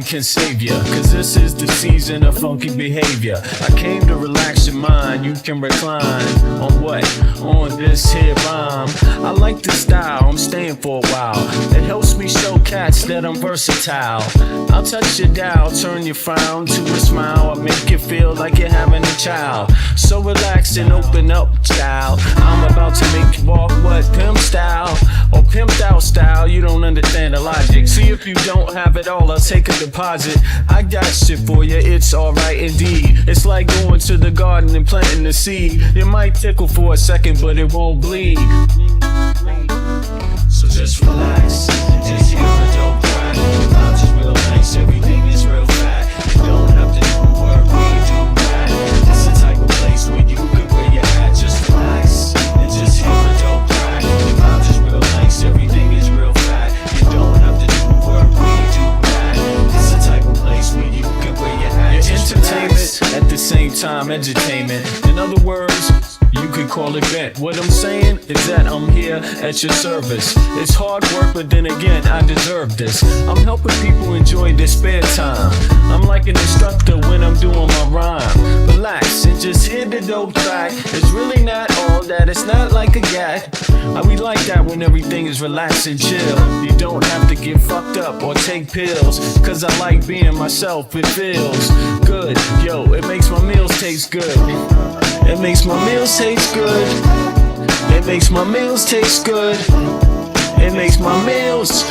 can save ya, cause this is the season of funky behavior. I came to relax your mind, you can recline. On what? On this here rhyme. I like the style, I'm staying for a while. It helps me show cats that I'm versatile. I'll touch your dial, turn your frown to a smile. I'll make you feel like you're having a child. So relax and open up, child. I'm about to make you walk what? Pimp style or pimped out style. You don't understand the logic. See, if you don't have it all, I'll take a deposit. I got shit for you, it's alright indeed. It's like going to the garden and planting the seed. It might tickle for a second, but it won't bleed. So just relax, just hear a dope track. The vibes is real nice, everything is real fat. You don't have to do work, we do that. It's the type of place where you can wear your hat. Just relax and just hear a dope track. The vibes is real nice, everything is real fat. You don't have to do work, we do that. It's the type of place where you can wear your hat. Your entertainment at the same time, edutainment. In other words, you could call it bet. What I'm saying is that I'm here at your service. It's hard work, but then again, I deserve this. I'm helping people enjoy their spare time. I'm like an instructor when I'm doing my rhyme. Relax and just hear the dope track. It's really not all that, it's not like a gag. We like that when everything is relaxed and chill. You don't have to get fucked up or take pills, cause I like being myself, it feels good. Yo, it makes my meals taste good. It makes my meals taste good. It makes my meals taste good. It makes my meals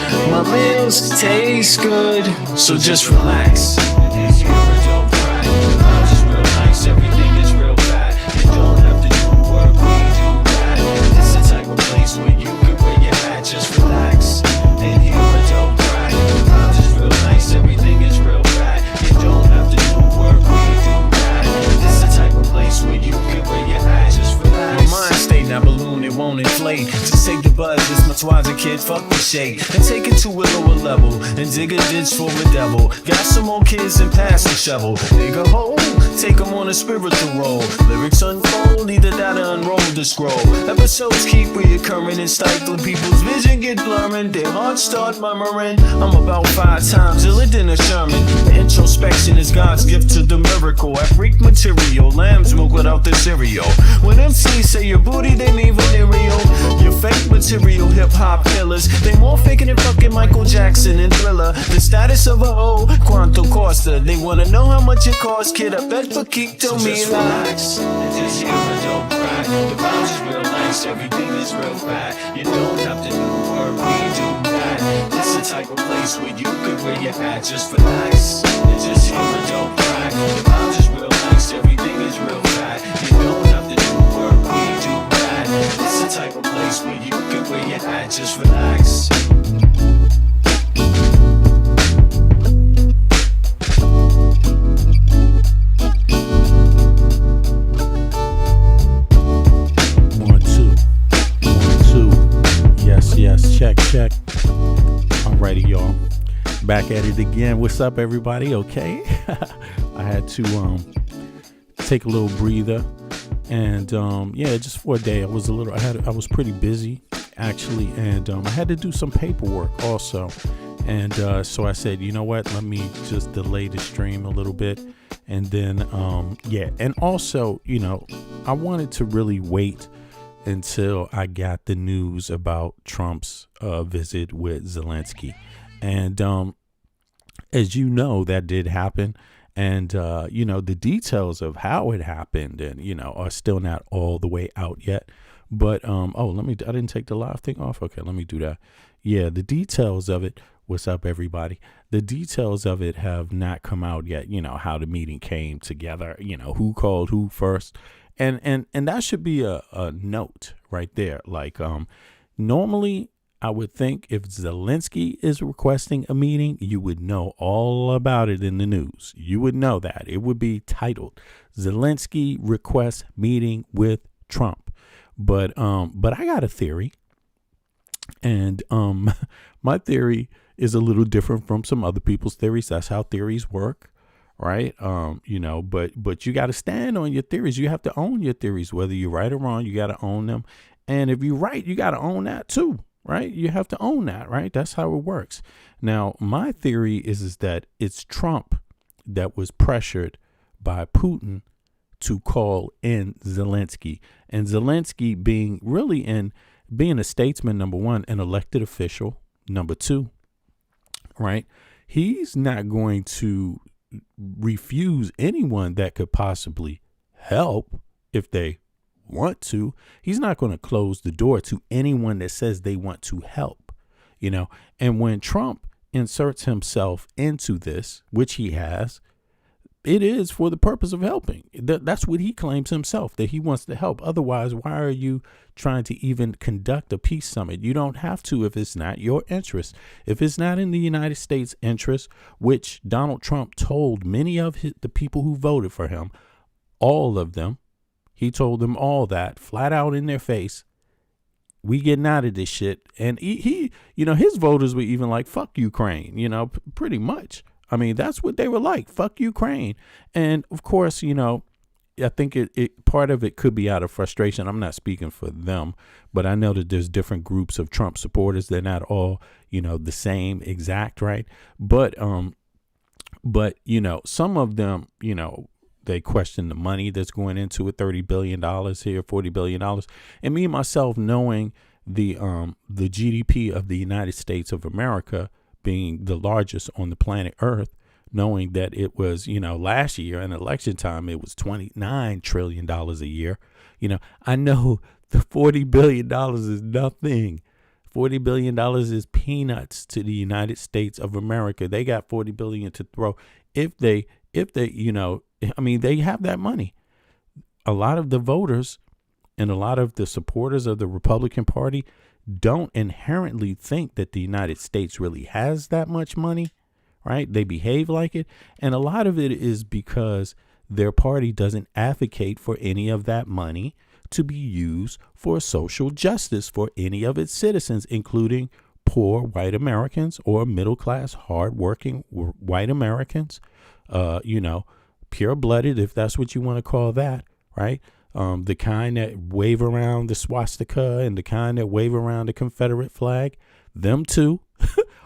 taste good. So just relax. It's your dope track. The vibes is real nice, everything is real fat. You don't have to do work, we do that. It's the type of place where you can wear your hat. Just relax and hear a dope track. The vibes is real nice, everything is real fat. You don't have to do work, we do that. It's the type of place where you can wear your hat. Just relax. My mind state, now balloon, it won't inflate. Just take the buzz, this much wiser kid, fuck the shade. And take it to a lower level, and dig a ditch for the devil. Got some more kids and pass the shovel. Dig a hole, take them on a spiritual roll. Lyrics unfold, either that or unroll the scroll. Episodes keep reoccurring and stifling. People's vision get blurring, their hearts start murmuring. I'm about 5 times iller than a Sherman. Introspection is God's gift to the miracle. I freak material, lamb's milk without the cereal. When MCs say your booty, they mean venereal. Your fake material hip-hop killers, they more faking than fucking Michael Jackson and Thriller. The status of a hoe, Quanto Costa. They wanna know how much it costs, kid, I bet for keep to me just relax, and just hear a dope track. The vibes is real nice, everything is real fat. You don't have to do work, we do that. It's the type of place where you can wear your hat. Just relax, and just hear a dope track. The vibes is real nice, everything is real fat. You don't have to do work, we do that. It's the type of place where you can wear your hat. Just relax. Yes, check. Alrighty, y'all. Back at it again. What's up, everybody? Okay. I had to take a little breather, and just for a day. I was pretty busy actually, and I had to do some paperwork also, and so I said, you know what? Let me just delay the stream a little bit, and then and also, I wanted to really wait until I got the news about Trump's visit with Zelensky. And as you know, that did happen. And, the details of how it happened and, are still not all the way out yet. But, I didn't take the live thing off. Okay, let me do that. Yeah, the details of it. What's up, everybody? The details of it have not come out yet. How the meeting came together, who called who first. And that should be a note right there. Like, normally I would think if Zelensky is requesting a meeting, you would know all about it in the news. You would know that. It would be titled Zelensky requests meeting with Trump. But I got a theory. And my theory is a little different from some other people's theories. That's how theories work. Right. But you got to stand on your theories. You have to own your theories, whether you're right or wrong. You got to own them. And if you're right, you got to own that, too. right? You have to own that, right? That's how it works. Now, my theory is that it's Trump that was pressured by Putin to call in Zelensky, and Zelensky being a statesman, number one, an elected official, number two, right? He's not going to refuse anyone that could possibly help if they want to. He's not going to close the door to anyone that says they want to help, And when Trump inserts himself into this, which he has, it is for the purpose of helping. That's what he claims himself, that he wants to help. Otherwise, why are you trying to even conduct a peace summit? You don't have to if it's not your interest. If it's not in the United States' interest, which Donald Trump told many of the people who voted for him, all of them, he told them all that flat out in their face. We getting out of this shit. And he his voters were even like, fuck Ukraine, pretty much. I mean, that's what they were like. Fuck Ukraine. And of course, I think it part of it could be out of frustration. I'm not speaking for them, but I know that there's different groups of Trump supporters. They're not all, the same exact, right? But some of them, they question the money that's going into it, $30 billion here, $40 billion. And me, myself, knowing the GDP of the United States of America being the largest on the planet Earth, knowing that it was, last year in election time, it was $29 trillion a year. I know the $40 billion is nothing. $40 billion is peanuts to the United States of America. They got $40 billion to throw. If they, they have that money. A lot of the voters and a lot of the supporters of the Republican Party don't inherently think that the United States really has that much money, right? They behave like it. And a lot of it is because their party doesn't advocate for any of that money to be used for social justice for any of its citizens, including poor white Americans or middle-class, hardworking white Americans, pure-blooded, if that's what you want to call that, right? The kind that wave around the swastika and the kind that wave around the Confederate flag, them too,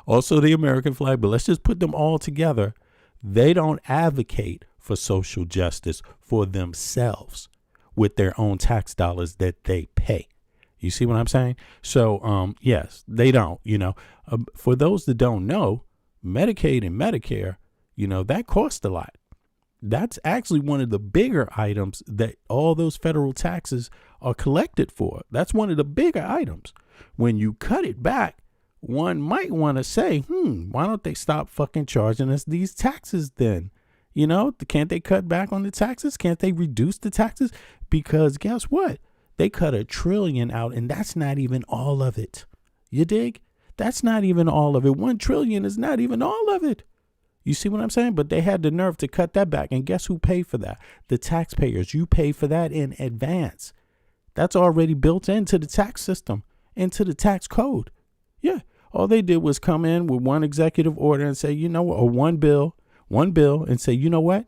also the American flag, but let's just put them all together. They don't advocate for social justice for themselves with their own tax dollars that they pay. You see what I'm saying? So, yes, they don't, for those that don't know, Medicaid and Medicare, that costs a lot. That's actually one of the bigger items that all those federal taxes are collected for. That's one of the bigger items. When you cut it back, one might want to say, why don't they stop fucking charging us these taxes then? Can't they cut back on the taxes? Can't they reduce the taxes? Because guess what? They cut $1 trillion out, and that's not even all of it. You dig? That's not even all of it. $1 trillion is not even all of it. You see what I'm saying? But they had the nerve to cut that back. And guess who paid for that? The taxpayers. You pay for that in advance. That's already built into the tax system, into the tax code. Yeah. All they did was come in with one executive order and say, or one bill and say, you know what?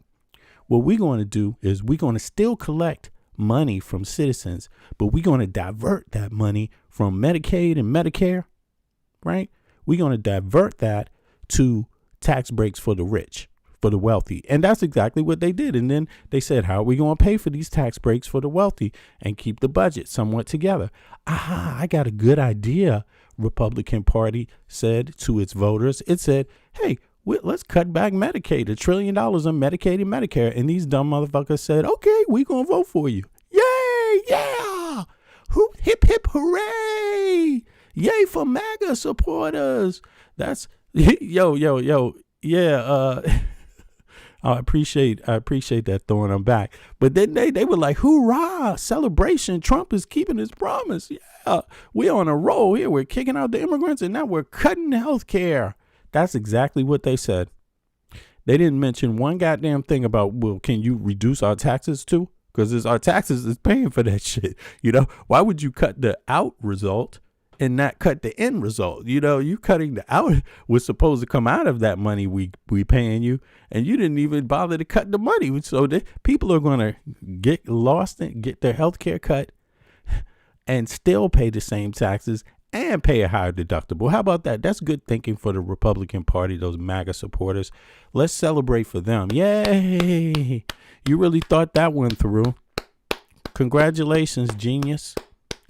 What we're going to do is we're going to still collect money from citizens, but we're going to divert that money from Medicaid and Medicare, right? We're going to divert that to tax breaks for the rich, for the wealthy. And that's exactly what they did. And then they said, how are we going to pay for these tax breaks for the wealthy and keep the budget somewhat together? I got a good idea. Republican Party said to its voters, it said, hey, let's cut back Medicaid, $1 trillion on Medicaid and Medicare. And these dumb motherfuckers said, okay, we going to vote for you. Yay. Yeah. Hoop, hip, hip, hooray. Yay for MAGA supporters. That's yo. Yeah. I appreciate that throwing them back. But then they were like, hoorah, celebration. Trump is keeping his promise. Yeah, we're on a roll here. We're kicking out the immigrants and now we're cutting health care. That's exactly what they said. They didn't mention one goddamn thing about, well, can you reduce our taxes too? Because our taxes is paying for that shit. Why would you cut the out result and not cut the end result? You cutting the out was supposed to come out of that money we paying you, and you didn't even bother to cut the money. So people are going to get lost and get their health care cut and still pay the same taxes and pay a higher deductible. How about that? That's good thinking for the Republican Party, those MAGA supporters. Let's celebrate for them. Yay! You really thought that one through. Congratulations, genius.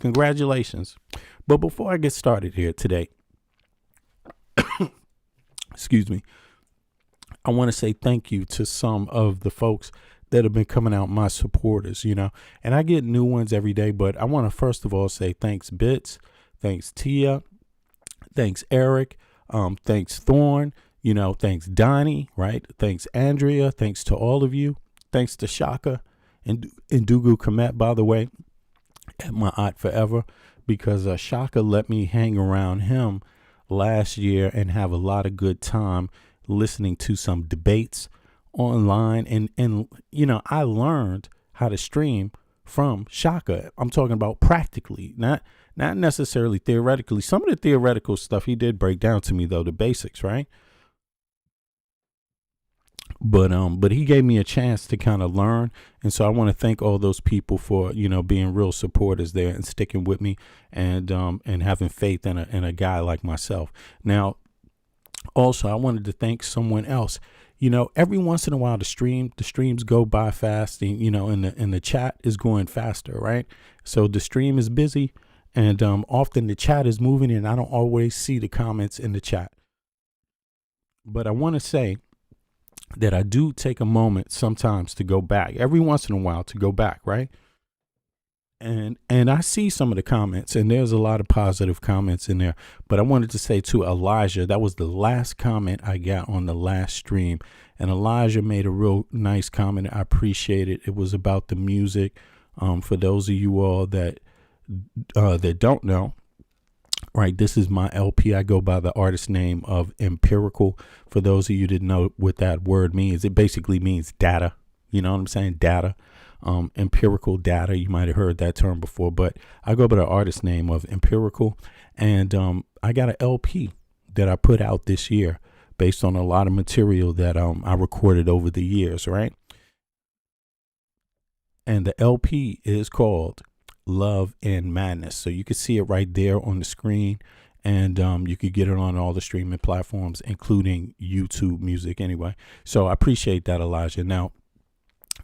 Congratulations. But before I get started here today, excuse me, I want to say thank you to some of the folks that have been coming out, my supporters, and I get new ones every day, but I want to first of all say thanks Bits, thanks Tia, thanks Eric, thanks Thorn, thanks Donnie, right? Thanks Andrea, thanks to all of you, thanks to Shaka and Dugu Komet, by the way, at my aunt forever, because Shaka let me hang around him last year and have a lot of good time listening to some debates online, and I learned how to stream from Shaka. I'm talking about practically, not necessarily theoretically. Some of the theoretical stuff he did break down to me, though, the basics, right? But he gave me a chance to kind of learn, and so I want to thank all those people for being real supporters there and sticking with me and having faith in a guy like myself. Now, also, I wanted to thank someone else. Every once in a while, the streams go by fast, and the chat is going faster, right? So the stream is busy, and often the chat is moving, and I don't always see the comments in the chat. But I want to say that I do take a moment sometimes to go back, every once in a while to go back, right? And I see some of the comments, and there's a lot of positive comments in there. But I wanted to say to Elijah, that was the last comment I got on the last stream. And Elijah made a real nice comment. I appreciate it. It was about the music. For those of you all that don't know, right, this is my LP. I go by the artist name of Empirical. For those of you that know what that word means, it basically means data. You know what I'm saying? Data. Empirical data. You might have heard that term before, but I go by the artist name of Empirical, and I got an LP that I put out this year based on a lot of material that I recorded over the years, right? And the LP is called Love and Madness. So you can see it right there on the screen, and you could get it on all the streaming platforms, including YouTube Music anyway. So I appreciate that, Elijah. Now,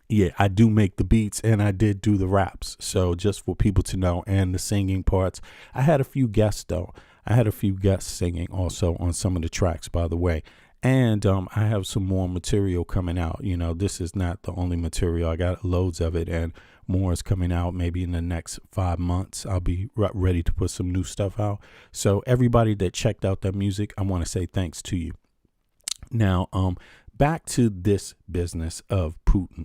yeah, I do make the beats, and I did do the raps. So just for people to know, and the singing parts. I had a few guests, though. I had a few guests singing also on some of the tracks, by the way. And I have some more material coming out. This is not the only material. I got loads of it, and more is coming out maybe in the next 5 months. I'll be ready to put some new stuff out. So everybody that checked out that music, I want to say thanks to you. Now, back to this business of Putin.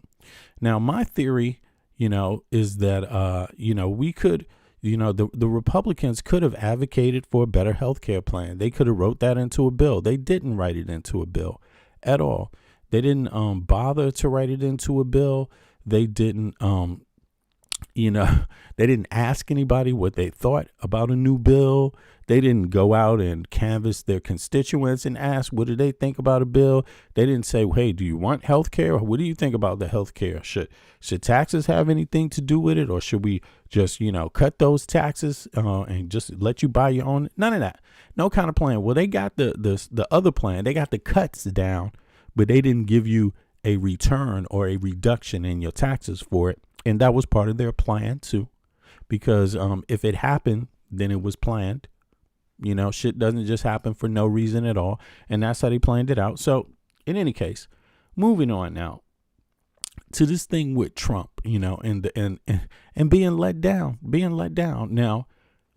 Now, my theory, is that, we could, the Republicans could have advocated for a better health care plan. They could have wrote that into a bill. They didn't write it into a bill at all. They didn't bother to write it into a bill. They didn't, they didn't ask anybody what they thought about a new bill. They didn't go out and canvass their constituents and ask, what do they think about a bill? They didn't say, hey, do you want health care? What do you think about the health care? Should taxes have anything to do with it? Or should we just, cut those taxes and just let you buy your own? None of that. No kind of plan. Well, they got the other plan. They got the cuts down, but they didn't give you a return or a reduction in your taxes for it. And that was part of their plan, too, because if it happened, then it was planned. Shit doesn't just happen for no reason at all. And that's how they planned it out. So in any case, moving on now to this thing with Trump, and being let down. Now,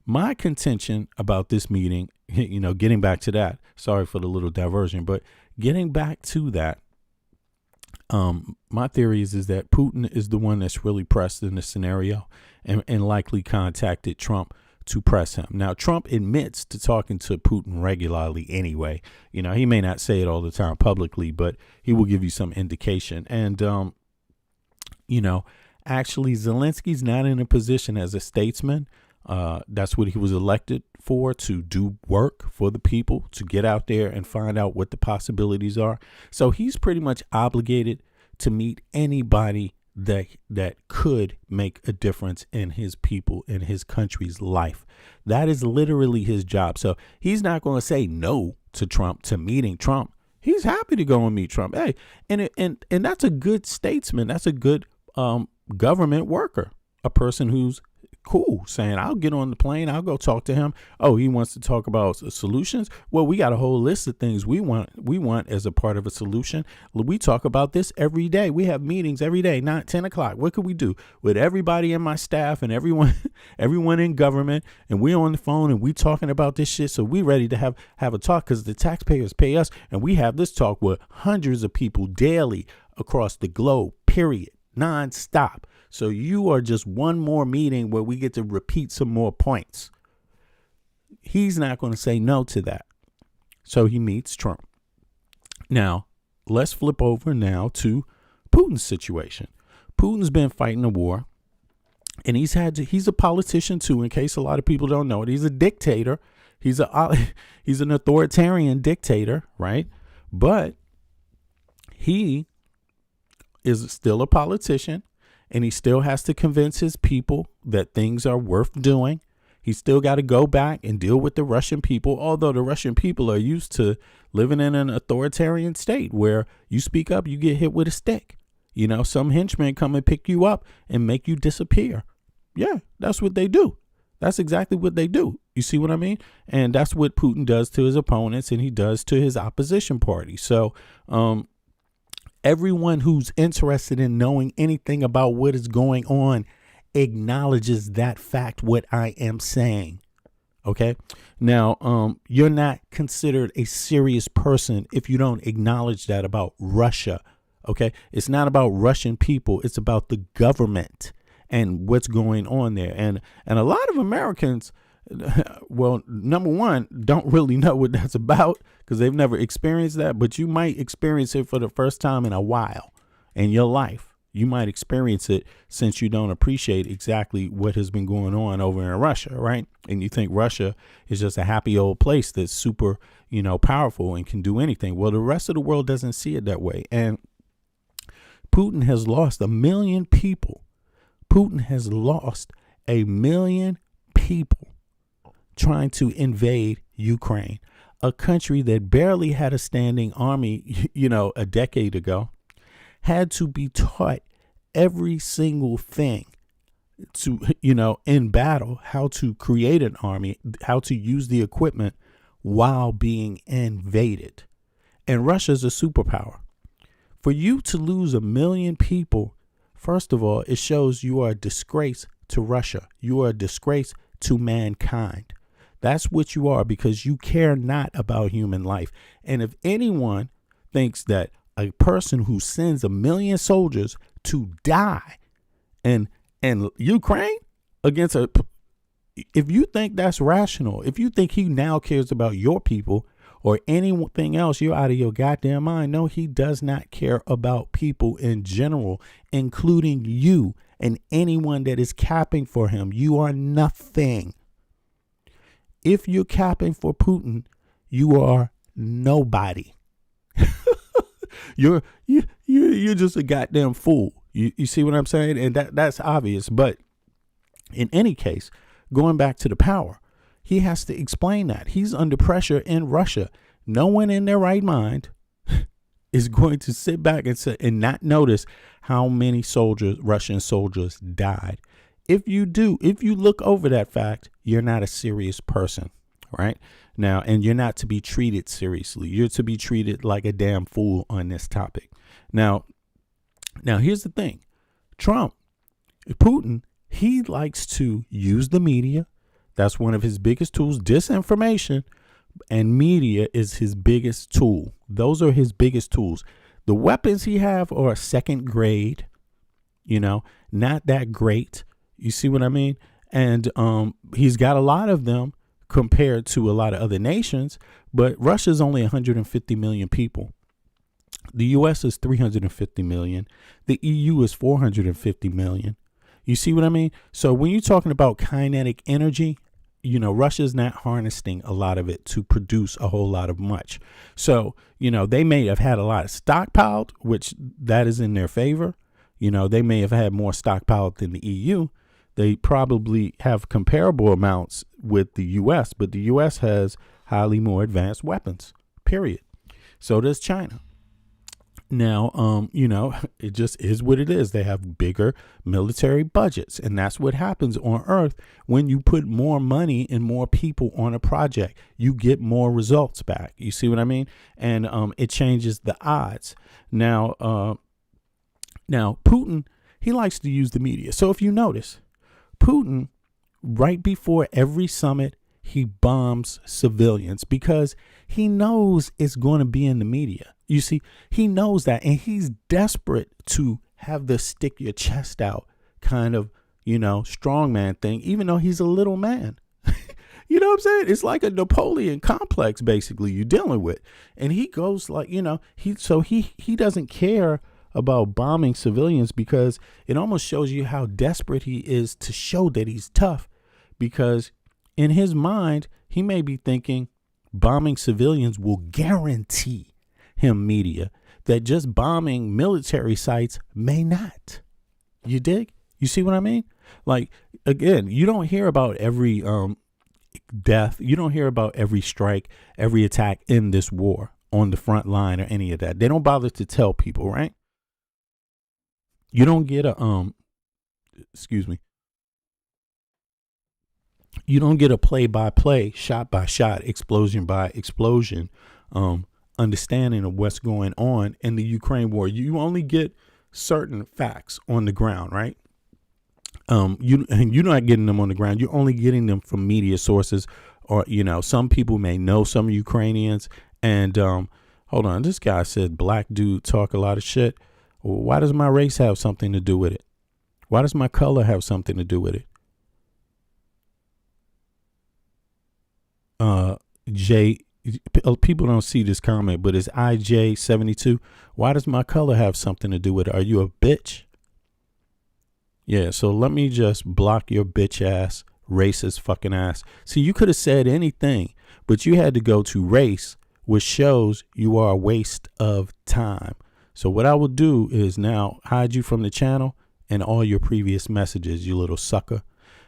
my contention about this meeting, getting back to that, sorry for the little diversion, but getting back to that, my theory is that Putin is the one that's really pressed in this scenario and likely contacted Trump to press him. Now, Trump admits to talking to Putin regularly anyway. He may not say it all the time publicly, but he will give you some indication. And, actually, Zelensky's not in a position as a statesman. That's what he was elected for, to do work for the people, to get out there and find out what the possibilities are. So he's pretty much obligated to meet anybody that could make a difference in his people, in his country's life. That is literally his job. So he's not going to say no to Trump, to meeting Trump. He's happy to go and meet Trump. Hey, and that's a good statesman. That's a good government worker, a person who's cool, saying, I'll get on the plane, I'll go talk to him. Oh, he wants to talk about solutions. Well, we got a whole list of things we want as a part of a solution. We talk about this every day. We have meetings every day, 10 o'clock. What could we do with everybody in my staff and everyone in government? And we're on the phone and we talking about this shit. So we ready to have a talk because the taxpayers pay us. And we have this talk with hundreds of people daily across the globe, period, nonstop. So you are just one more meeting where we get to repeat some more points. He's not going to say no to that. So he meets Trump. Now, let's flip over now to Putin's situation. Putin's been fighting a war, and he's a politician too, in case a lot of people don't know it. He's a dictator. He's an authoritarian dictator, right? But he is still a politician. And he still has to convince his people that things are worth doing. He's still got to go back and deal with the Russian people, although the Russian people are used to living in an authoritarian state where you speak up, you get hit with a stick. You know, some henchmen come and pick you up and make you disappear. Yeah, that's what they do. That's exactly what they do. You see what I mean? And that's what Putin does to his opponents, and he does to his opposition party. So, everyone who's interested in knowing anything about what is going on acknowledges that fact, what I am saying. Okay. Now, you're not considered a serious person if you don't acknowledge that about Russia. Okay. It's not about Russian people. It's about the government and what's going on there. And a lot of Americans, well, number one, don't really know what that's about because they've never experienced that. But you might experience it for the first time in a while in your life. You might experience it since you don't appreciate exactly what has been going on over in Russia. Right. And you think Russia is just a happy old place that's super, powerful and can do anything. Well, the rest of the world doesn't see it that way. And Putin has lost 1 million people. Putin has lost 1 million people trying to invade Ukraine, a country that barely had a standing army, a decade ago, had to be taught every single thing to, in battle, how to create an army, how to use the equipment while being invaded. And Russia's a superpower. For you to lose 1 million people, first of all, it shows you are a disgrace to Russia. You are a disgrace to mankind. That's what you are, because you care not about human life. And if anyone thinks that a person who sends 1 million soldiers to die in Ukraine against if you think that's rational, if you think he now cares about your people or anything else, you're out of your goddamn mind. No, he does not care about people in general, including you and anyone that is capping for him. You are nothing. If you're capping for Putin, you are nobody. You're just a goddamn fool. You see what I'm saying? And that's obvious. But in any case, going back to the power, he has to explain that he's under pressure in Russia. No one in their right mind is going to sit back and not notice how many Russian soldiers died. If you look over that fact, you're not a serious person, right? Now, and you're not to be treated seriously. You're to be treated like a damn fool on this topic. Now here's the thing. Putin, he likes to use the media. That's one of his biggest tools. Disinformation and media is his biggest tool. Those are his biggest tools. The weapons he have are second grade, not that great. You see what I mean? And he's got a lot of them compared to a lot of other nations, but Russia's only 150 million people. The U.S. is 350 million. The EU is 450 million. You see what I mean? So when you're talking about kinetic energy, Russia's not harnessing a lot of it to produce a whole lot of much. So, they may have had a lot of stockpiled, which that is in their favor. They may have had more stockpile than the EU. They probably have comparable amounts with the U.S., but the U.S. has highly more advanced weapons, period. So does China. Now, it just is what it is. They have bigger military budgets, and that's what happens on Earth when you put more money and more people on a project. You get more results back. You see what I mean? And it changes the odds. Now, Putin, he likes to use the media. So if you notice, Putin, right before every summit, he bombs civilians because he knows it's going to be in the media. You see, he knows that, and he's desperate to have the stick your chest out kind of, strongman thing, even though he's a little man. You know what I'm saying? It's like a Napoleon complex, basically, you're dealing with. And he goes like, he doesn't care about bombing civilians because it almost shows you how desperate he is to show that he's tough, because in his mind, he may be thinking bombing civilians will guarantee him media that just bombing military sites may not. You dig? You see what I mean? Like, again, you don't hear about every death. You don't hear about every strike, every attack in this war on the front line or any of that. They don't bother to tell people, right? You don't get a you don't get a play-by-play, shot-by-shot, explosion-by-explosion understanding of what's going on in the Ukraine war. You only get certain facts on the ground, right? You're not getting them on the ground. You're only getting them from media sources, or some people may know some Ukrainians. And hold on, this guy said black dude talk a lot of shit. Well, why does my race have something to do with it? Why does my color have something to do with it? People don't see this comment, but it's IJ72. Why does my color have something to do with it? Are you a bitch? Yeah, so let me just block your bitch ass, racist fucking ass. See, you could have said anything, but you had to go to race, which shows you are a waste of time. So what I will do is now hide you from the channel and all your previous messages, you little sucker.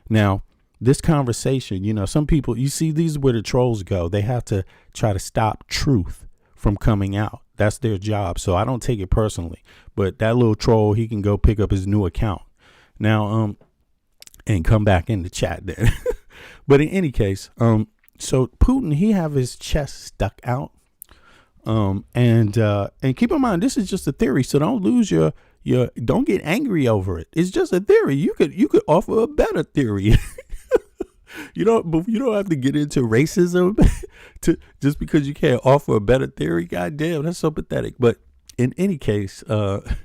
Now, this conversation, some people, you see, these are where the trolls go. They have to try to stop truth from coming out. That's their job. So I don't take it personally. But that little troll, he can go pick up his new account now, and come back in the chat then. But in any case, so Putin, he have his chest stuck out. And keep in mind, this is just a theory. So don't lose your don't get angry over it. It's just a theory. You could offer a better theory. You don't have to get into racism to just because you can't offer a better theory. God damn, that's so pathetic. But in any case, Putin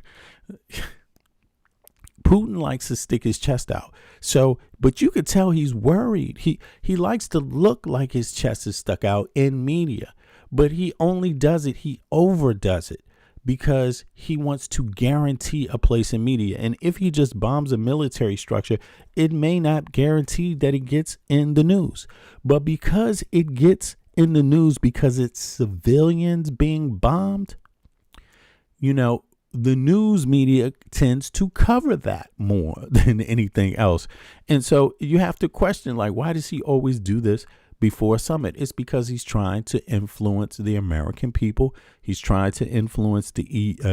likes to stick his chest out. So, but you could tell he's worried. He likes to look like his chest is stuck out in media, but he only does it. He overdoes it because he wants to guarantee a place in media. And if he just bombs a military structure, it may not guarantee that it gets in the news. But because it gets in the news because it's civilians being bombed, the news media tends to cover that more than anything else. And so you have to question, like, why does he always do this before a summit? It's because he's trying to influence the American people. He's trying to influence the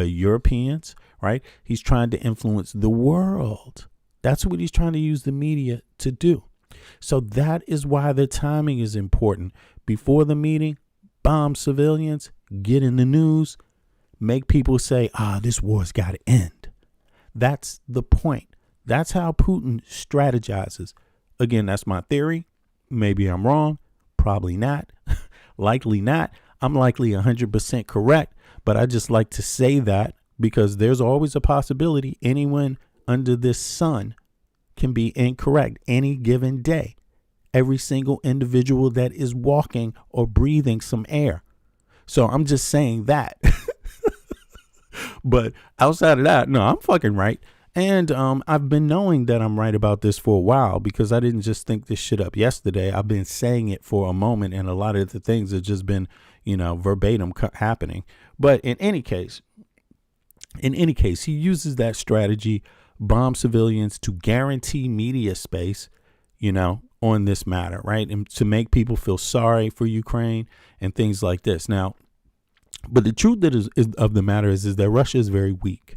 Europeans, right? He's trying to influence the world. That's what he's trying to use the media to do. So that is why the timing is important. Before the meeting, bomb civilians, get in the news, make people say, this war's got to end. That's the point. That's how Putin strategizes. Again, that's my theory. Maybe I'm wrong. Probably not. Likely not. I'm likely 100% correct. But I just like to say that because there's always a possibility anyone under this sun can be incorrect any given day. Every single individual that is walking or breathing some air. So I'm just saying that. But outside of that, no, I'm fucking right. And I've been knowing that I'm right about this for a while because I didn't just think this shit up yesterday. I've been saying it for a moment, and a lot of the things have just been, verbatim happening. But in any case, In any case, he uses that strategy, bomb civilians to guarantee media space, on this matter, right? And to make people feel sorry for Ukraine and things like this. Now, but the truth of the matter is that Russia is very weak.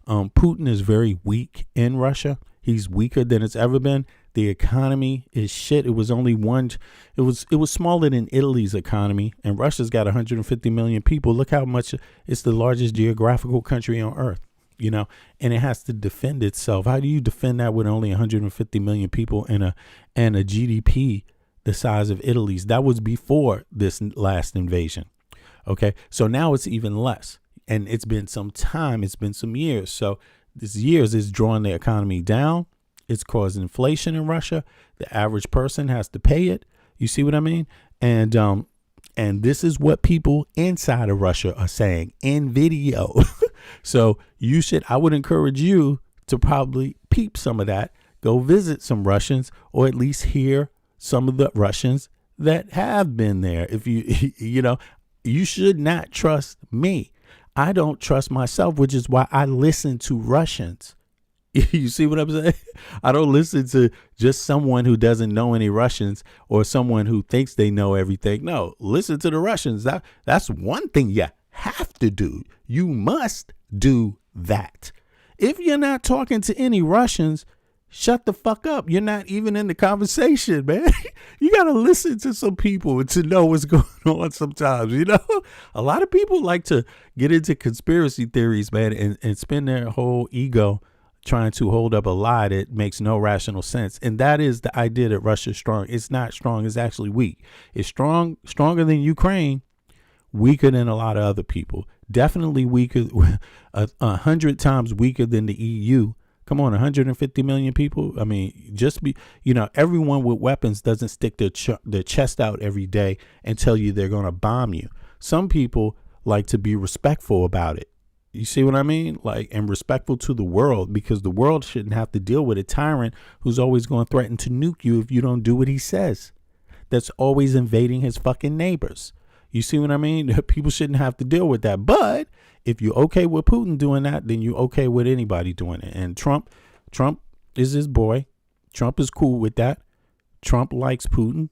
Putin is very weak in Russia. He's weaker than it's ever been. The economy is shit. It was only it was smaller than Italy's economy, and Russia's got 150 million people. Look how much it's the largest geographical country on earth, and it has to defend itself. How do you defend that with only 150 million people and a GDP the size of Italy's? That was before this last invasion. Okay, so now it's even less, and it's been some time. It's been some years. So this years is drawing the economy down. It's causing inflation in Russia. The average person has to pay it. You see what I mean? And this is what people inside of Russia are saying in video. So I would encourage you to probably peep some of that. Go visit some Russians, or at least hear some of the Russians that have been there. If you should not trust me. I don't trust myself, which is why I listen to Russians. You see what I'm saying? I don't listen to just someone who doesn't know any Russians or someone who thinks they know everything. No, listen to the Russians. That's one thing you have to do. You must do that. If you're not talking to any Russians, shut the fuck up. You're not even in the conversation, man. You got to listen to some people to know what's going on sometimes, A lot of people like to get into conspiracy theories, man, and spend their whole ego trying to hold up a lie that makes no rational sense. And that is the idea that Russia's strong. It's not strong. It's actually weak. It's stronger than Ukraine, weaker than a lot of other people. Definitely weaker, 100 times weaker than the EU. Come on, 150 million people. I mean, everyone with weapons doesn't stick their chest out every day and tell you they're going to bomb you. Some people like to be respectful about it. You see what I mean? And respectful to the world, because the world shouldn't have to deal with a tyrant who's always going to threaten to nuke you if you don't do what he says. That's always invading his fucking neighbors. You see what I mean? People shouldn't have to deal with that. But if you're okay with Putin doing that, then you're okay with anybody doing it. And Trump is his boy. Trump is cool with that. Trump likes Putin.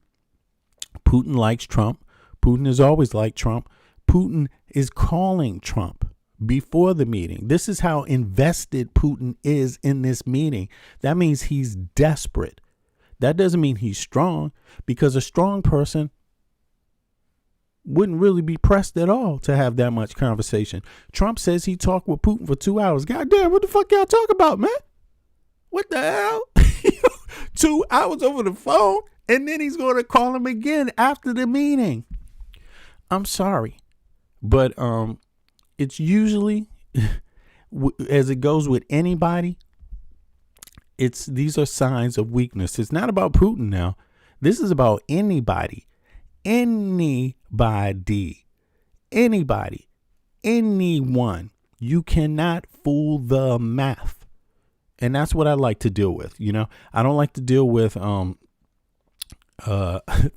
Putin likes Trump. Putin has always liked Trump. Putin is calling Trump before the meeting. This is how invested Putin is in this meeting. That means he's desperate. That doesn't mean he's strong, because a strong person wouldn't really be pressed at all to have that much conversation. Trump says he talked with Putin for 2 hours. Goddamn, what the fuck y'all talk about, man? What the hell? 2 hours over the phone, and then he's going to call him again after the meeting. I'm sorry, but it's usually, as it goes with anybody, these are signs of weakness. It's not about Putin now. This is about anybody. Anybody, anyone. You cannot fool the math. And that's what I like to deal with. I don't like to deal with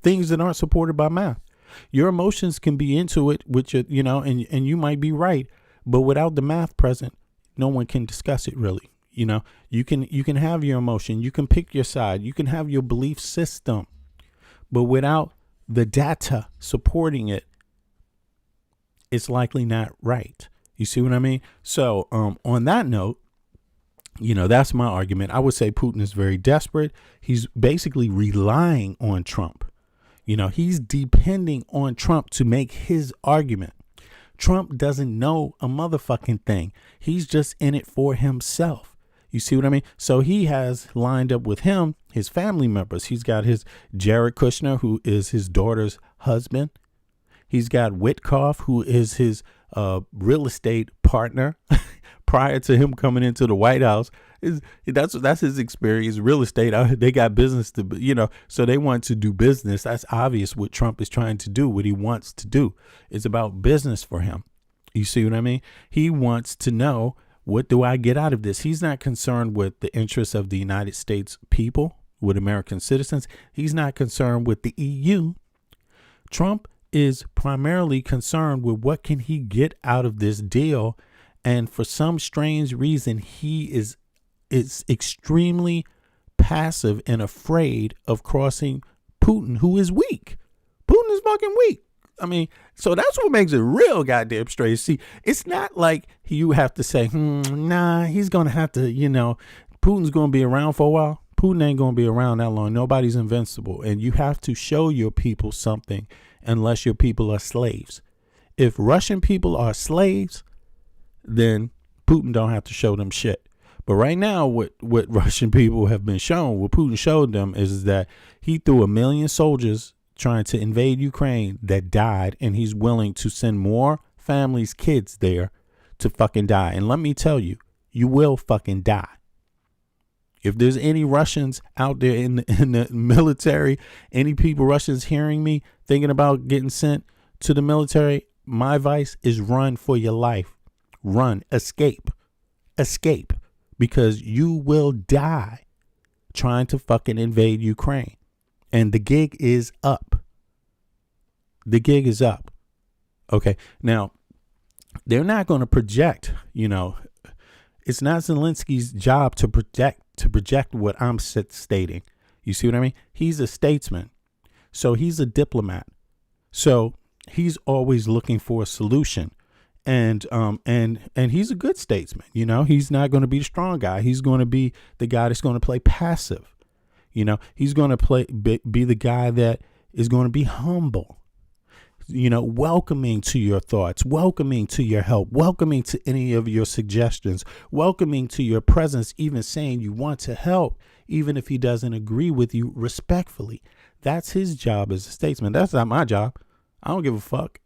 things that aren't supported by math. Your emotions can be into it, which, and you might be right. But without the math present, no one can discuss it really. You can have your emotion. You can pick your side. You can have your belief system. But without the data supporting it, it's likely not right. You see what I mean? So on that note, that's my argument. I would say Putin is very desperate. He's basically relying on Trump. He's depending on Trump to make his argument. Trump doesn't know a motherfucking thing. He's just in it for himself. You see what I mean? So he has lined up with him his family members. He's got his Jared Kushner, who is his daughter's husband. He's got Witkoff, who is his real estate partner prior to him coming into the White House. That's his experience. Real estate. They got business to, so they want to do business. That's obvious what Trump is trying to do, what he wants to do. It's about business for him. You see what I mean? He wants to know, what do I get out of this? He's not concerned with the interests of the United States people, with American citizens. He's not concerned with the EU. Trump is primarily concerned with what can he get out of this deal And for some strange reason, he is extremely passive and afraid of crossing Putin, who is weak. Putin is fucking weak. I mean, so that's what makes it real goddamn strange. See, it's not like you have to say, nah, he's going to have to, Putin's going to be around for a while. Putin ain't going to be around that long. Nobody's invincible. And you have to show your people something unless your people are slaves. If Russian people are slaves, then Putin don't have to show them shit. But right now, what Russian people have been shown, what Putin showed them is that he threw 1 million soldiers trying to invade Ukraine that died, and he's willing to send more families, kids there to fucking die. And let me tell you, you will fucking die. If there's any Russians out there in the military, any people, Russians hearing me, thinking about getting sent to the military, my advice is run for your life. Run, escape, because you will die trying to fucking invade Ukraine. And the gig is up. The gig is up. Okay. Now, they're not going to project, it's not Zelensky's job to project what I'm stating. You see what I mean? He's a statesman. So he's a diplomat. So he's always looking for a solution. And he's a good statesman. He's not going to be the strong guy. He's going to be the guy that's going to play passive. He's going to be the guy that is going to be humble, welcoming to your thoughts, welcoming to your help, welcoming to any of your suggestions, welcoming to your presence, even saying you want to help, even if he doesn't agree with you respectfully. That's his job as a statesman. That's not my job. I don't give a fuck.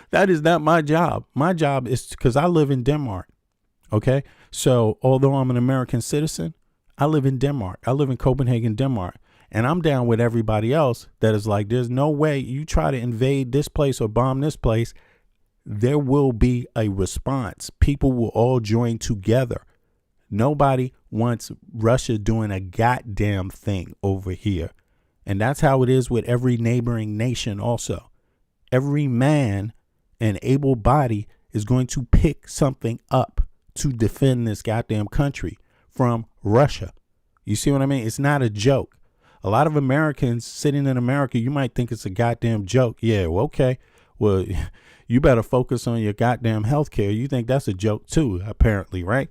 That is not my job. My job is because I live in Denmark. OK, so although I'm an American citizen, I live in Denmark. I live in Copenhagen, Denmark, and I'm down with everybody else that is like, there's no way you try to invade this place or bomb this place. There will be a response. People will all join together. Nobody wants Russia doing a goddamn thing over here. And that's how it is with every neighboring nation also. Every man and able body is going to pick something up to defend this goddamn country from Russia. You see what I mean? It's not a joke. A lot of Americans sitting in America, you might think it's a goddamn joke. Yeah, well, okay. Well, you better focus on your goddamn health care. You think that's a joke too, apparently, right?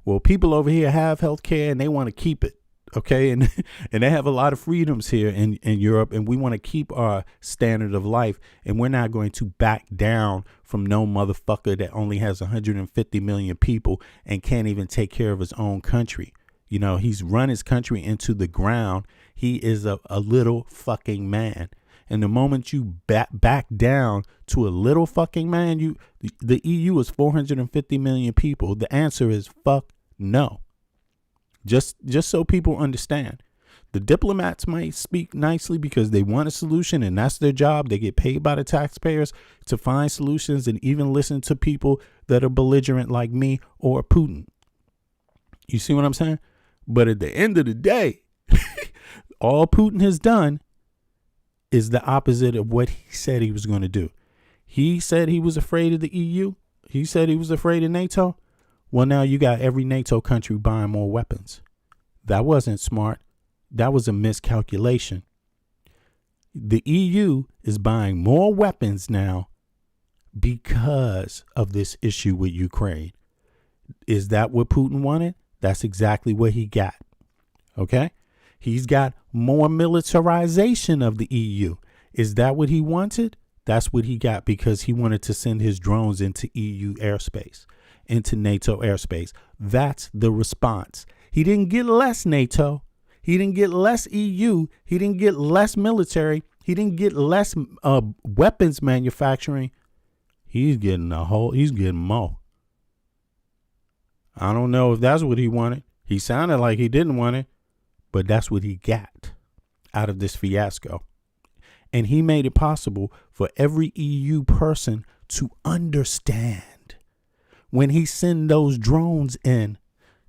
Well, people over here have health care and they want to keep it. Okay. And they have a lot of freedoms here in Europe, and we want to keep our standard of life, and we're not going to back down from no motherfucker that only has 150 million people and can't even take care of his own country. He's run his country into the ground. He is a little fucking man. And the moment you back down to a little fucking man, the EU is 450 million people. The answer is fuck no. Just so people understand, the diplomats might speak nicely because they want a solution, and that's their job. They get paid by the taxpayers to find solutions and even listen to people that are belligerent like me or Putin. You see what I'm saying? But at the end of the day, all Putin has done is the opposite of what he said he was going to do. He said he was afraid of the EU. He said he was afraid of NATO. Well, now you got every NATO country buying more weapons. That wasn't smart. That was a miscalculation. The EU is buying more weapons now because of this issue with Ukraine. Is that what Putin wanted? That's exactly what he got. Okay? He's got more militarization of the EU. Is that what he wanted? That's what he got, because he wanted to send his drones into EU airspace, into NATO airspace. That's the response. He didn't get less NATO. He didn't get less EU. He didn't get less military. He didn't get less weapons manufacturing. He's getting more. I don't know if that's what he wanted. He sounded like he didn't want it, but that's what he got out of this fiasco. And he made it possible for every EU person to understand when he sent those drones in,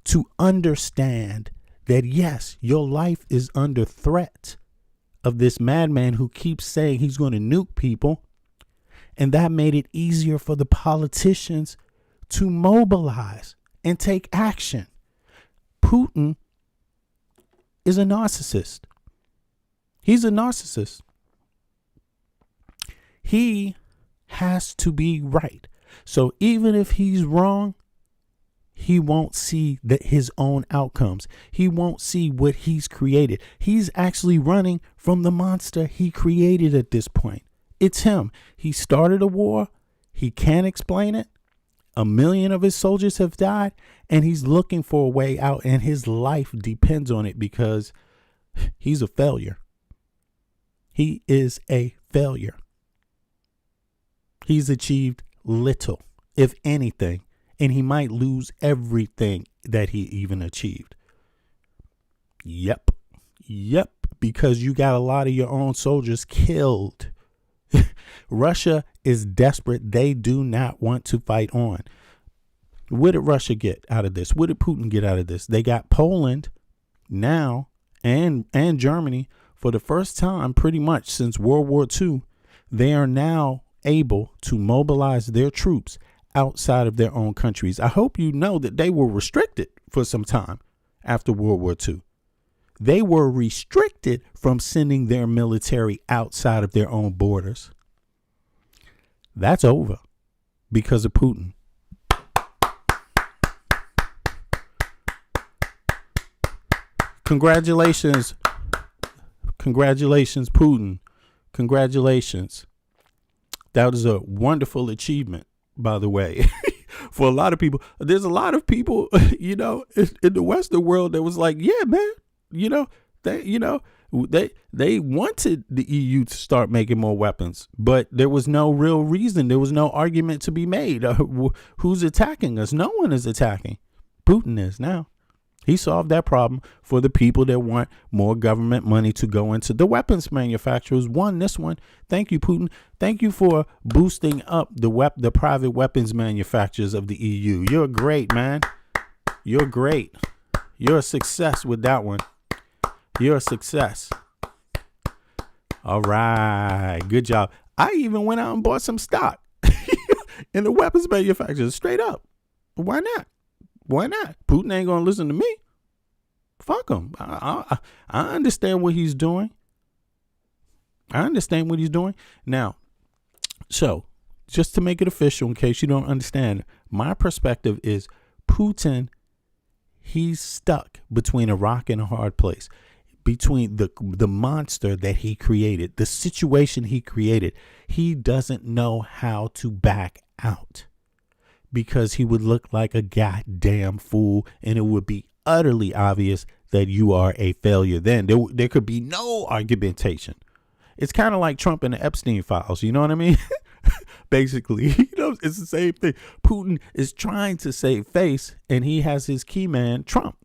to understand that, yes, your life is under threat of this madman who keeps saying he's going to nuke people. And that made it easier for the politicians to mobilize and take action. Putin is a narcissist. He's a narcissist. He has to be right. So even if he's wrong, he won't see his own outcomes. He won't see what he's created. He's actually running from the monster he created at this point. It's him. He started a war. He can't explain it. 1 million of his soldiers have died, and he's looking for a way out, and his life depends on it because he's a failure. He is a failure. He's achieved little, if anything, and he might lose everything that he even achieved. Yep, because you got a lot of your own soldiers killed. Russia is desperate. They do not want to fight on. What did Russia get out of this? What did Putin get out of this? They got Poland now and Germany for the first time pretty much since World War II. They are now able to mobilize their troops outside of their own countries. I hope you know that they were restricted for some time after World War II. They were restricted from sending their military outside of their own borders. That's over because of Putin. Congratulations. Congratulations, Putin. Congratulations. That was a wonderful achievement, by the way. For a lot of people, there's a lot of people, in the Western world that was like, yeah, man, they wanted the EU to start making more weapons, but there was no real reason. There was no argument to be made. Who's attacking us? No one is attacking. Putin is now. He solved that problem for the people that want more government money to go into the weapons manufacturers. Won this one. Thank you, Putin. Thank you for boosting up the private weapons manufacturers of the EU. You're great, man. You're great. You're a success with that one. You're a success. All right. Good job. I even went out and bought some stock in the weapons manufacturers straight up. Why not? Why not? Putin ain't going to listen to me. Fuck him. I understand what he's doing. Now, so just to make it official, in case you don't understand, my perspective is Putin, he's stuck between a rock and a hard place, between the monster that he created, the situation he created. He doesn't know how to back out, because he would look like a goddamn fool, and it would be utterly obvious that you are a failure. Then there could be no argumentation. It's kind of like Trump and the Epstein files. You know what I mean? Basically, it's the same thing. Putin is trying to save face, and he has his key man, Trump,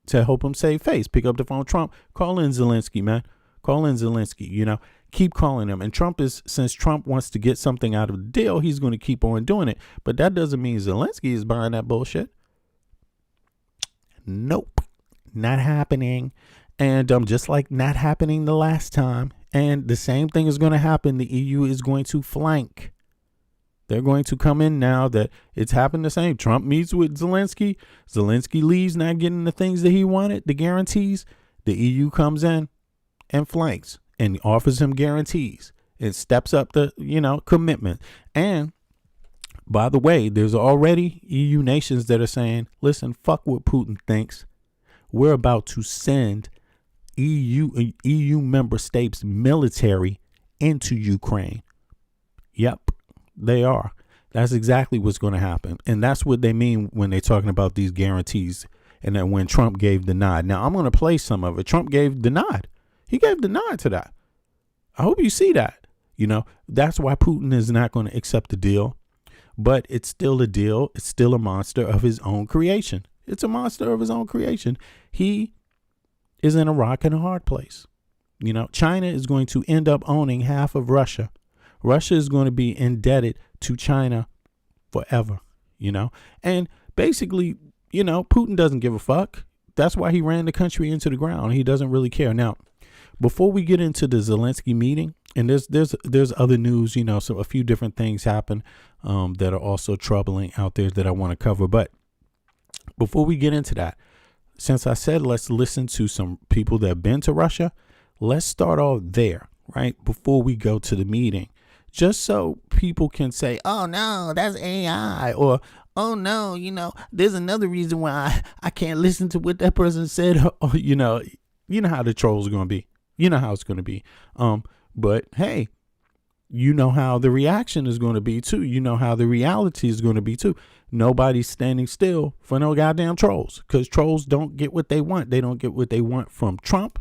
to help him save face. Pick up the phone, Trump, call in Zelensky, man. Call in Zelensky, keep calling him. And since Trump wants to get something out of the deal, he's going to keep on doing it. But that doesn't mean Zelensky is buying that bullshit. Nope, not happening. And just like not happening the last time. And the same thing is going to happen. The EU is going to flank. They're going to come in now that it's happened the same. Trump meets with Zelensky. Zelensky leaves, not getting the things that he wanted, the guarantees. The EU comes in and flanks and offers him guarantees. It steps up the, commitment. And by the way, there's already EU nations that are saying, listen, fuck what Putin thinks. We're about to send EU member states military into Ukraine. Yep, they are. That's exactly what's going to happen. And that's what they mean when they're talking about these guarantees. And then when Trump gave the nod. Now, I'm going to play some of it. Trump gave the nod. He gave the nod to that. I hope you see that. That's why Putin is not going to accept the deal. But it's still a deal. It's still a monster of his own creation. It's a monster of his own creation. He is in a rock and a hard place. China is going to end up owning half of Russia. Russia is going to be indebted to China forever, And basically, Putin doesn't give a fuck. That's why he ran the country into the ground. He doesn't really care. Now, before we get into the Zelensky meeting, And there's other news, so a few different things happen that are also troubling out there that I want to cover. But before we get into that, since I said let's listen to some people that have been to Russia, let's start off there, right? Before we go to the meeting, just so people can say, oh, no, that's AI, or, oh, no, there's another reason why I can't listen to what that person said. Or, you know how the trolls are going to be. You know how it's going to be. But, hey, you know how the reaction is going to be, too. You know how the reality is going to be, too. Nobody's standing still for no goddamn trolls, because trolls don't get what they want. They don't get what they want from Trump.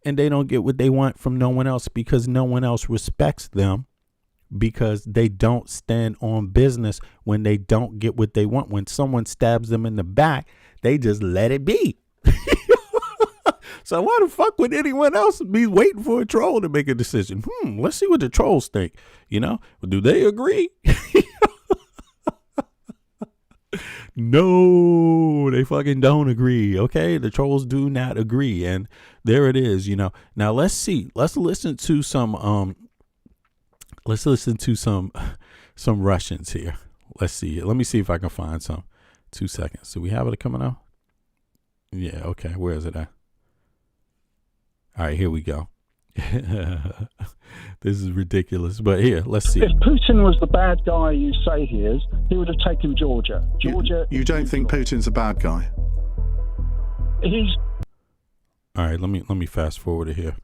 And they don't get what they want from no one else, because no one else respects them, because they don't stand on business when they don't get what they want. When someone stabs them in the back, they just let it be. So why the fuck would anyone else be waiting for a troll to make a decision? Let's see what the trolls think. Do they agree? No, they fucking don't agree. Okay, the trolls do not agree, and there it is. Now let's see. Let's listen to some. Let's listen to some Russians here. Let's see. Let me see if I can find some. 2 seconds. Do we have it coming out? Yeah. Okay. Where is it at? All right. Here we go. This is ridiculous, but here, let's see. If Putin was the bad guy you say he is, he would have taken Georgia. You don't think Putin's a bad guy? He's all right. Let me fast forward it here.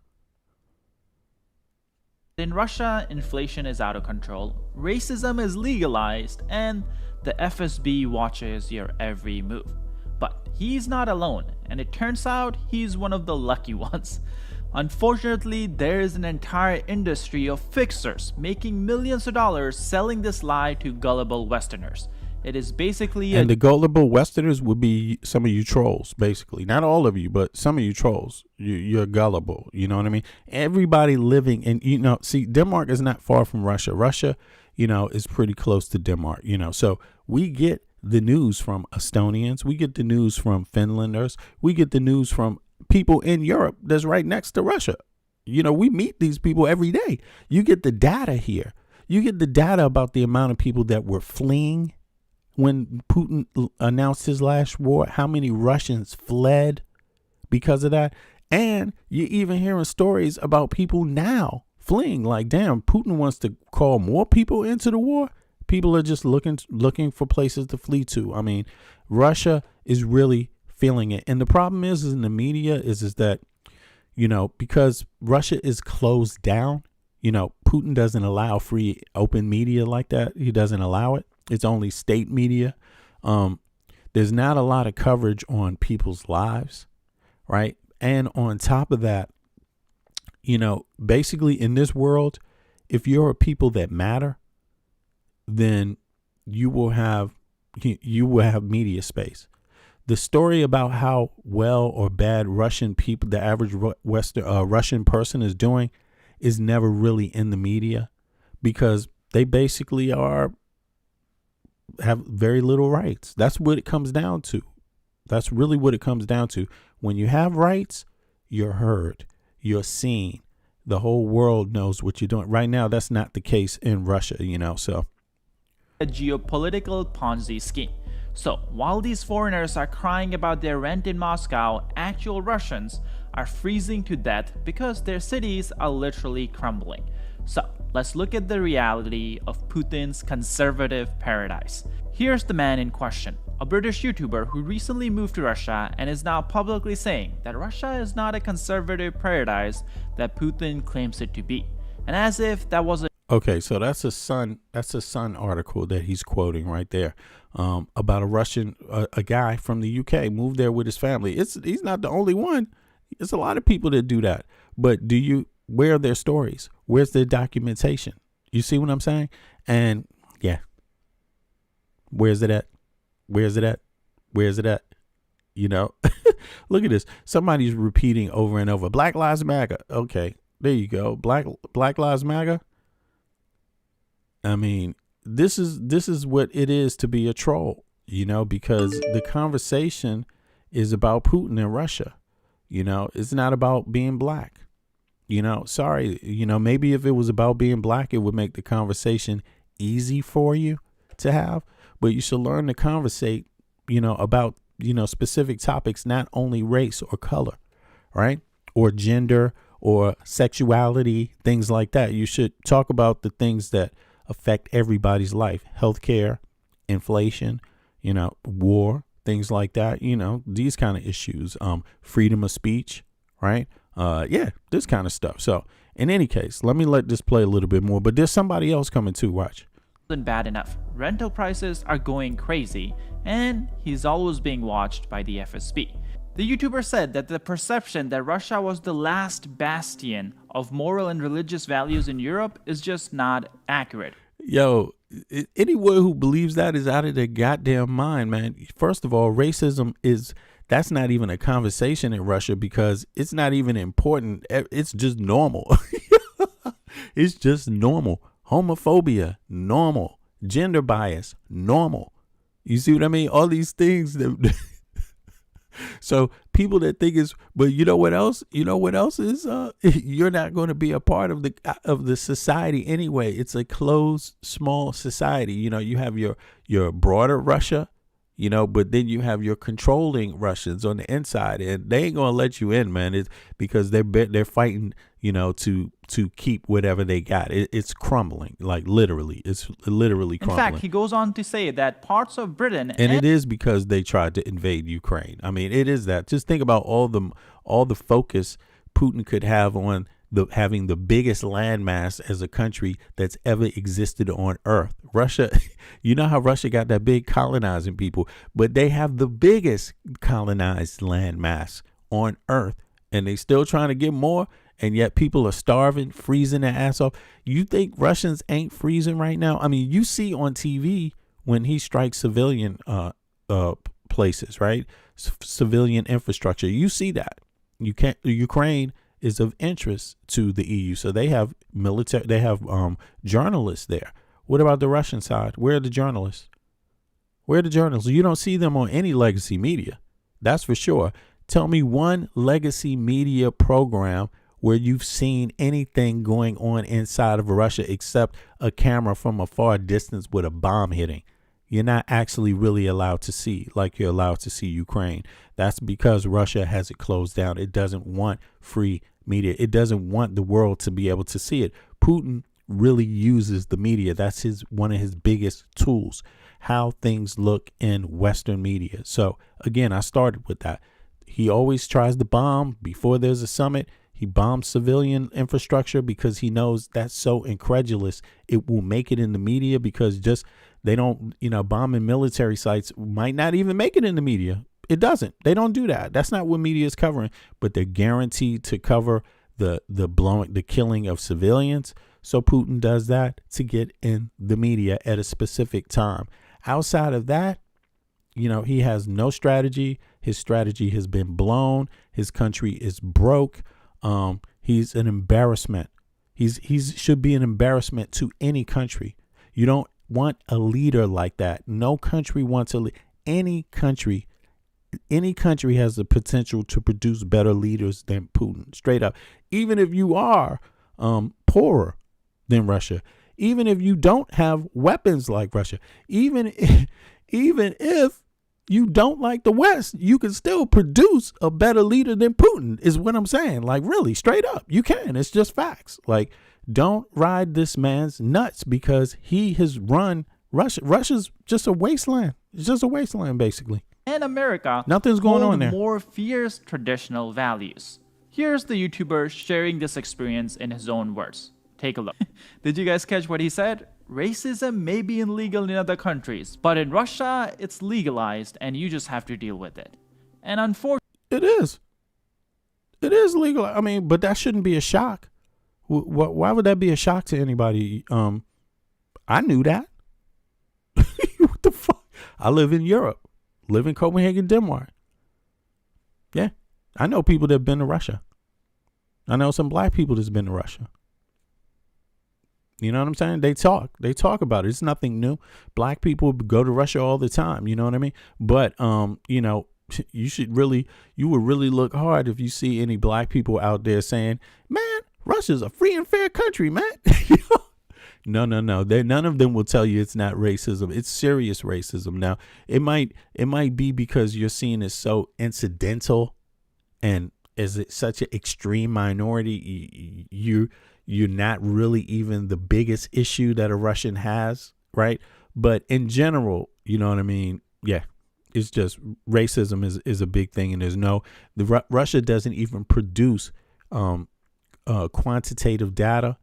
In Russia, inflation is out of control, racism is legalized, and the FSB watches your every move. But he's not alone, and it turns out he's one of the lucky ones. Unfortunately, there is an entire industry of fixers making millions of dollars selling this lie to gullible Westerners. It is basically and the gullible Westerners would be some of you trolls, basically. Not all of you, but some of you trolls. You're gullible. You know what I mean? Everybody living in, see, Denmark is not far from Russia. Russia, is pretty close to Denmark, So we get the news from Estonians. We get the news from Finlanders. We get the news from people in Europe that's right next to Russia. We meet these people every day. You get the data here. You get the data about the amount of people that were fleeing when Putin announced his last war, how many Russians fled because of that. And you're even hearing stories about people now fleeing. Like, damn, Putin wants to call more people into the war. People are just looking for places to flee to. I mean, Russia is really feeling it. And the problem is in the media is that, because Russia is closed down, Putin doesn't allow free open media like that. He doesn't allow it. It's only state media. There's not a lot of coverage on people's lives, right? And on top of that, basically in this world, if you're a people that matter, then you will have media space. The story about how well or bad Russian people, the average Russian person is doing, is never really in the media, because they basically have very little rights. That's what it comes down to. That's really what it comes down to. When you have rights, you're heard, you're seen. The whole world knows what you're doing. Right now, that's not the case in Russia, so. A geopolitical Ponzi scheme. So while these foreigners are crying about their rent in Moscow, actual Russians are freezing to death because their cities are literally crumbling. So let's look at the reality of Putin's conservative paradise. Here's the man in question, a British YouTuber who recently moved to Russia and is now publicly saying that Russia is not a conservative paradise that Putin claims it to be. And as if that wasn't okay, so that's a Sun article that he's quoting right there, about a Russian, a guy from the UK moved there with his family. He's not the only one. It's a lot of people that do that. But where are their stories? Where's their documentation? You see what I'm saying? And yeah, where's it at? Where's it at? Where's it at? Look at this. Somebody's repeating over and over, Black Lives Matter. Okay, there you go. Black Lives Matter. I mean, this is what it is to be a troll, because the conversation is about Putin and Russia. It's not about being black. Sorry, maybe if it was about being black, it would make the conversation easy for you to have, but you should learn to conversate, about, specific topics, not only race or color, right? Or gender or sexuality, things like that. You should talk about the things that affect everybody's life: healthcare, inflation, war, things like that, these kind of issues, freedom of speech, right? This kind of stuff. So in any case, let me let this play a little bit more, but there's somebody else coming too. Watch. Isn't bad enough. Rental prices are going crazy, and he's always being watched by the FSB. The YouTuber said that the perception that Russia was the last bastion of moral and religious values in Europe is just not accurate. Yo, anyone who believes that is out of their goddamn mind, man. First of all, racism that's not even a conversation in Russia because it's not even important. It's just normal. It's just normal. Homophobia, normal. Gender bias, normal. You see what I mean? All these things that so people that think but you know what else? You know what else is you're not going to be a part of the society anyway. It's a closed, small society. You have your broader Russia, but then you have your controlling Russians on the inside, and they ain't gonna let you in, man. It's because they're fighting, to keep whatever they got. It's crumbling, like literally. It's literally crumbling. In fact, he goes on to say that parts of Britain and it is because they tried to invade Ukraine. I mean, it is that. Just think about all the focus Putin could have on having the biggest landmass as a country that's ever existed on Earth. Russia, you know how Russia got that big colonizing people, but they have the biggest colonized landmass on Earth, and they still trying to get more, and yet people are starving, freezing their ass off. You think Russians ain't freezing right now? I mean, you see on TV when he strikes civilian places, right? Civilian infrastructure. You see that. Ukraine is of interest to the EU. So they have journalists there. What about the Russian side? Where are the journalists? You don't see them on any legacy media. That's for sure. Tell me one legacy media program where you've seen anything going on inside of Russia except a camera from a far distance with a bomb hitting. You're not actually really allowed to see like you're allowed to see Ukraine. That's because Russia has it closed down. It doesn't want free media. It doesn't want the world to be able to see it. Putin really uses the media. That's one of his biggest tools, how things look in Western media. So again, I started with that. He always tries to bomb before there's a summit. He bombs civilian infrastructure because he knows that's so incredulous. It will make it in the media because they don't, bombing military sites might not even make it in the media. It doesn't. They don't do that. That's not what media is covering, but they're guaranteed to cover the killing of civilians. So Putin does that to get in the media at a specific time. Outside of that, he has no strategy. His strategy has been blown. His country is broke. He's an embarrassment. He should be an embarrassment to any country. You don't want a leader like that. No country wants any country has the potential to produce better leaders than Putin. Straight up. Even if you are poorer than Russia, even if you don't have weapons like Russia, even if you don't like the West, you can still produce a better leader than Putin, is what I'm saying. Like, really, straight up, you can. It's just facts. Like, don't ride this man's nuts because he has run Russia. Russia's just a wasteland. It's just a wasteland, basically. And America, nothing's going on there. More fierce traditional values. Here's the YouTuber sharing this experience in his own words. Take a look. Did you guys catch what he said? Racism may be illegal in other countries, but in Russia, it's legalized and you just have to deal with it. And unfortunately, it is legal. I mean, but that shouldn't be a shock. Why would that be a shock to anybody? I knew that. What the fuck? I live in Europe. Live in Copenhagen, Denmark. Yeah. I know people that have been to Russia. I know some black people that's been to Russia. You know what I'm saying? They talk about it. It's nothing new. Black people go to Russia all the time. You know what I mean? But, you would really look hard if you see any black people out there saying, man, Russia's a free and fair country, man. No. None of them will tell you it's not racism. It's serious racism. Now, it might be because you're seeing it so incidental, and as it's such an extreme minority, you're not really even the biggest issue that a Russian has, right? But in general, you know what I mean? Yeah, it's just racism is a big thing, and Russia doesn't even produce quantitative data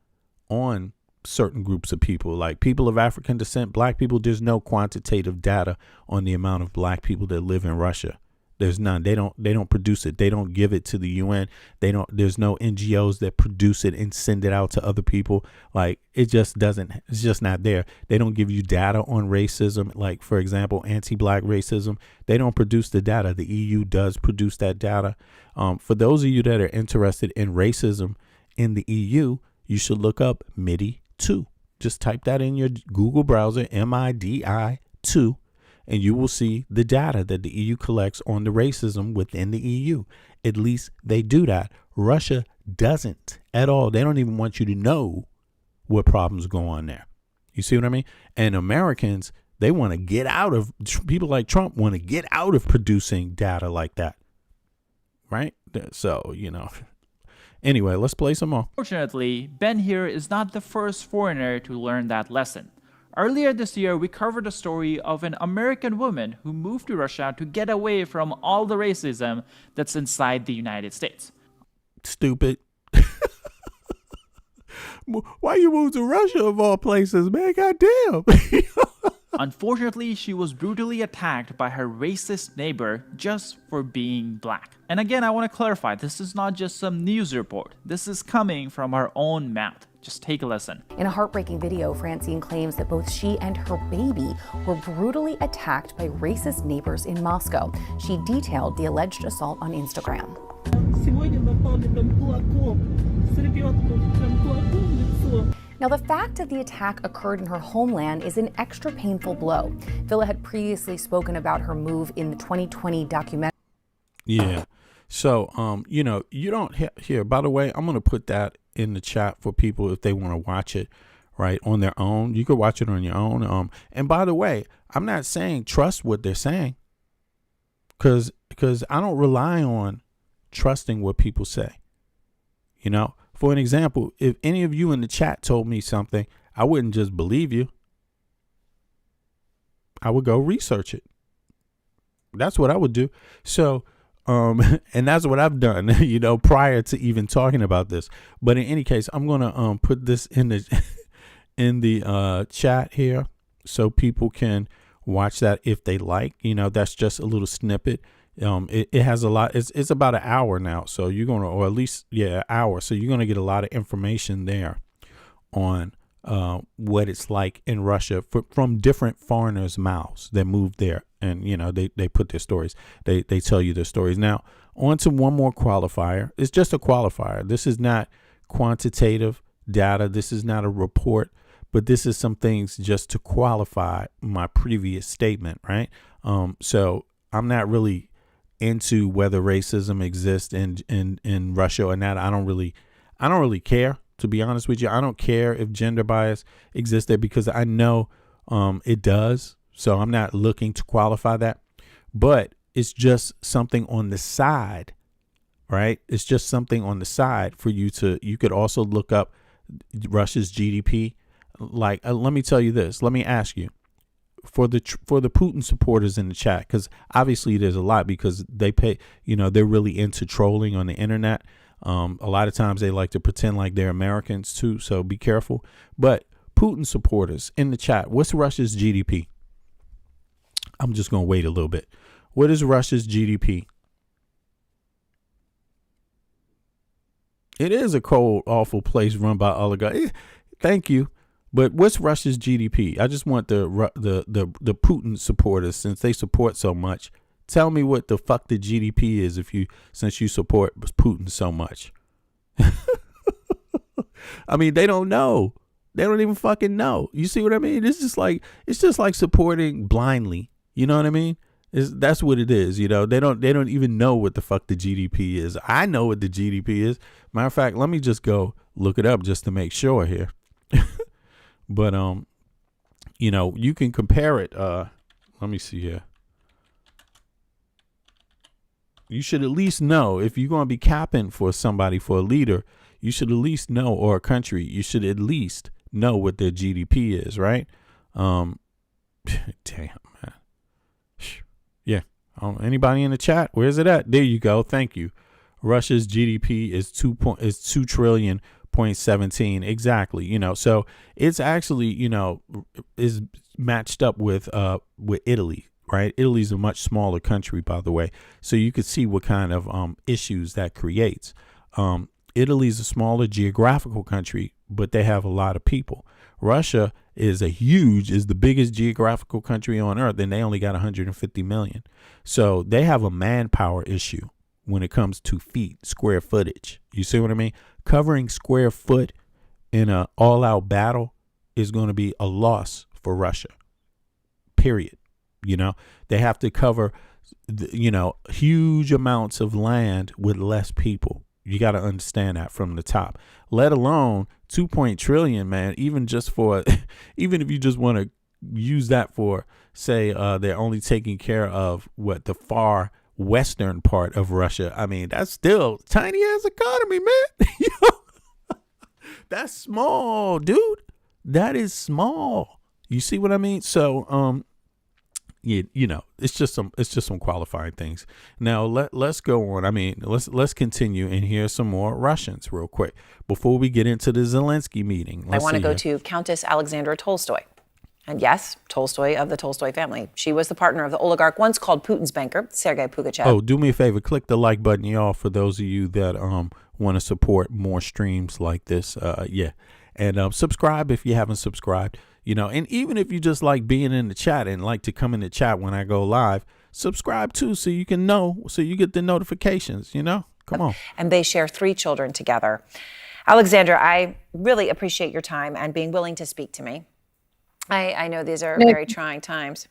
on certain groups of people, like people of African descent, black people. There's no quantitative data on the amount of black people that live in Russia. There's none. They don't produce it. They don't give it to the UN. There's no NGOs that produce it and send it out to other people. Like, it's just not there. They don't give you data on racism. Like, for example, anti-black racism. They don't produce the data. The EU does produce that data. For those of you that are interested in racism in the EU, you should look up MIDI 2. Just type that in your Google browser, MIDI 2, and you will see the data that the EU collects on the racism within the EU. At least they do that. Russia doesn't at all. They don't even want you to know what problems go on there. You see what I mean? And Americans, they want to get out of, people like Trump want to get out of producing data like that. Right? So, Anyway, let's play some more. Fortunately, Ben here is not the first foreigner to learn that lesson. Earlier this year, we covered a story of an American woman who moved to Russia to get away from all the racism that's inside the United States. Stupid. Why you moved to Russia of all places, man? Goddamn. Unfortunately, she was brutally attacked by her racist neighbor just for being black. And again, I want to clarify, this is not just some news report. This is coming from her own mouth. Just take a listen. In a heartbreaking video, Francine claims that both she and her baby were brutally attacked by racist neighbors in Moscow. She detailed the alleged assault on Instagram. Now, the fact that the attack occurred in her homeland is an extra painful blow. Villa had previously spoken about her move in the 2020 documentary. Yeah. So, you don't hear, by the way, I'm going to put that in the chat for people if they want to watch it, right, on their own. You could watch it on your own. And by the way, I'm not saying trust what they're saying, because I don't rely on trusting what people say. For an example, if any of you in the chat told me something, I wouldn't just believe you. I would go research it. That's what I would do. So, and that's what I've done, prior to even talking about this. But in any case, I'm going to put this in the chat here so people can watch that if they like. That's just a little snippet. It has a lot. It's about an hour now. So you're going to, or at least, an hour. So you're going to get a lot of information there on what it's like in Russia from different foreigners' mouths that moved there. And, they put their stories. They tell you their stories. Now, on to one more qualifier. It's just a qualifier. This is not quantitative data. This is not a report. But this is some things just to qualify my previous statement, right? So I'm not really into whether racism exists in Russia or not. I don't really care, to be honest with you. I don't care if gender bias exists there, because I know it does. So I'm not looking to qualify that, but it's just something on the side, right? It's just something on the side for you could also look up Russia's GDP. Like, let me tell you this. Let me ask you, for the Putin supporters in the chat, because obviously there's a lot, because they pay, they're really into trolling on the internet. A lot of times they like to pretend like they're Americans too. So be careful. But Putin supporters in the chat, what's Russia's GDP? I'm just going to wait a little bit. What is Russia's GDP? It is a cold, awful place run by oligarchs. Thank you. But what's Russia's GDP? I just want the Putin supporters, since they support so much, tell me what the fuck the GDP is since you support Putin so much. I mean, they don't know. They don't even fucking know. You see what I mean? It's just like supporting blindly. You know what I mean? That's what it is. You know, they don't even know what the fuck the GDP is. I know what the GDP is. Matter of fact, let me just go look it up just to make sure here. But you know, you can compare it. Let me see here. You should at least know, if you're going to be capping for somebody, for a leader, you should at least know, or a country, you should at least know what their GDP is, right? Damn, man. Yeah. Anybody in the chat? Where's it at? There you go. Thank you. Russia's GDP is 2 trillion 0.17. Exactly. You know, so it's actually, you know, is matched up with Italy. Right. Italy's a much smaller country, by the way. So you could see what kind of issues that creates. Italy's a smaller geographical country, but they have a lot of people. Russia is the biggest geographical country on earth, and they only got 150 million. So they have a manpower issue when it comes to square footage. You see what I mean? Covering square foot in an all-out battle is going to be a loss for Russia, period. You know, they have to cover, you know, huge amounts of land with less people. You got to understand that from the top, let alone 2 trillion, man. Even if you just want to use that for, say, they're only taking care of the far western part of Russia. I mean, that's still tiny ass economy, man. That's small, dude. That is small. You see what I mean? So, you know, it's just some qualifying things. Now let's go on. I mean, let's continue and hear some more Russians real quick before we get into the Zelensky meeting. I want to go to Countess Alexandra Tolstoy. And yes, Tolstoy of the Tolstoy family. She was the partner of the oligarch once called Putin's banker, Sergei Pugachev. Oh, do me a favor. Click the like button, y'all, for those of you that want to support more streams like this. Yeah. And subscribe if you haven't subscribed. You know, and even if you just like being in the chat and like to come in the chat when I go live, subscribe too, so you can know, so you get the notifications, you know, come on. And they share 3 children together. Alexandra, I really appreciate your time and being willing to speak to me. I know these are very trying times.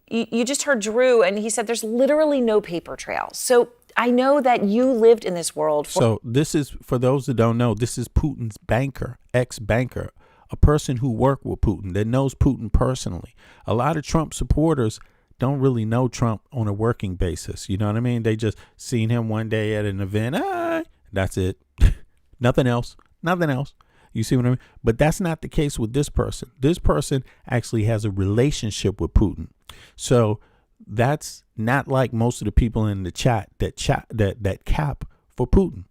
You just heard Drew, and he said there's literally no paper trail. So I know that you lived in this world. So this is, for those that don't know, this is Putin's banker, ex-banker. A person who worked with Putin, that knows Putin personally. A lot of Trump supporters don't really know Trump on a working basis. You know what I mean? They just seen him one day at an event. That's it. Nothing else. You see what I mean? But that's not the case with this person. This person actually has a relationship with Putin. So that's not like most of the people in the chat that cap for Putin.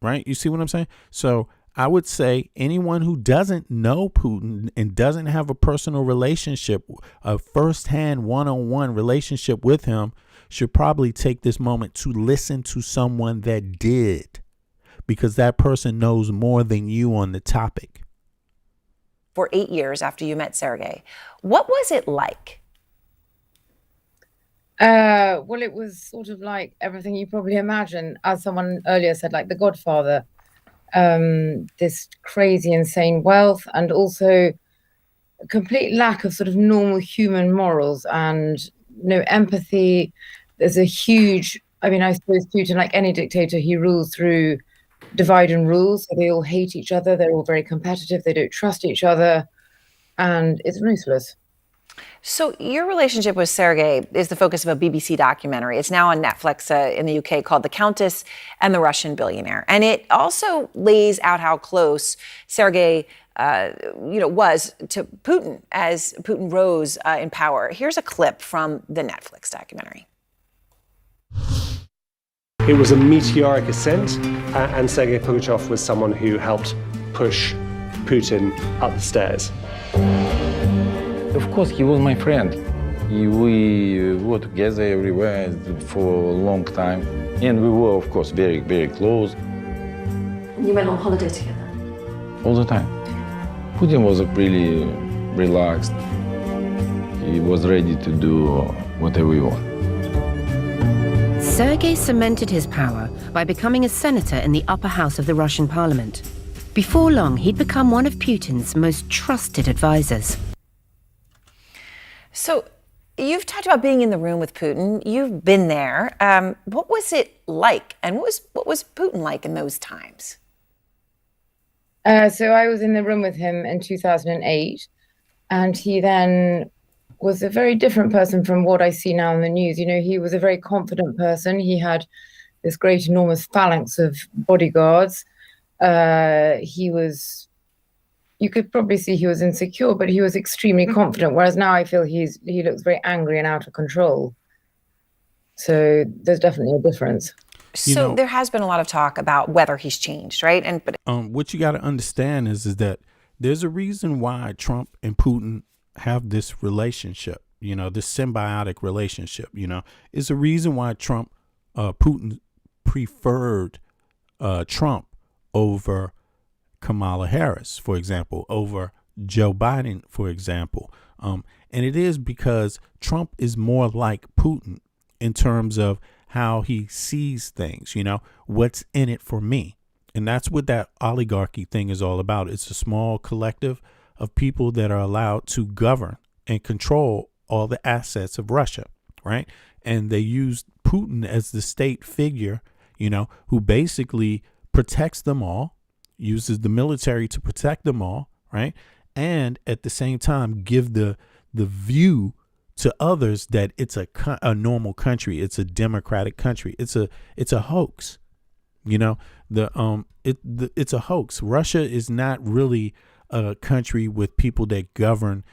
Right? You see what I'm saying? So I would say anyone who doesn't know Putin and doesn't have a personal relationship, a firsthand one-on-one relationship with him, should probably take this moment to listen to someone that did, because that person knows more than you on the topic. For 8 years after you met Sergei, what was it like? Well, it was sort of like everything you probably imagine. As someone earlier said, like The Godfather. This crazy, insane wealth, and also a complete lack of sort of normal human morals and no empathy. There's a huge, I mean, I suppose Putin, like any dictator, he rules through divide and rule. So they all hate each other. They're all very competitive. They don't trust each other. And it's ruthless. So your relationship with Sergei is the focus of a BBC documentary. It's now on Netflix in the UK, called The Countess and the Russian Billionaire. And it also lays out how close Sergei was to Putin as Putin rose in power. Here's a clip from the Netflix documentary. It was a meteoric ascent, and Sergei Pugachev was someone who helped push Putin up the stairs. Of course, he was my friend. We were together everywhere for a long time. And we were, of course, very, very close. You went on holiday together? All the time. Putin was really relaxed. He was ready to do whatever we want. Sergei cemented his power by becoming a senator in the upper house of the Russian parliament. Before long, he'd become one of Putin's most trusted advisors. So You've talked about being in the room with Putin. You've been there. What was it like? And what was Putin like in those times? So I was in the room with him in 2008, and he then was a very different person from what I see now in the news. You know, he was a very confident person. He had this great, enormous phalanx of bodyguards. You could probably see he was insecure, but he was extremely confident. Whereas now I feel he looks very angry and out of control. So there's definitely a difference. So there has been a lot of talk about whether he's changed, right? But what you got to understand is that there's a reason why Trump and Putin have this relationship, this symbiotic relationship, is a reason why Putin preferred Trump over Kamala Harris, for example, over Joe Biden, for example. And it is because Trump is more like Putin in terms of how he sees things, what's in it for me. And that's what that oligarchy thing is all about. It's a small collective of people that are allowed to govern and control all the assets of Russia, right? And they use Putin as the state figure, who basically protects them all, uses the military to protect them all, right? And at the same time, give the view to others that it's a normal country, it's a democratic country, it's a hoax, it's a hoax. Russia is not really a country with people that govern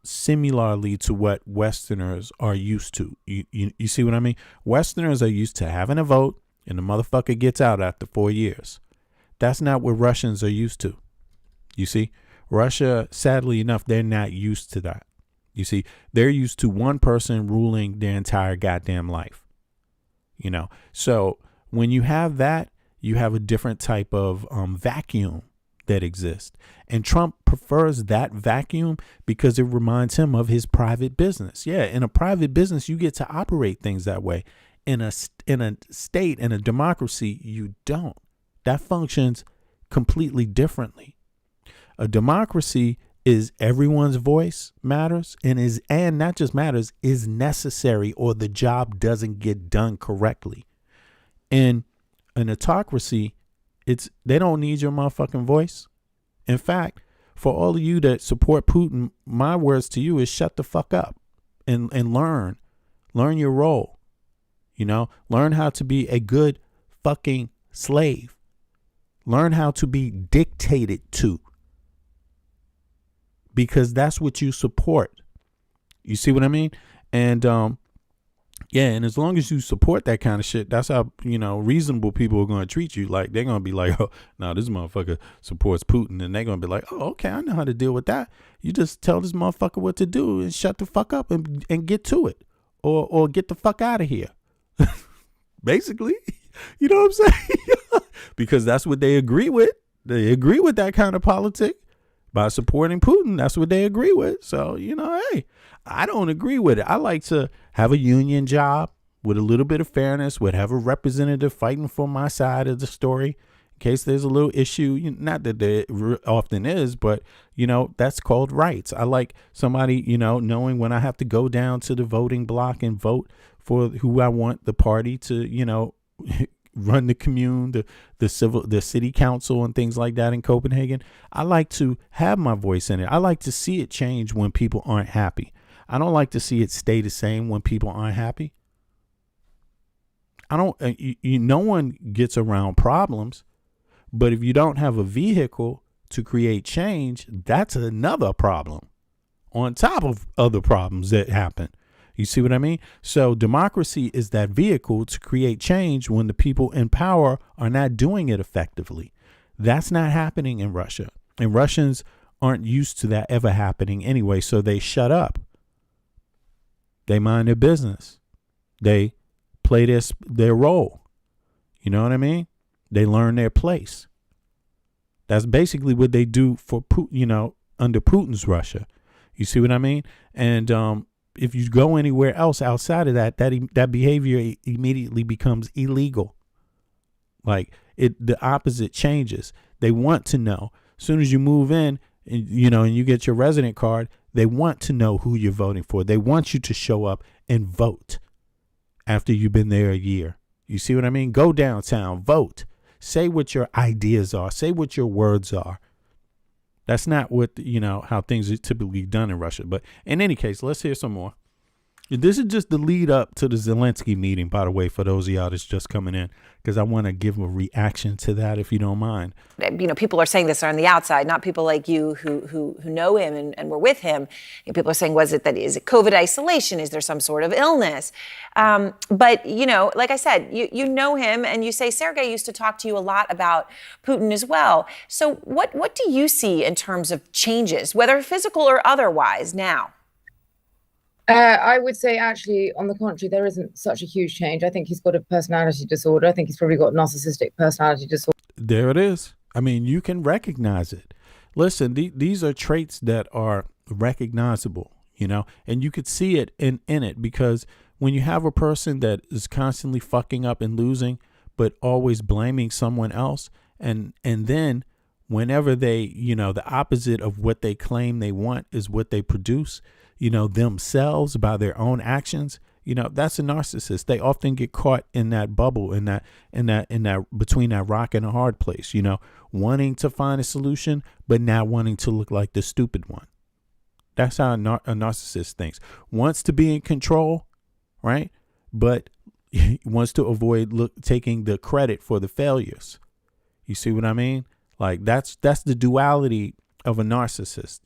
similarly to what Westerners are used to. You see what I mean? Westerners are used to having a vote and the motherfucker gets out after 4 years. That's not what Russians are used to. You see, Russia, sadly enough, they're not used to that. You see, they're used to one person ruling their entire goddamn life. So when you have that, you have a different type of vacuum that exists. And Trump prefers that vacuum because it reminds him of his private business. Yeah, in a private business, you get to operate things that way. In a state, in a democracy, you don't. That functions completely differently. A democracy is everyone's voice matters and not just matters, is necessary, or the job doesn't get done correctly. In an autocracy, they don't need your motherfucking voice. In fact, for all of you that support Putin, my words to you is shut the fuck up and learn your role. Learn how to be a good fucking slave. Learn how to be dictated to. Because that's what you support. You see what I mean? And and as long as you support that kind of shit, that's how, reasonable people are going to treat you. Like, they're going to be like, oh, no, this motherfucker supports Putin. And they're going to be like, oh, okay, I know how to deal with that. You just tell this motherfucker what to do and shut the fuck up and get to it. Or get the fuck out of here. Basically, you know what I'm saying? Because that's what they agree with. They agree with that kind of politic. By supporting Putin, that's what they agree with. So, hey, I don't agree with it. I like to have a union job with a little bit of fairness, would have a representative fighting for my side of the story in case there's a little issue. Not that there often is, but, that's called rights. I like somebody, knowing when I have to go down to the voting block and vote for who I want the party to, run the commune, the city council and things like that in Copenhagen. I like to have my voice in it. I like to see it change when people aren't happy. I don't like to see it stay the same when people aren't happy. No one gets around problems, but if you don't have a vehicle to create change, that's another problem on top of other problems that happen. You see what I mean? So democracy is that vehicle to create change when the people in power are not doing it effectively. That's not happening in Russia. And Russians aren't used to that ever happening anyway, so they shut up. They mind their business. They play their role. You know what I mean? They learn their place. That's basically what they do for Putin, under Putin's Russia. You see what I mean? And if you go anywhere else outside of that behavior immediately becomes illegal. Like the opposite changes. They want to know. As soon as you move in, and you get your resident card, They want to know who you're voting for. They want you to show up and vote after you've been there a year. You see what I mean? Go downtown, vote. Say what your ideas are. Say what your words are. That's not what, how things are typically done in Russia. But in any case, let's hear some more. This is just the lead up to the Zelensky meeting, by the way, for those of y'all that's just coming in, because I want to give a reaction to that, if you don't mind. People are saying this on the outside, not people like you who know him and were with him. People are saying, is it COVID isolation? Is there some sort of illness? But, like I said, you know him, and you say Sergei used to talk to you a lot about Putin as well. So what do you see in terms of changes, whether physical or otherwise, now? I would say, actually, on the contrary, there isn't such a huge change. I think he's got a personality disorder. I think he's probably got narcissistic personality disorder. There it is. I mean, you can recognize it. Listen, these are traits that are recognizable, and you could see it in it, because when you have a person that is constantly fucking up and losing, but always blaming someone else, and then whenever they, the opposite of what they claim they want is what they produce, themselves by their own actions, that's a narcissist. They often get caught in that bubble, in that between that rock and a hard place, wanting to find a solution, but not wanting to look like the stupid one. That's how a narcissist thinks. Wants to be in control, right? But wants to avoid taking the credit for the failures. You see what I mean? Like that's the duality of a narcissist,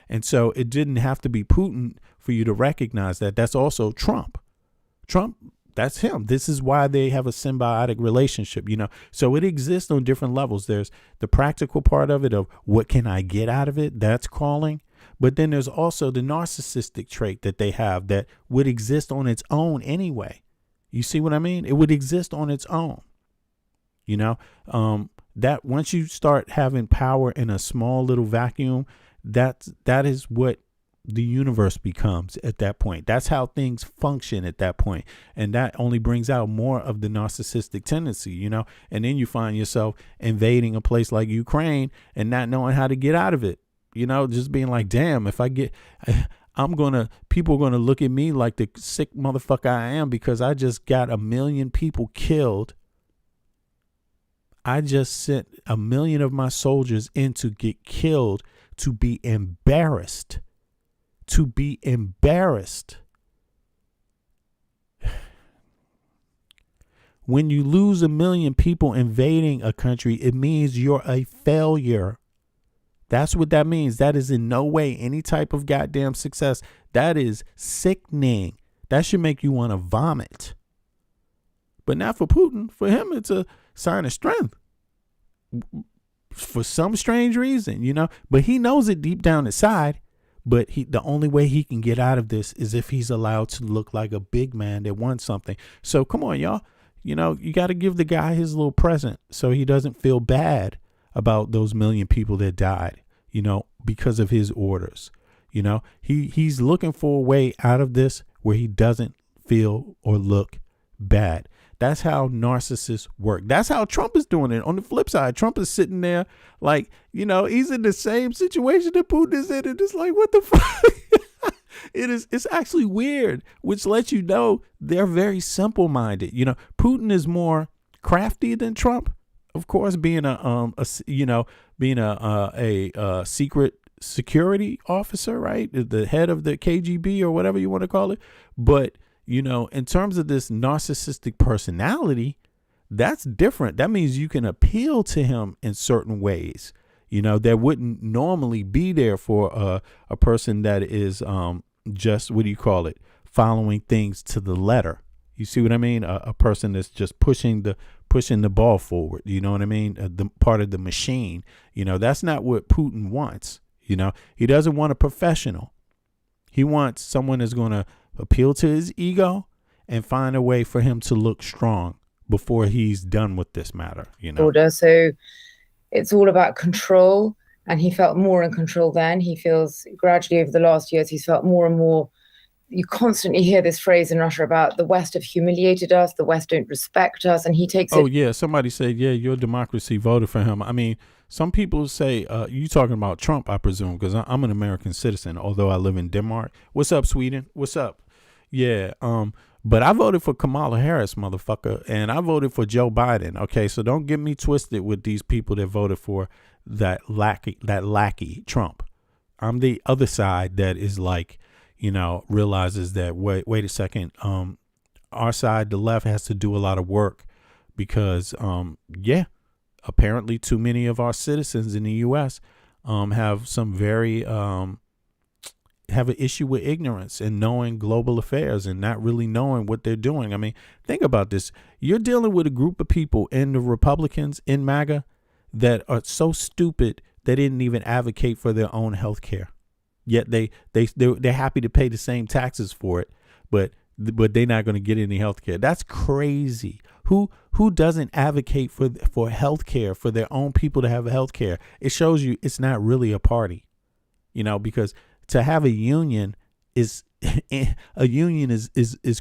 and so it didn't have to be Putin for you to recognize that. That's also Trump. That's him. This is why they have a symbiotic relationship, so it exists on different levels. There's the practical part of it, of what can I get out of it? That's calling. But then there's also the narcissistic trait that they have that would exist on its own anyway. You see what I mean? It would exist on its own, that once you start having power in a small little vacuum, that is what the universe becomes at that point. That's how things function at that point. And that only brings out more of the narcissistic tendency, and then you find yourself invading a place like Ukraine and not knowing how to get out of it, just being like, damn, if I get, people are going to look at me like the sick motherfucker I am because I just got 1 million people killed. I just sent 1 million of my soldiers in to get killed, to be embarrassed. When you lose 1 million people invading a country, it means you're a failure. That's what that means. That is in no way any type of goddamn success. That is sickening. That should make you want to vomit. But not for Putin. For him, it's a sign of strength. For some strange reason, but he knows it deep down inside. But the only way he can get out of this is if he's allowed to look like a big man that wants something. So come on, y'all. You got to give the guy his little present so he doesn't feel bad about those 1 million people that died, because of his orders. He's looking for a way out of this where he doesn't feel or look bad. That's how narcissists work. That's how Trump is doing it. On the flip side, Trump is sitting there like, he's in the same situation that Putin is in. And it's like, what the fuck? It's actually weird, which lets you know they're very simple minded. Putin is more crafty than Trump, of course, being a secret security officer, right? The head of the KGB or whatever you want to call it. But in terms of this narcissistic personality, that's different. That means you can appeal to him in certain ways, that wouldn't normally be there for a person that is just, following things to the letter. You see what I mean? A person that's just pushing the ball forward. You know what I mean? The part of the machine. That's not what Putin wants. He doesn't want a professional. He wants someone that's going to appeal to his ego and find a way for him to look strong before he's done with this matter, So it's all about control, and he felt more in control then. He feels gradually over the last years, he's felt more and more you constantly hear this phrase in Russia about the West have humiliated us, the West don't respect us, and he takes it. Oh yeah, somebody said, yeah, your democracy voted for him. I mean, some people say, you talking about Trump, I presume, because I'm an American citizen, although I live in Denmark. What's up, Sweden? What's up? Yeah, but I voted for Kamala Harris, motherfucker, and I voted for Joe Biden. Okay, so don't get me twisted with these people that voted for that lackey Trump. I'm the other side that is like, realizes that wait a second, our side, the left, has to do a lot of work because apparently too many of our citizens in the U.S. Have some very have an issue with ignorance and knowing global affairs and not really knowing what they're doing. I mean, think about this. You're dealing with a group of people in the Republicans in MAGA that are so stupid they didn't even advocate for their own health care. Yet they're happy to pay the same taxes for it, but they're not going to get any health care. That's crazy. Who doesn't advocate for health care for their own people to have health care? It shows you it's not really a party, because to have a union is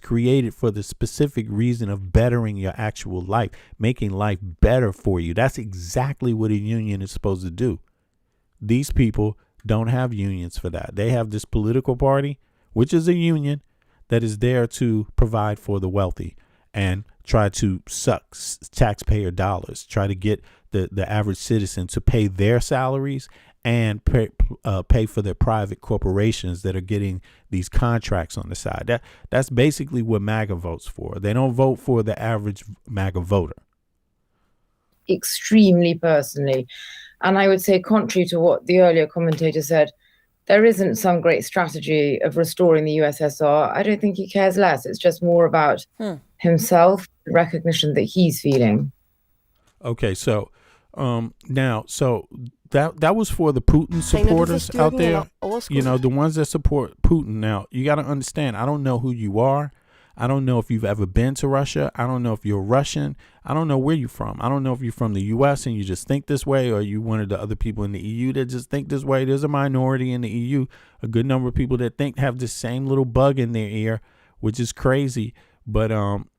created for the specific reason of bettering your actual life, making life better for you. That's exactly what a union is supposed to do. These people don't have unions for that. They have this political party, which is a union that is there to provide for the wealthy and try to suck taxpayer dollars, try to get the average citizen to pay their salaries and pay for their private corporations that are getting these contracts on the side. That's basically what MAGA votes for. They don't vote for the average MAGA voter. Extremely personally. And I would say, contrary to what the earlier commentator said, there isn't some great strategy of restoring the USSR. I don't think he cares less. It's just more about himself, the recognition that he's feeling. Okay, so that was for the Putin supporters out there, the ones that support Putin. Now, you got to understand, I don't know who you are. I don't know if you've ever been to Russia. I don't know if you're Russian. I don't know where you're from. I don't know if you're from the U.S. and you just think this way, or you one of the other people in the EU that just think this way. There's a minority in the EU, a good number of people that have this same little bug in their ear, which is crazy. But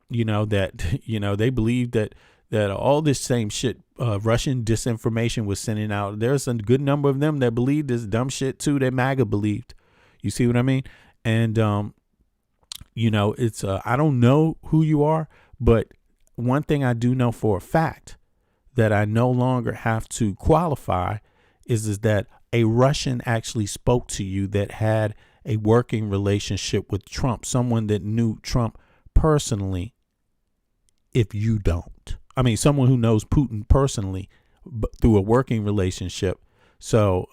they believe that all this same shit, Russian disinformation was sending out. There's a good number of them that believe this dumb shit too that MAGA believed. You see what I mean? And it's I don't know who you are, but one thing I do know for a fact that I no longer have to qualify is that a Russian actually spoke to you that had a working relationship with Trump, someone that knew Trump personally. If you don't, I mean, someone who knows Putin personally through a working relationship. So,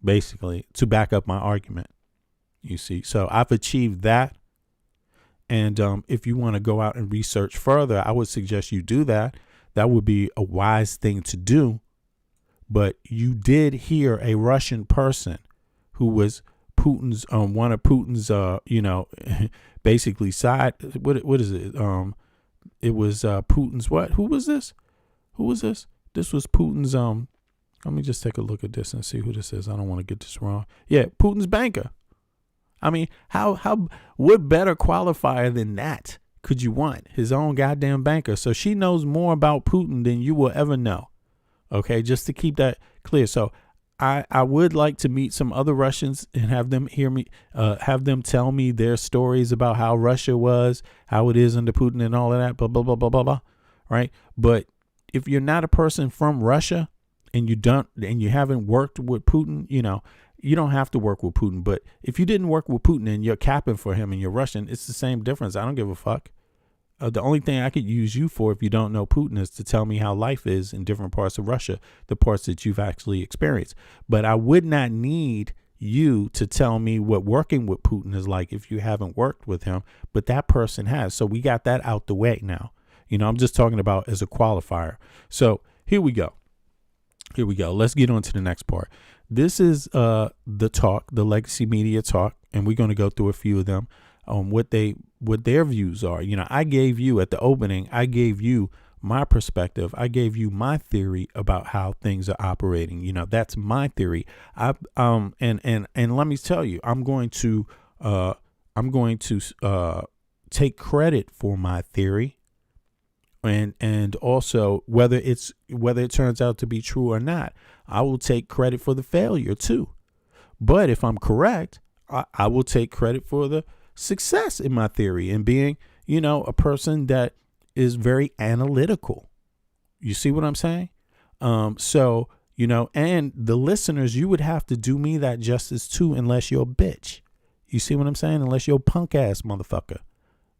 basically to back up my argument. You see, so I've achieved that. And if you want to go out and research further, I would suggest you do that. That would be a wise thing to do. But you did hear a Russian person who was Putin's one of Putin's basically side. What is it? It was Putin's what? Who was this? This was Putin's let me just take a look at this and see who this is. I don't want to get this wrong. Yeah, Putin's banker. I mean, what better qualifier than that could you want? His own goddamn banker. So she knows more about Putin than you will ever know. Okay, just to keep that clear. So I would like to meet some other Russians and have them hear me, have them tell me their stories about how Russia was, how it is under Putin and all of that, blah, blah, blah, blah, blah, blah. Right. But if you're not a person from Russia and you haven't worked with Putin, you don't have to work with Putin. But if you didn't work with Putin and you're capping for him and you're Russian, it's the same difference. I don't give a fuck. The only thing I could use you for if you don't know Putin is to tell me how life is in different parts of Russia, the parts that you've actually experienced. But I would not need you to tell me what working with Putin is like if you haven't worked with him. But that person has. So we got that out the way now. I'm just talking about as a qualifier. So here we go. Let's get on to the next part. This is the talk, the legacy media talk, and we're going to go through a few of them on what their views are. I gave you at the opening, I gave you my perspective. I gave you my theory about how things are operating. That's my theory. And let me tell you, I'm going to I'm going to take credit for my theory, and also whether it turns out to be true or not, I will take credit for the failure too. But if I'm correct, I will take credit for the success in my theory and being, a person that is very analytical. You see what I'm saying? So, and the listeners, you would have to do me that justice too, unless you're a bitch. You see what I'm saying? Unless you're a punk ass motherfucker.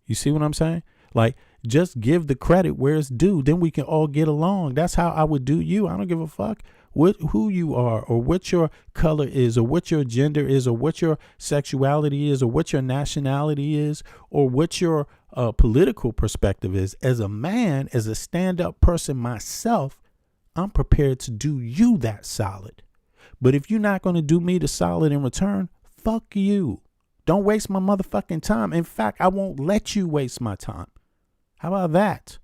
You see what I'm saying? Like, just give the credit where it's due. Then we can all get along. That's how I would do you. I don't give a fuck who you are, or what your color is, or what your gender is, or what your sexuality is, or what your nationality is, or what your political perspective is. As a man, as a stand-up person myself, I'm prepared to do you that solid. But if you're not going to do me the solid in return, fuck you. Don't waste my motherfucking time. In fact, I won't let you waste my time. How about that?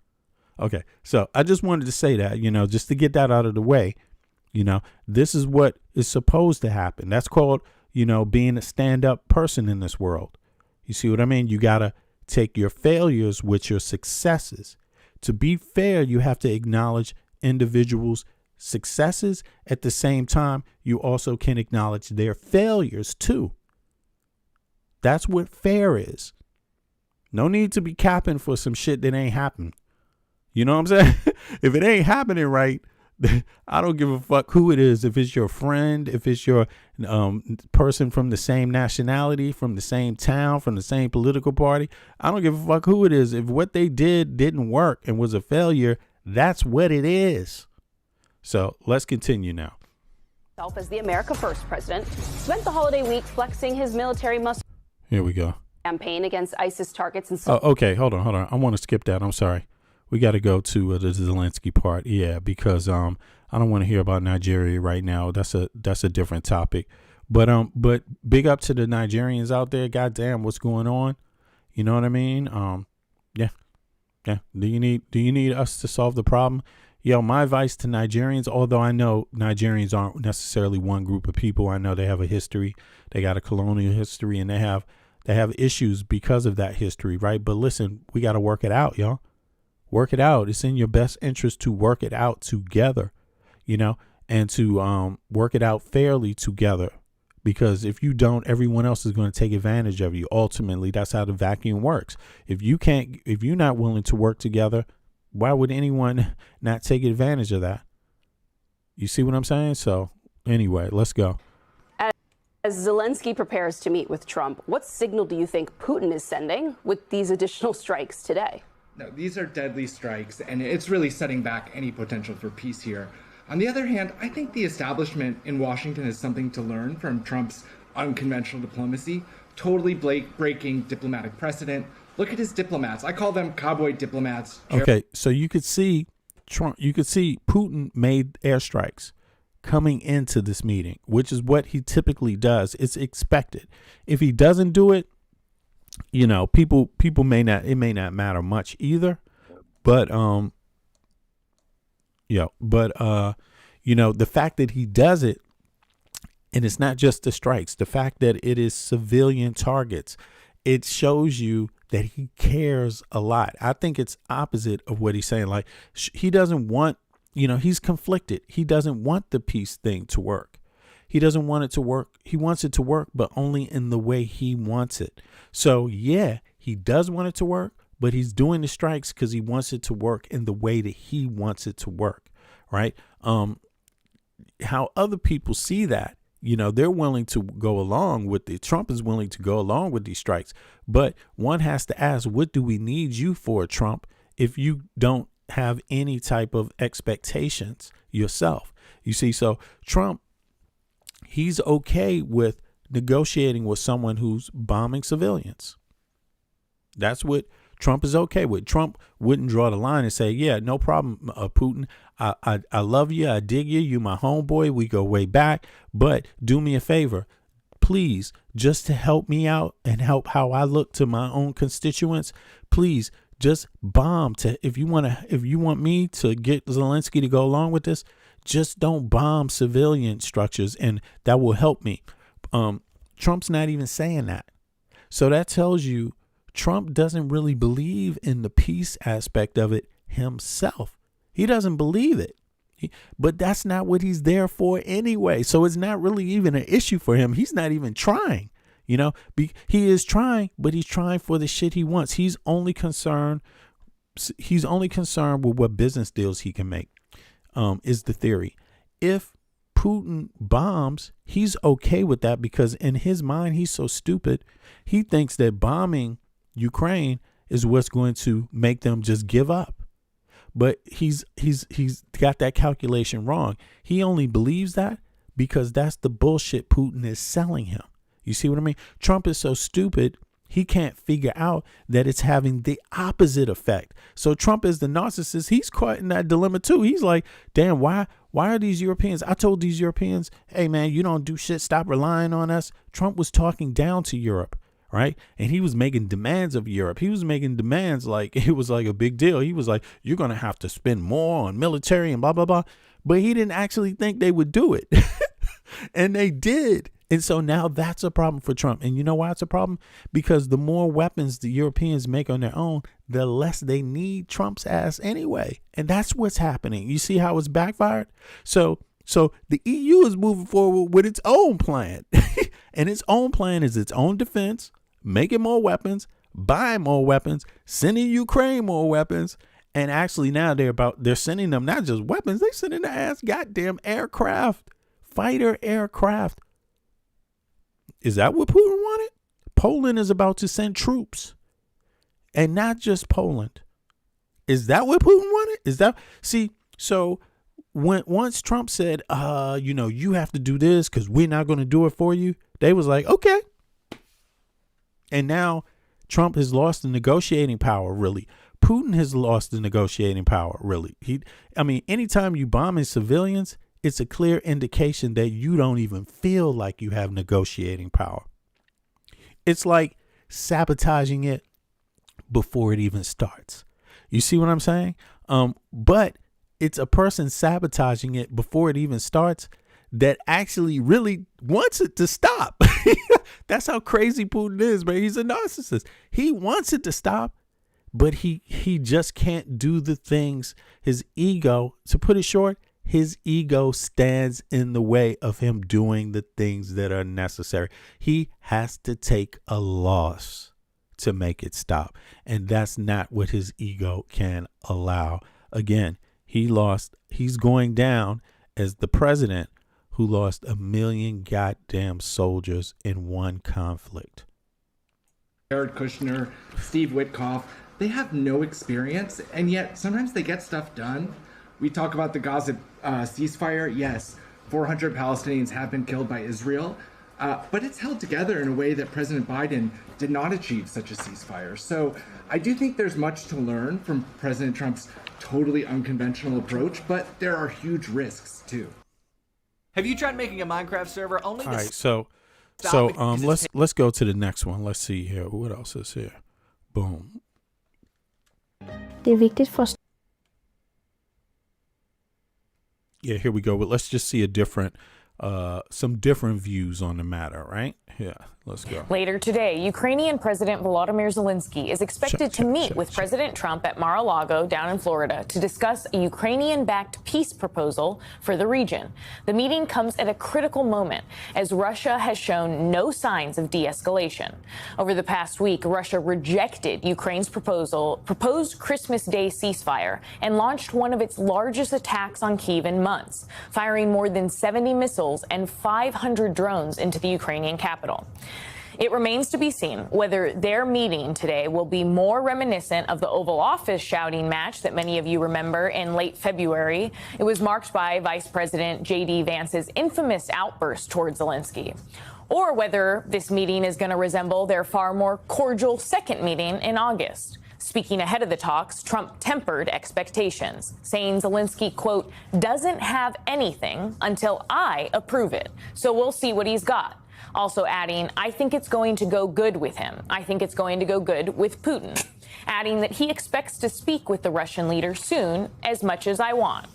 Okay, so I just wanted to say that, just to get that out of the way. This is what is supposed to happen. That's called, being a stand-up person in this world. You see what I mean? You got to take your failures with your successes. To be fair, you have to acknowledge individuals' successes. At the same time, you also can acknowledge their failures too. That's what fair is. No need to be capping for some shit that ain't happening. You know what I'm saying? If it ain't happening right, I don't give a fuck who it is. If it's your friend, if it's your person from the same nationality, from the same town, from the same political party, I don't give a fuck who it is. If what they did didn't work and was a failure, that's what it is. So let's continue now. As the America First president spent the holiday week flexing his military muscle. Here we go. Campaign against ISIS targets and. Okay, hold on. I want to skip that. I'm sorry. We got to go to the Zelensky part. Yeah, because I don't want to hear about Nigeria right now. That's a different topic. But big up to the Nigerians out there. Goddamn, what's going on? You know what I mean? Yeah. Do you need us to solve the problem? Yo, my advice to Nigerians, although I know Nigerians aren't necessarily one group of people. I know they have a history. They got a colonial history, and they have issues because of that history, right? But listen, we got to work it out, y'all. Work it out. It's in your best interest to work it out together, and to work it out fairly together. Because if you don't, everyone else is going to take advantage of you. Ultimately, that's how the vacuum works. If you're not willing to work together, why would anyone not take advantage of that? You see what I'm saying? So anyway, let's go. As Zelensky prepares to meet with Trump, what signal do you think Putin is sending with these additional strikes today? No, these are deadly strikes, and it's really setting back any potential for peace here. On the other hand, I think the establishment in Washington has something to learn from Trump's unconventional diplomacy, totally breaking diplomatic precedent. Look at his diplomats. I call them cowboy diplomats. Okay, so you could see Putin made airstrikes coming into this meeting, which is what he typically does. It's expected. If he doesn't do it, people may not matter much either. But the fact that he does it, and it's not just the strikes, the fact that it is civilian targets, it shows you that he cares a lot. I think it's opposite of what he's saying. Like, he doesn't want, he's conflicted. He doesn't want the peace thing to work. He doesn't want it to work. He wants it to work, but only in the way he wants it. So yeah, he does want it to work, but he's doing the strikes because he wants it to work in the way that he wants it to work. Right. How other people see that, they're willing to go along with it. Trump is willing to go along with these strikes. But one has to ask, what do we need you for, Trump, if you don't have any type of expectations yourself? You see, so Trump, he's okay with negotiating with someone who's bombing civilians. That's what Trump is okay with. Trump wouldn't draw the line and say, yeah, no problem, Putin. I love you. I dig you. You my homeboy. We go way back. But do me a favor, please, just to help me out and help how I look to my own constituents. Please just bomb. If you want me to get Zelensky to go along with this, just don't bomb civilian structures, and that will help me. Trump's not even saying that. So that tells you Trump doesn't really believe in the peace aspect of it himself. He doesn't believe it. But that's not what he's there for anyway. So it's not really even an issue for him. He's not even trying. You know, he is trying, but he's trying for the shit he wants. He's only concerned with what business deals he can make, is the theory. If Putin bombs, he's okay with that because in his mind, he's so stupid. He thinks that bombing Ukraine is what's going to make them just give up. But he's got that calculation wrong. He only believes that because that's the bullshit Putin is selling him. You see what I mean? Trump is so stupid, he can't figure out that it's having the opposite effect. So Trump is the narcissist. He's caught in that dilemma too. He's like, damn, why are these Europeans? I told these Europeans, hey man, you don't do shit. Stop relying on us. Trump was talking down to Europe. Right. And he was making demands of Europe. He was making demands like it was like a big deal. He was like, you're going to have to spend more on military and blah, blah, blah. But he didn't actually think they would do it. And they did. And so now that's a problem for Trump. And you know why it's a problem? Because the more weapons the Europeans make on their own, the less they need Trump's ass anyway. And that's what's happening. You see how it's backfired? So the EU is moving forward with its own plan. And its own plan is its own defense, making more weapons, buying more weapons, sending Ukraine more weapons. And actually now they're sending them not just weapons, they're sending their ass goddamn aircraft, fighter aircraft. Is that what Putin wanted? Poland is about to send troops. And not just Poland. Is that what Putin wanted? So once Trump said, you have to do this because we're not going to do it for you, they was like, okay. And now Trump has lost the negotiating power, really. Putin has lost the negotiating power, really. Anytime you bombing civilians, it's a clear indication that you don't even feel like you have negotiating power. It's like sabotaging it before it even starts. You see what I'm saying? But it's a person sabotaging it before it even starts that actually really wants it to stop. That's how crazy Putin is, man. He's a narcissist. He wants it to stop, but he just can't do the things. His ego, to put it short, his ego stands in the way of him doing the things that are necessary. He has to take a loss to make it stop. And that's not what his ego can allow. Again, he's going down as the president who lost 1 million goddamn soldiers in one conflict. Jared Kushner, Steve Witkoff, they have no experience, and yet sometimes they get stuff done. We talk about the Gaza ceasefire. Yes, 400 Palestinians have been killed by Israel, but it's held together in a way that President Biden did not achieve such a ceasefire. So I do think there's much to learn from President Trump's totally unconventional approach, but there are huge risks too. Have you tried making a Minecraft server only to... All right, let's go to the next one. Let's see here. What else is here? Boom. Det er vigtigt for... Yeah, here we go. But let's just see some different views on the matter, right? Yeah, let's go. Later today, Ukrainian President Volodymyr Zelensky is expected to meet with President Trump at Mar-a-Lago down in Florida to discuss a Ukrainian-backed peace proposal for the region. The meeting comes at a critical moment as Russia has shown no signs of de-escalation. Over the past week, Russia rejected Ukraine's proposed Christmas Day ceasefire and launched one of its largest attacks on Kyiv in months, firing more than 70 missiles and 500 drones into the Ukrainian capital. It remains to be seen whether their meeting today will be more reminiscent of the Oval Office shouting match that many of you remember in late February. It was marked by Vice President J.D. Vance's infamous outburst towards Zelensky. Or whether this meeting is going to resemble their far more cordial second meeting in August. Speaking ahead of the talks, Trump tempered expectations, saying Zelensky, quote, doesn't have anything until I approve it. So we'll see what he's got. Also adding, I think it's going to go good with him. I think it's going to go good with Putin. Adding that he expects to speak with the Russian leader soon, as much as I want.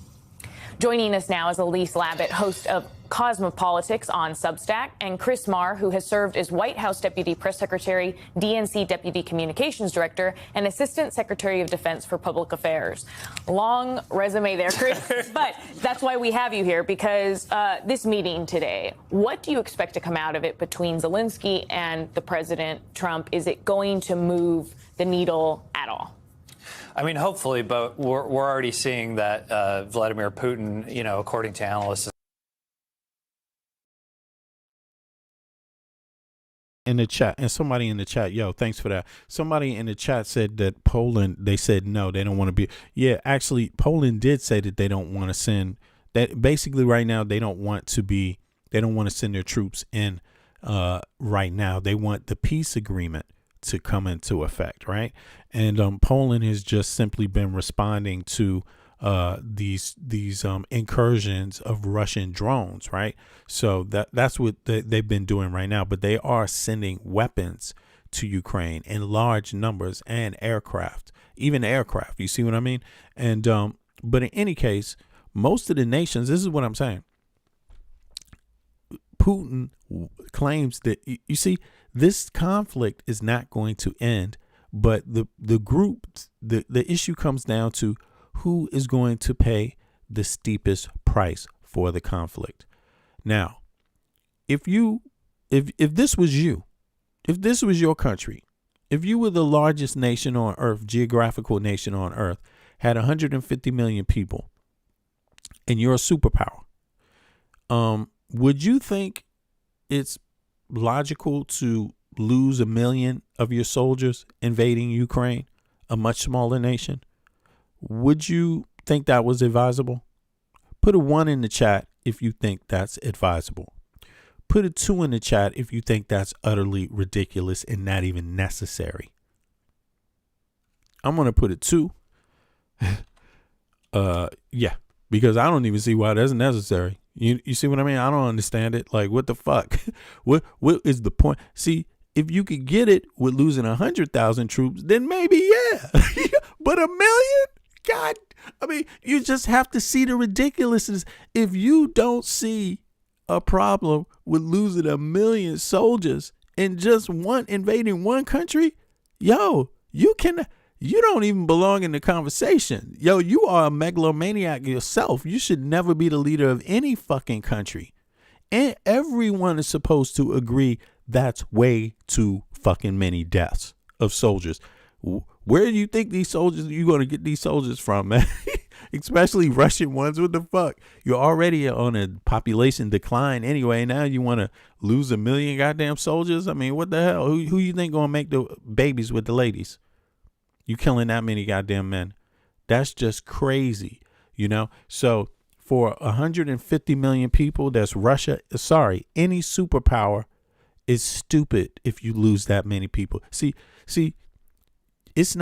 Joining us now is Elise Labott, host of Cosmopolitics on Substack, and Chris Marr, who has served as White House Deputy Press Secretary, DNC Deputy Communications Director, and Assistant Secretary of Defense for Public Affairs. Long resume there, Chris, but that's why we have you here, because this meeting today, what do you expect to come out of it between Zelensky and the President Trump? Is it going to move the needle at all? I mean, hopefully, but we're already seeing that Vladimir Putin, according to analysts, in the chat, and somebody in the chat, thanks for that. Somebody in the chat said that Poland, they said no, they don't want to be. Yeah, actually, Poland did say that they don't want to send. That basically right now they don't want to send their troops in. Right now they want the peace agreement to come into effect, right? And Poland has just simply been responding to these incursions of Russian drones, right? So that's what they've been doing right now. But they are sending weapons to Ukraine in large numbers and aircraft, even aircraft. You see what I mean? And but in any case, most of the nations, this is what I'm saying. Putin claims that, you see, this conflict is not going to end, but the issue comes down to who is going to pay the steepest price for the conflict. Now, if this was you, if this was your country, if you were the largest nation on earth, geographical nation on earth, had 150 million people, and you're a superpower, would you think it's logical to lose 1 million of your soldiers invading Ukraine, a much smaller nation? Would you think that was advisable? Put a 1 in the chat if you think that's advisable. Put a 2 in the chat if you think that's utterly ridiculous and not even necessary. I'm going to put a 2. Yeah, because I don't even see why that's necessary. You see what I mean? I don't understand it. Like, what the fuck? What is the point? See, if you could get it with losing 100,000 troops, then maybe, yeah. But 1 million? God, I mean, you just have to see the ridiculousness. If you don't see a problem with losing 1 million soldiers in just invading one country, you don't even belong in the conversation. You are a megalomaniac yourself. You should never be the leader of any fucking country. And everyone is supposed to agree that's way too fucking many deaths of soldiers. Where do you think you're going to get these soldiers from, man? Especially Russian ones. What the fuck? You're already on a population decline anyway. Now you want to lose 1 million goddamn soldiers? I mean, what the hell? Who you think going to make the babies with the ladies? You killing that many goddamn men. That's just crazy, So for 150 million people, that's Russia. Sorry, any superpower is stupid if you lose that many people. See, I'm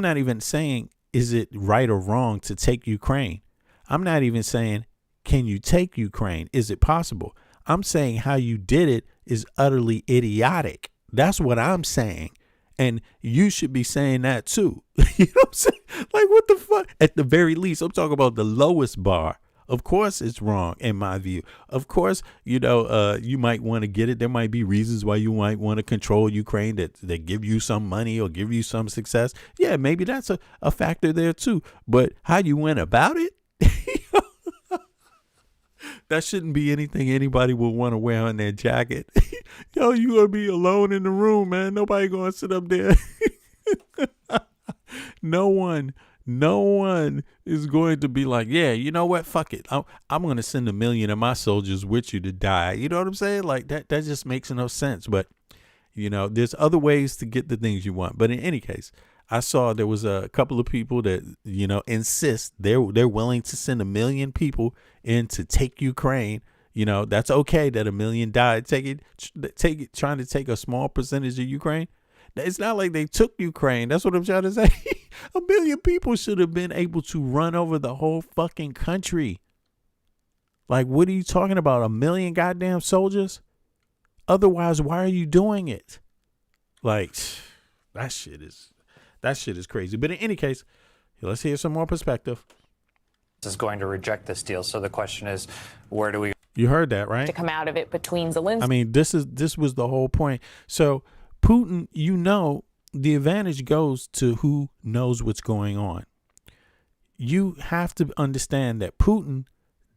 not even saying, is it right or wrong to take Ukraine? I'm not even saying, can you take Ukraine? Is it possible? I'm saying how you did it is utterly idiotic. That's what I'm saying. And you should be saying that too. You know what I'm saying? Like, what the fuck? At the very least, I'm talking about the lowest bar. Of course it's wrong in my view. Of course, you might want to get it. There might be reasons why you might want to control Ukraine that give you some money or give you some success. Yeah, maybe that's a factor there too. But how you went about it? That shouldn't be anything anybody would want to wear on their jacket. You going to be alone in the room, man. Nobody going to sit up there. No one is going to be like, yeah, you know what? Fuck it. I'm going to send 1 million of my soldiers with you to die. You know what I'm saying? Like that just makes no sense. But, there's other ways to get the things you want. But in any case, I saw there was a couple of people that, insist they're willing to send 1 million people in to take Ukraine. That's okay that 1 million died. Trying to take a small percentage of Ukraine. It's not like they took Ukraine. That's what I'm trying to say. 1 million people should have been able to run over the whole fucking country. Like, what are you talking about? 1 million goddamn soldiers? Otherwise, why are you doing it? Like, that shit is crazy. But in any case, let's hear some more perspective. is going to reject this deal. So the question is, where do we? You heard that, right? To come out of it between Zelensky. I mean, this was the whole point. So Putin, the advantage goes to who knows what's going on. You have to understand that Putin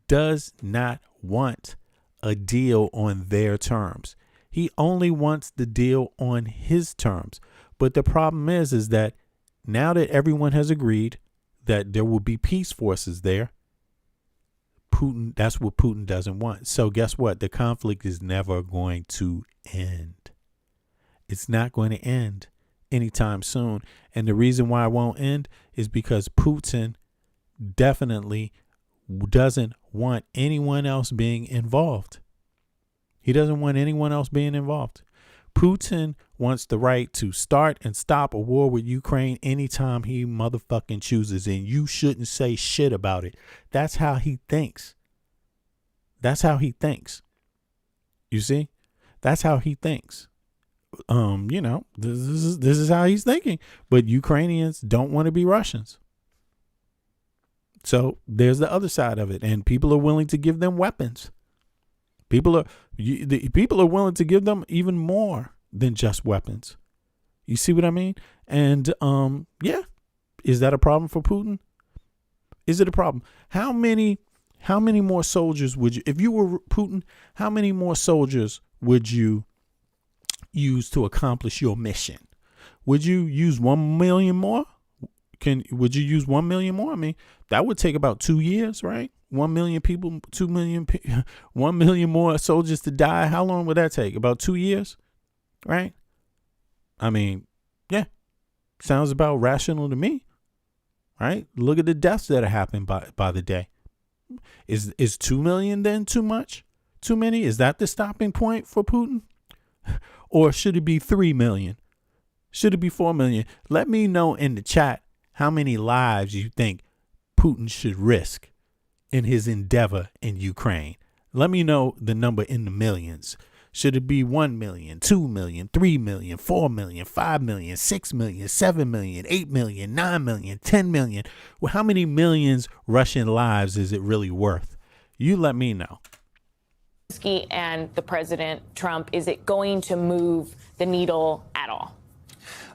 does not want a deal on their terms. He only wants the deal on his terms. But the problem is that now that everyone has agreed that there will be peace forces there, that's what Putin doesn't want. So guess what? The conflict is never going to end. It's not going to end anytime soon. And the reason why it won't end is because Putin definitely doesn't want anyone else being involved. He doesn't want anyone else being involved. Putin wants the right to start and stop a war with Ukraine anytime he motherfucking chooses, and you shouldn't say shit about it. That's how he thinks. That's how he thinks. You see? That's how he thinks. This is how he's thinking. But Ukrainians don't want to be Russians. So there's the other side of it, and people are willing to give them weapons. People are willing to give them even more than just weapons. You see what I mean? And yeah, is that a problem for Putin? Is it a problem? How many more soldiers would you, if you were Putin, how many more soldiers would you use to accomplish your mission? Would you use 1 million more? Would you use 1 million more? I mean, that would take about 2 years, right? 1 million people, 1 million more soldiers to die. How long would that take? About 2 years, right? I mean, yeah, sounds about rational to me, right? Look at the deaths that are happening by the day. Is 2 million then too much? Too many? Is that the stopping point for Putin? Or should it be 3 million? Should it be 4 million? Let me know in the chat how many lives you think Putin should risk in his endeavor in Ukraine. Let me know the number in the millions. Should it be 1 million, 2 million, 3 million, 4 million, 5 million, 6 million, 7 million, 8 million, 9 million, 10 million? Well, how many millions Russian lives is it really worth? You let me know. And the President Trump, is it going to move the needle at all?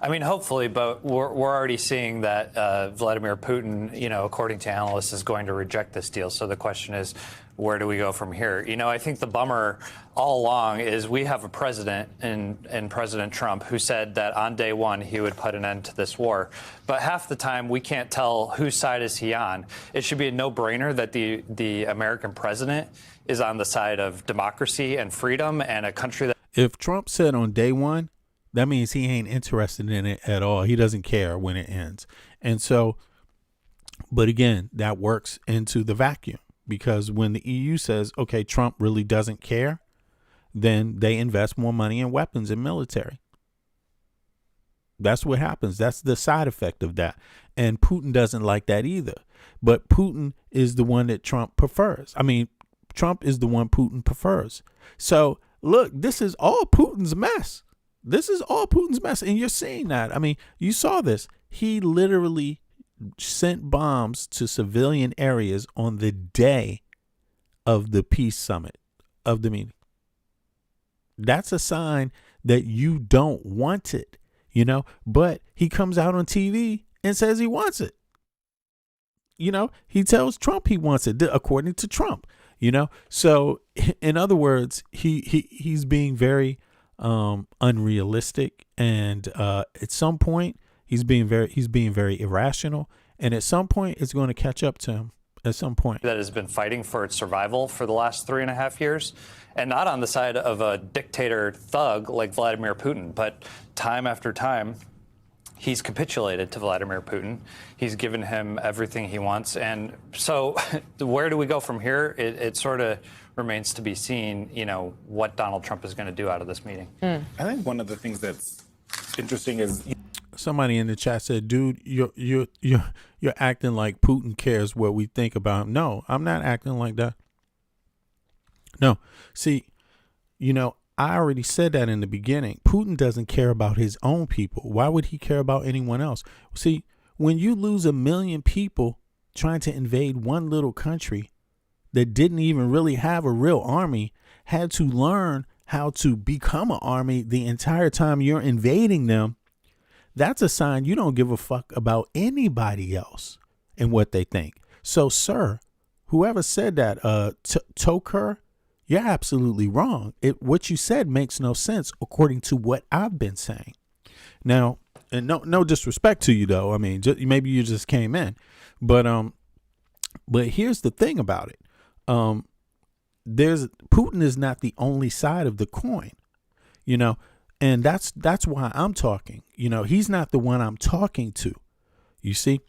I mean, hopefully, but we're already seeing that Vladimir Putin, according to analysts, is going to reject this deal. So the question is, where do we go from here? I think the bummer all along is we have a president in President Trump who said that on day one he would put an end to this war. But half the time we can't tell whose side is he on. It should be a no-brainer that the American president is on the side of democracy and freedom and a country that. If Trump said on day one, that means he ain't interested in it at all. He doesn't care when it ends. And so, but again, that works into the vacuum, because when the EU says, okay, Trump really doesn't care, then they invest more money in weapons and military. That's what happens. That's the side effect of that. And Putin doesn't like that either. But Putin is the one that Trump prefers. I mean, Trump is the one Putin prefers. So look, this is all Putin's mess. This is all Putin's mess. And you're seeing that. I mean, you saw this. He literally sent bombs to civilian areas on the day of the peace summit, of the meeting. That's a sign that you don't want it, but he comes out on TV and says he wants it. He tells Trump he wants it, according to Trump, So in other words, he's being very unrealistic, and at some point he's being very irrational, and at some point it's going to catch up to him. At some point, that has been fighting for its survival for the last 3.5 years, and not on the side of a dictator thug like Vladimir Putin, but time after time he's capitulated to Vladimir Putin. He's given him everything he wants, and so where do we go from here? It sort of remains to be seen, what Donald Trump is going to do out of this meeting. I think one of the things that's interesting is somebody in the chat said, "Dude, you're acting like Putin cares what we think about him." No, I'm not acting like that. No, see, I already said that in the beginning. Putin doesn't care about his own people. Why would he care about anyone else? See, when you lose 1 million people trying to invade one little country that didn't even really have a real army, had to learn how to become an army the entire time you're invading them, that's a sign you don't give a fuck about anybody else and what they think. So, sir, whoever said that, Toker, you're absolutely wrong. What you said makes no sense according to what I've been saying. Now, and no disrespect to you, though. I mean, maybe you just came in, but here's the thing about it. Putin is not the only side of the coin, and that's why I'm talking. He's not the one I'm talking to. You see,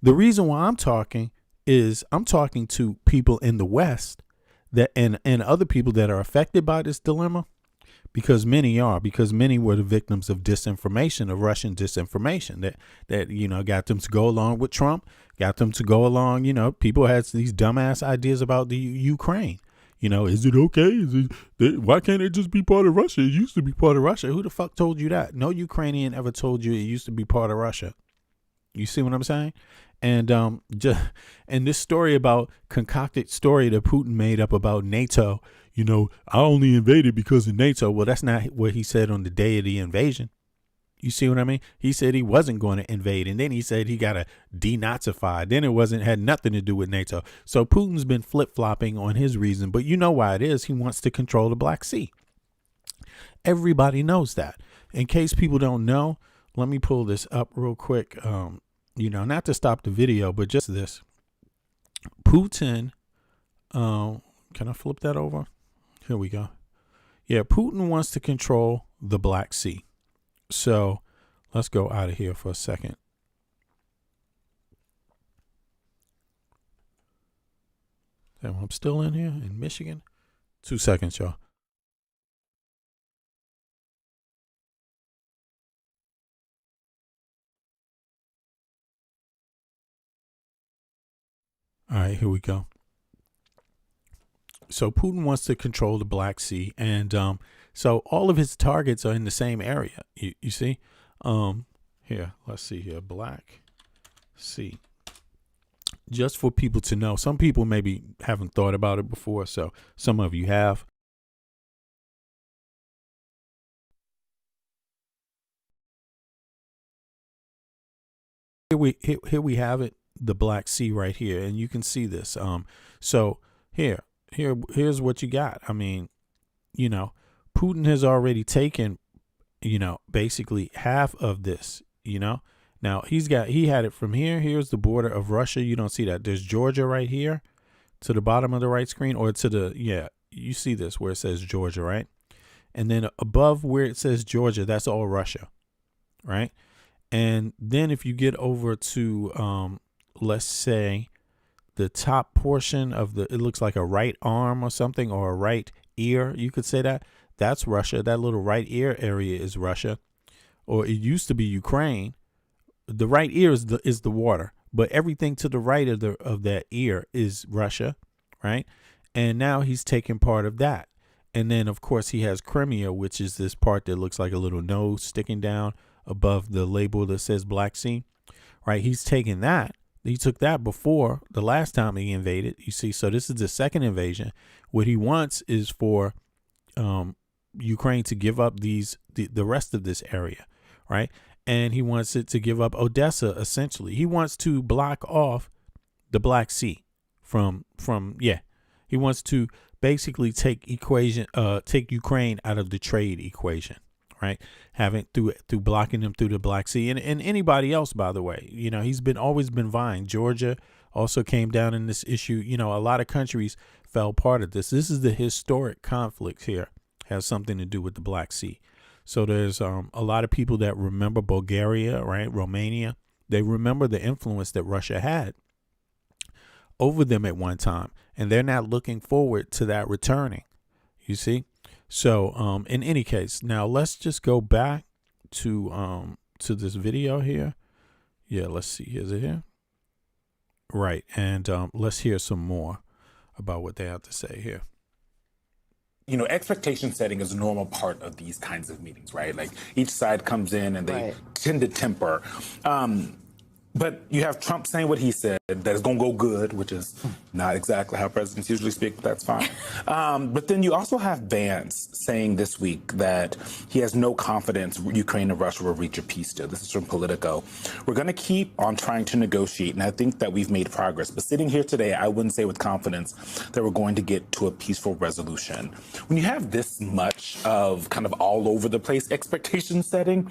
the reason why I'm talking is I'm talking to people in the West that and other people that are affected by this dilemma, because many were the victims of disinformation, of Russian disinformation that got them to go along with Trump, got them to go along. People had these dumbass ideas about the Ukraine. Is it okay? Why can't it just be part of Russia? It used to be part of Russia. Who the fuck told you that? No Ukrainian ever told you it used to be part of Russia. You see what I'm saying? And and this story about concocted story that Putin made up about NATO, I only invaded because of NATO. Well, that's not what he said on the day of the invasion. You see what I mean? He said he wasn't going to invade, and then he said he got to denazify. Then it had nothing to do with NATO. So Putin's been flip-flopping on his reason, but you know why it is. He wants to control the Black Sea. Everybody knows that. In case people don't know, let me pull this up real quick. Not to stop the video, but just this. Putin, can I flip that over? Here we go. Yeah, Putin wants to control the Black Sea. So let's go out of here for a second. I'm still in here in Michigan. 2 seconds, y'all. All right, here we go. So Putin wants to control the Black Sea, and so all of his targets are in the same area. You see? Here, let's see here. Black Sea. Just for people to know. Some people maybe haven't thought about it before, so some of you have. Here we have it, the Black Sea right here, and you can see this. So here's what you got. I mean, Putin has already taken, basically half of this, Now he had it from here. Here's the border of Russia. You don't see that. There's Georgia right here to the bottom of the right screen, or you see this where it says Georgia, right? And then above where it says Georgia, that's all Russia, right? And then if you get over to, let's say, the top portion of it looks like a right arm or something, or a right ear. You could say that's Russia. That little right ear area is Russia, or it used to be Ukraine. The right ear is the water, but everything to the right of that ear is Russia, right? And now he's taking part of that. And then, of course, he has Crimea, which is this part that looks like a little nose sticking down above the label that says Black Sea, right? He's taking that. He took that before the last time he invaded. You see, so this is the second invasion. What he wants is for Ukraine to give up the rest of this area, right? And he wants it to give up Odessa, essentially. He wants to block off the Black Sea from He wants to basically take Ukraine out of the trade equation, right? Having through blocking them through the Black Sea, and anybody else, by the way, he's always been vying. Georgia also came down in this issue. A lot of countries fell part of this. This is the historic conflict here, has something to do with the Black Sea. So there's a lot of people that remember Bulgaria, right? Romania. They remember the influence that Russia had over them at one time, and they're not looking forward to that returning. You see? So in any case, now let's just go back to this video here. Yeah, let's see. Is it here? Right. And let's hear some more about what they have to say here. Expectation setting is a normal part of these kinds of meetings, right? Like each side comes in and they tend to temper. But you have Trump saying what he said, that it's going to go good, which is not exactly how presidents usually speak, but that's fine. But then you also have Vance saying this week that he has no confidence Ukraine and Russia will reach a peace deal. This is from Politico. We're going to keep on trying to negotiate, and I think that we've made progress. But sitting here today, I wouldn't say with confidence that we're going to get to a peaceful resolution. When you have this much of kind of all over the place expectation setting,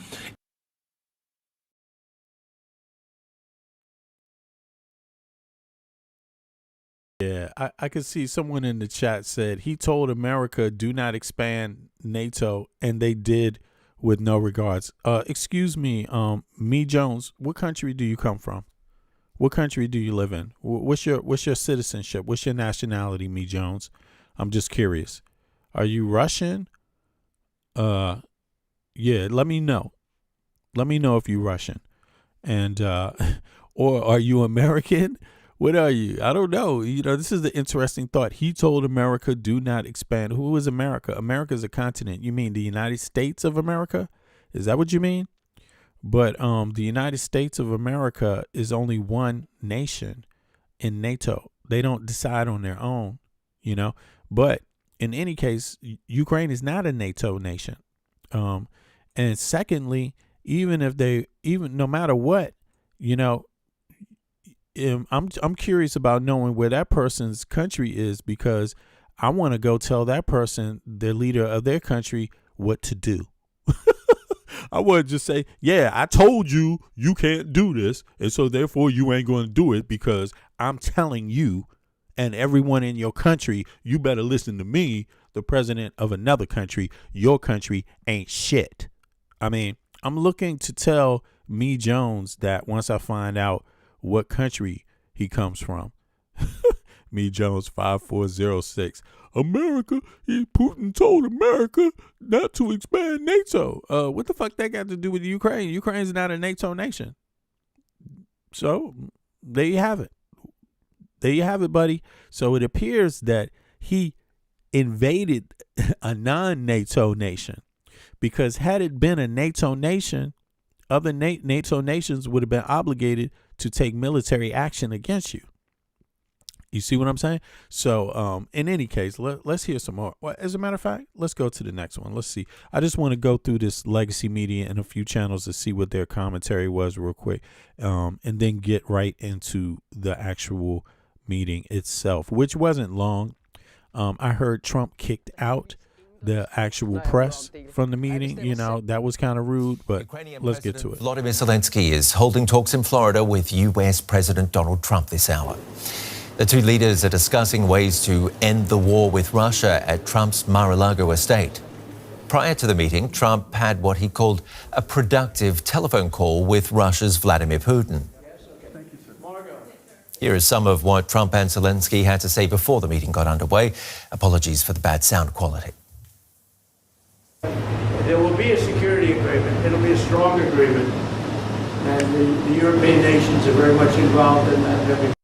Yeah, I could see someone in the chat said he told America do not expand NATO, and they did with no regards. Excuse me, Me Jones, what country do you come from? What country do you live in? What's your citizenship? What's your nationality, Me Jones? I'm just curious. Are you Russian? Yeah, let me know. Let me know if you're Russian. And or are you American? What are you? I don't know. You know, this is the interesting thought. He told America, do not expand. Who is America? America is a continent. You mean the United States of America? Is that what you mean? But the United States of America is only one nation in NATO. They don't decide on their own, you know. But in any case, Ukraine is not a NATO nation. And secondly, no matter what, you know, I'm curious about knowing where that person's country is, because I want to go tell that person, the leader of their country, what to do. I want to just say, yeah, I told you you can't do this, and so therefore you ain't going to do it, because I'm telling you and everyone in your country, you better listen to me, the president of another country. Your country ain't shit. I mean, I'm looking to tell Me Jones that once I find out what country he comes from. Me Jones 5406. America, Putin told America not to expand NATO. What the fuck that got to do with Ukraine? Ukraine's not a NATO nation. So there you have it. There you have it, buddy. So it appears that he invaded a non-NATO nation, because had it been a NATO nation, other NATO nations would have been obligated to take military action against you. You see what I'm saying? So in any case, let's hear some more. Well, as a matter of fact, let's go to the next one. Let's see. I just want to go through this legacy media and a few channels to see what their commentary was real quick, and then get right into the actual meeting itself, which wasn't long. I heard Trump kicked out the actual press from the meeting. You know, that was kind of rude, but let's get to it. Volodymyr Zelensky is holding talks in Florida with U.S. President Donald Trump this hour. The two leaders are discussing ways to end the war with Russia at Trump's Mar-a-Lago estate. Prior to the meeting, Trump had what he called a productive telephone call with Russia's Vladimir Putin. Here is some of what Trump and Zelensky had to say before the meeting got underway. Apologies for the bad sound quality. There will be a security agreement. It'll be a strong agreement. And the European nations are very much involved in that.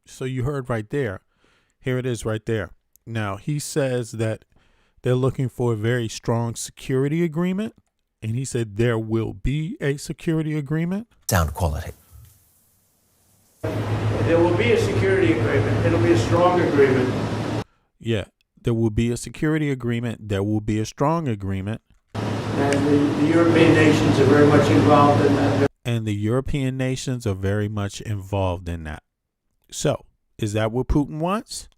So you heard right there. Here it is right there. Now, he says that they're looking for a very strong security agreement. And he said there will be a security agreement. Sound quality. There will be a security agreement. It'll be a strong agreement. Yeah, there will be a security agreement. There will be a strong agreement. And the European nations are very much involved in that. And the European nations are very much involved in that. So, is that what Putin wants?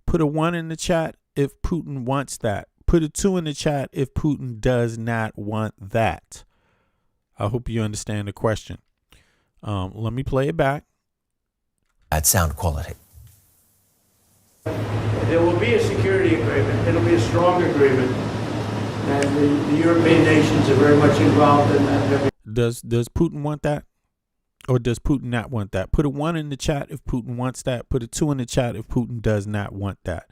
Put a 1 in the chat if Putin wants that. Put a 2 in the chat if Putin does not want that. I hope you understand the question. Let me play it back. At sound quality. There will be a security agreement. It'll be a strong agreement. And the European nations are very much involved in that. Does Putin want that? Or does Putin not want that? Put a 1 in the chat if Putin wants that. Put a 2 in the chat if Putin does not want that.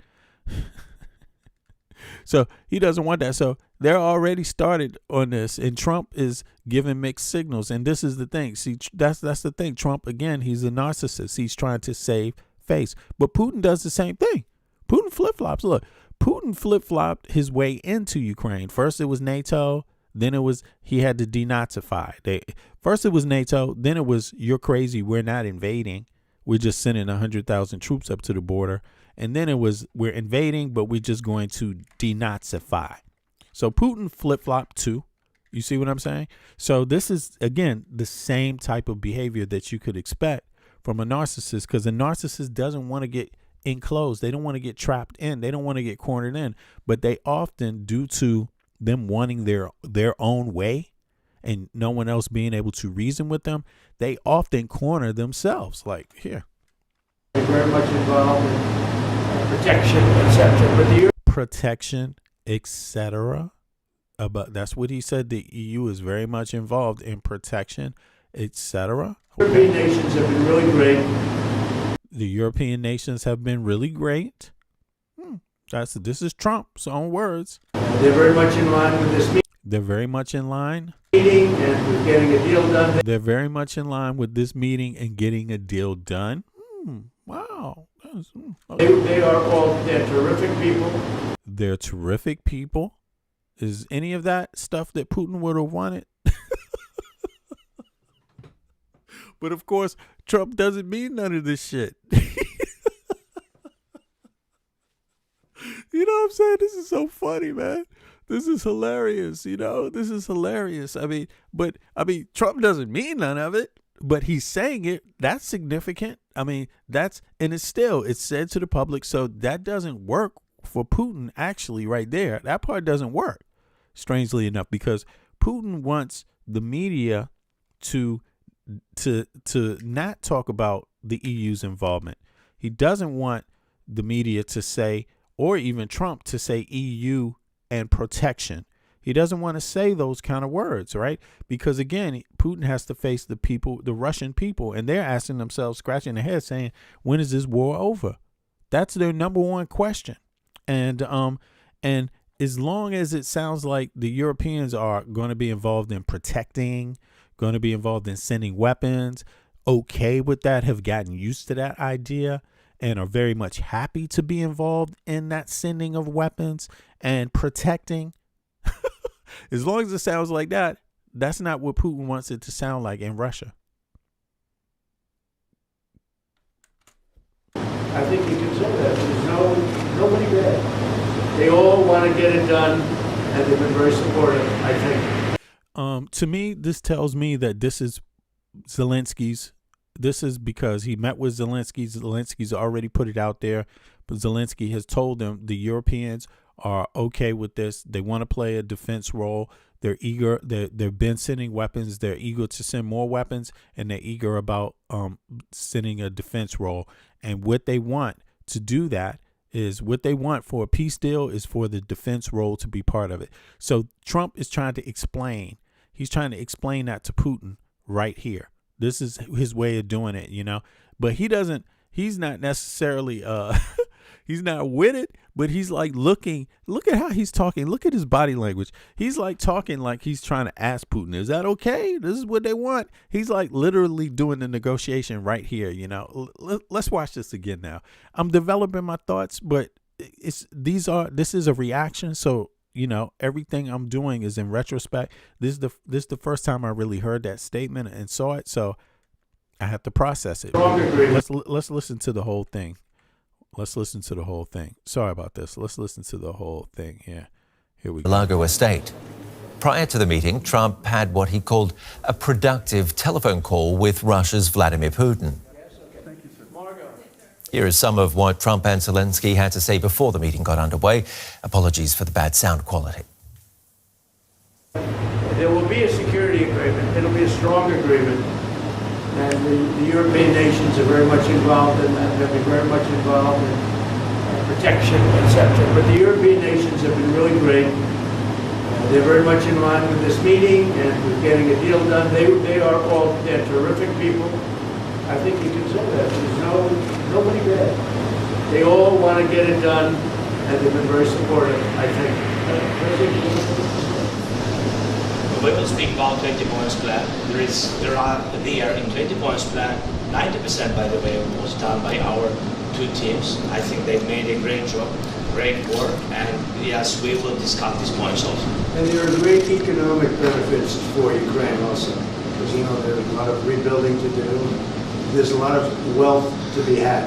So he doesn't want that. So they're already started on this, and Trump is giving mixed signals. And this is the thing. See, that's the thing. Trump, again, he's a narcissist. He's trying to save face. But Putin does the same thing. Putin flip-flops. Look, Putin flip-flopped his way into Ukraine. First it was NATO. Then it was he had to denazify. First it was NATO. Then it was you're crazy. We're not invading. We're just sending 100,000 troops up to the border. And then it was we're invading, but we're just going to denazify. So Putin flip-flopped too. You see what I'm saying? So this is, again, the same type of behavior that you could expect from a narcissist, because a narcissist doesn't want to get enclosed. They don't want to get trapped in. They don't want to get cornered in. But they often, due to them wanting their own way and no one else being able to reason with them, they often corner themselves. Like, here. They're very much involved in protection, etc. But protection, etc. But that's what he said. The EU is very much involved in protection, etc. European nations have been really great. The European nations have been really great. This is Trump's own words. They're very much in line with this meeting. They're very much in line. And with getting a deal done. They're very much in line with this meeting and getting a deal done. Wow. They are all, they're terrific people. They're terrific people. Is any of that stuff that Putin would have wanted? But of course, Trump doesn't mean none of this shit. You know what I'm saying? This is so funny, man. This is hilarious. This is hilarious. I mean, Trump doesn't mean none of it, but he's saying it. That's significant. I mean, it's said to the public. So that doesn't work for Putin, actually, right there. That part doesn't work, strangely enough, because Putin wants the media to not talk about the EU's involvement. He doesn't want the media to say, or even Trump to say, EU and protection. He doesn't want to say those kind of words, right? Because again, Putin has to face the people, the Russian people, and they're asking themselves, scratching their head, saying, when is this war over? That's their number one question. And as long as it sounds like the Europeans are going to be involved in protecting, going to be involved in sending weapons, okay with that, have gotten used to that idea, and are very much happy to be involved in that sending of weapons and protecting. As long as it sounds like that, that's not what Putin wants it to sound like in Russia. I think you can say that. There's nobody there. They all want to get it done, and they've been very supportive, I think. To me, this tells me that this is Zelensky's. This is because he met with Zelensky. Zelensky's already put it out there, but Zelensky has told them the Europeans are okay with this. They want to play a defense role. They're eager. They've been sending weapons. They're eager to send more weapons, and they're eager about sending a defense role. And what they want to do that is what they want for a peace deal is for the defense role to be part of it. So Trump is trying to explain. He's trying to explain that to Putin right here. This is his way of doing it, but he's not necessarily, he's not with it, but he's like look at how he's talking. Look at his body language. He's like talking like he's trying to ask Putin, is that okay? This is what they want. He's like literally doing the negotiation right here. Let's watch this again now. I'm developing my thoughts, but this is a reaction. So, everything I'm doing is in retrospect. This is the first time I really heard that statement and saw it. So I have to process it. Let's listen to the whole thing. Let's listen to the whole thing. Sorry about this. Let's listen to the whole thing here. Here we go. Mar-a-Lago estate. Prior to the meeting, Trump had what he called a productive telephone call with Russia's Vladimir Putin. Here is some of what Trump and Zelensky had to say before the meeting got underway. Apologies for the bad sound quality. There will be a security agreement. It'll be a strong agreement. And the European nations are very much involved in that. They'll be very much involved in protection, etc. But the European nations have been really great. They're very much in line with this meeting and with getting a deal done. They're terrific people. I think you can say that. There's nobody there. They all want to get it done, and they've been very supportive, I think. We will speak about 20 points plan. There in 20 points plan, 90% by the way was done by our two teams. I think they've made a great job. great work, and yes, we will discuss these points also. And there are great economic benefits for Ukraine also, because there's a lot of rebuilding to do. There's a lot of wealth to be had,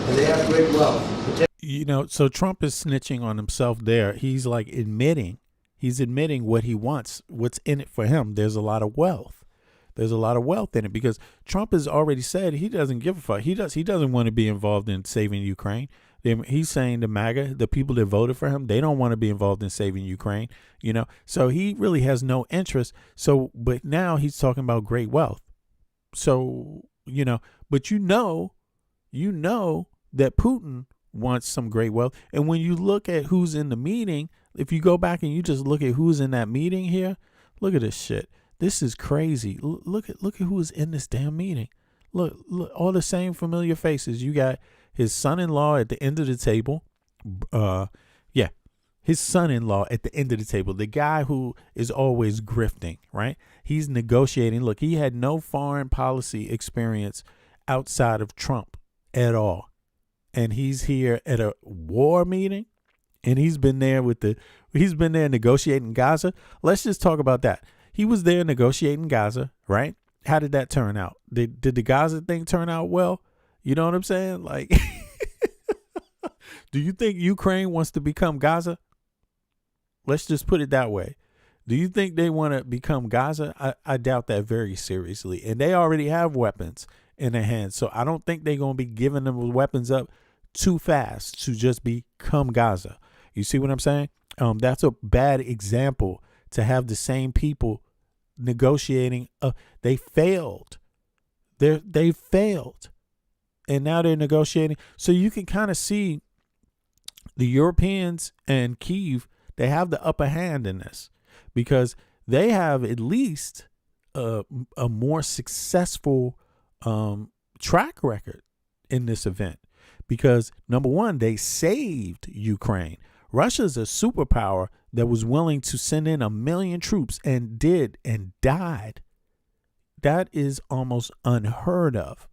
and they have great wealth. So Trump is snitching on himself there. He's like admitting what he wants, what's in it for him. There's a lot of wealth. There's a lot of wealth in it because Trump has already said he doesn't give a fuck. He doesn't want to be involved in saving Ukraine. He's saying the MAGA, the people that voted for him, they don't want to be involved in saving Ukraine, So he really has no interest. But now he's talking about great wealth. So, but you know that Putin wants some great wealth. And when you look at who's in the meeting, if you go back and you just look at who's in that meeting here, look at this shit. This is crazy. Look at who is in this damn meeting. Look, all the same familiar faces. You got his son-in-law at the end of the table. His son-in-law at the end of the table. The guy who is always grifting, right? He's negotiating. Look, he had no foreign policy experience outside of Trump at all. And he's here at a war meeting. And he's been there negotiating Gaza. Let's just talk about that. He was there negotiating Gaza, right? How did that turn out? Did the Gaza thing turn out well? You know what I'm saying? Like, do you think Ukraine wants to become Gaza? Let's just put it that way. Do you think they want to become Gaza? I doubt that very seriously. And they already have weapons in their hands. So I don't think they're going to be giving them weapons up too fast to just become Gaza. You see what I'm saying? That's a bad example to have the same people negotiating. They failed. They failed. And now they're negotiating. So you can kind of see the Europeans and Kyiv, they have the upper hand in this because they have at least a more successful track record in this event because, number one, they saved Ukraine. Russia's a superpower that was willing to send in 1 million troops and died. That is almost unheard of.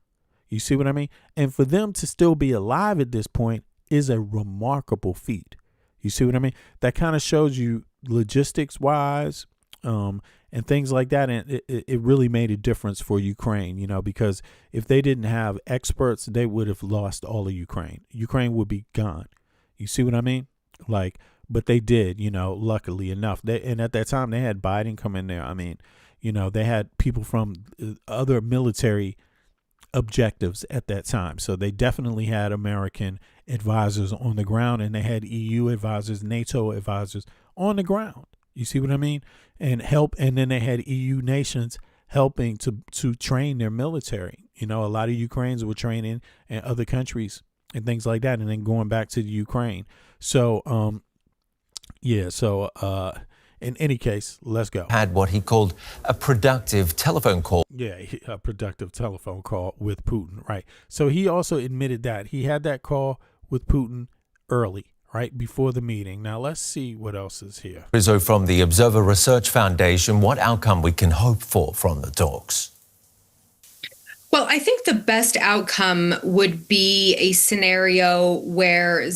You see what I mean? And for them to still be alive at this point is a remarkable feat. You see what I mean? That kind of shows you logistics wise and things like that. And it really made a difference for Ukraine, because if they didn't have experts, they would have lost all of Ukraine. Ukraine would be gone. You see what I mean? But they did, luckily enough. And at that time, they had Biden come in there. I mean, they had people from other military objectives at that time. So they definitely had American advisors on the ground, and they had EU advisors, NATO advisors on the ground. You see what I mean? And then they had EU nations helping to train their military. A lot of Ukrainians were training in other countries and things like that, and then going back to the Ukraine. So, in any case, let's go. Had what he called a productive telephone call. Yeah, a productive telephone call with Putin, right? So he also admitted that he had that call with Putin early, right, before the meeting. Now, let's see what else is here. Rizzo from the Observer Research Foundation, what outcome we can hope for from the talks? Well, I think the best outcome would be a scenario where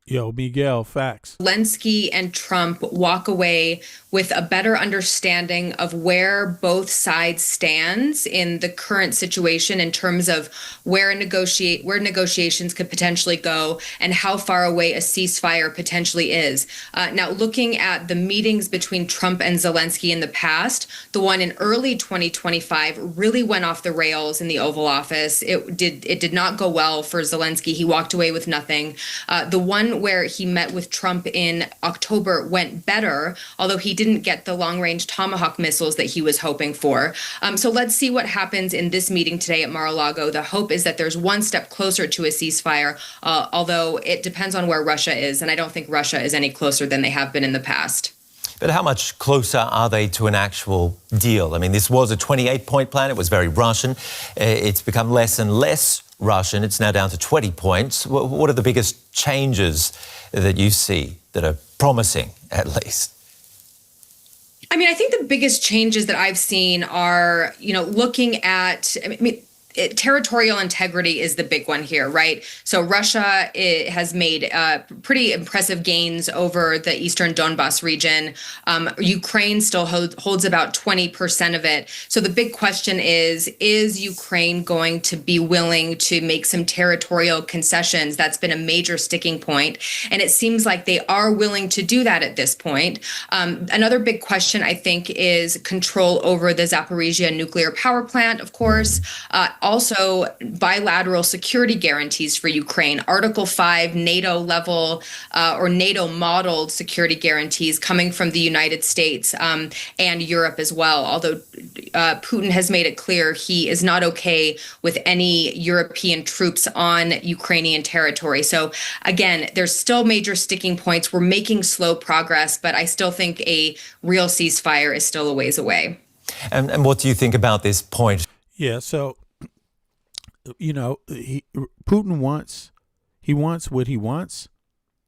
Miguel, facts. Zelensky and Trump walk away with a better understanding of where both sides stands in the current situation in terms of where negotiations could potentially go and how far away a ceasefire potentially is. Now, looking at the meetings between Trump and Zelensky in the past, the one in early 2025 really went off the rails in the Oval Office. It did not go well for Zelensky. He walked away with nothing. The one where he met with Trump in October went better, although he didn't get the long-range Tomahawk missiles that he was hoping for. So let's see what happens in this meeting today at Mar-a-Lago. The hope is that there's one step closer to a ceasefire, although it depends on where Russia is, and I don't think Russia is any closer than they have been in the past. But how much closer are they to an actual deal? I mean, this was a 28-point plan. It was very Russian. It's become less and less Russian. It's now down to 20 points. What are the biggest changes that you see that are promising, at least? I mean, I think the biggest changes that I've seen are, looking at, territorial integrity is the big one here, right? So Russia has made pretty impressive gains over the eastern Donbas region. Ukraine still holds about 20% of it. So the big question is Ukraine going to be willing to make some territorial concessions? That's been a major sticking point. And it seems like they are willing to do that at this point. Another big question, I think, is control over the Zaporizhia nuclear power plant, of course. Also, bilateral security guarantees for Ukraine, Article 5 NATO level or NATO modeled security guarantees coming from the United States and Europe as well. Although Putin has made it clear he is not okay with any European troops on Ukrainian territory. So again, there's still major sticking points. We're making slow progress, but I still think a real ceasefire is still a ways away. And what do you think about this point? Yeah, so, you know, Putin wants what he wants.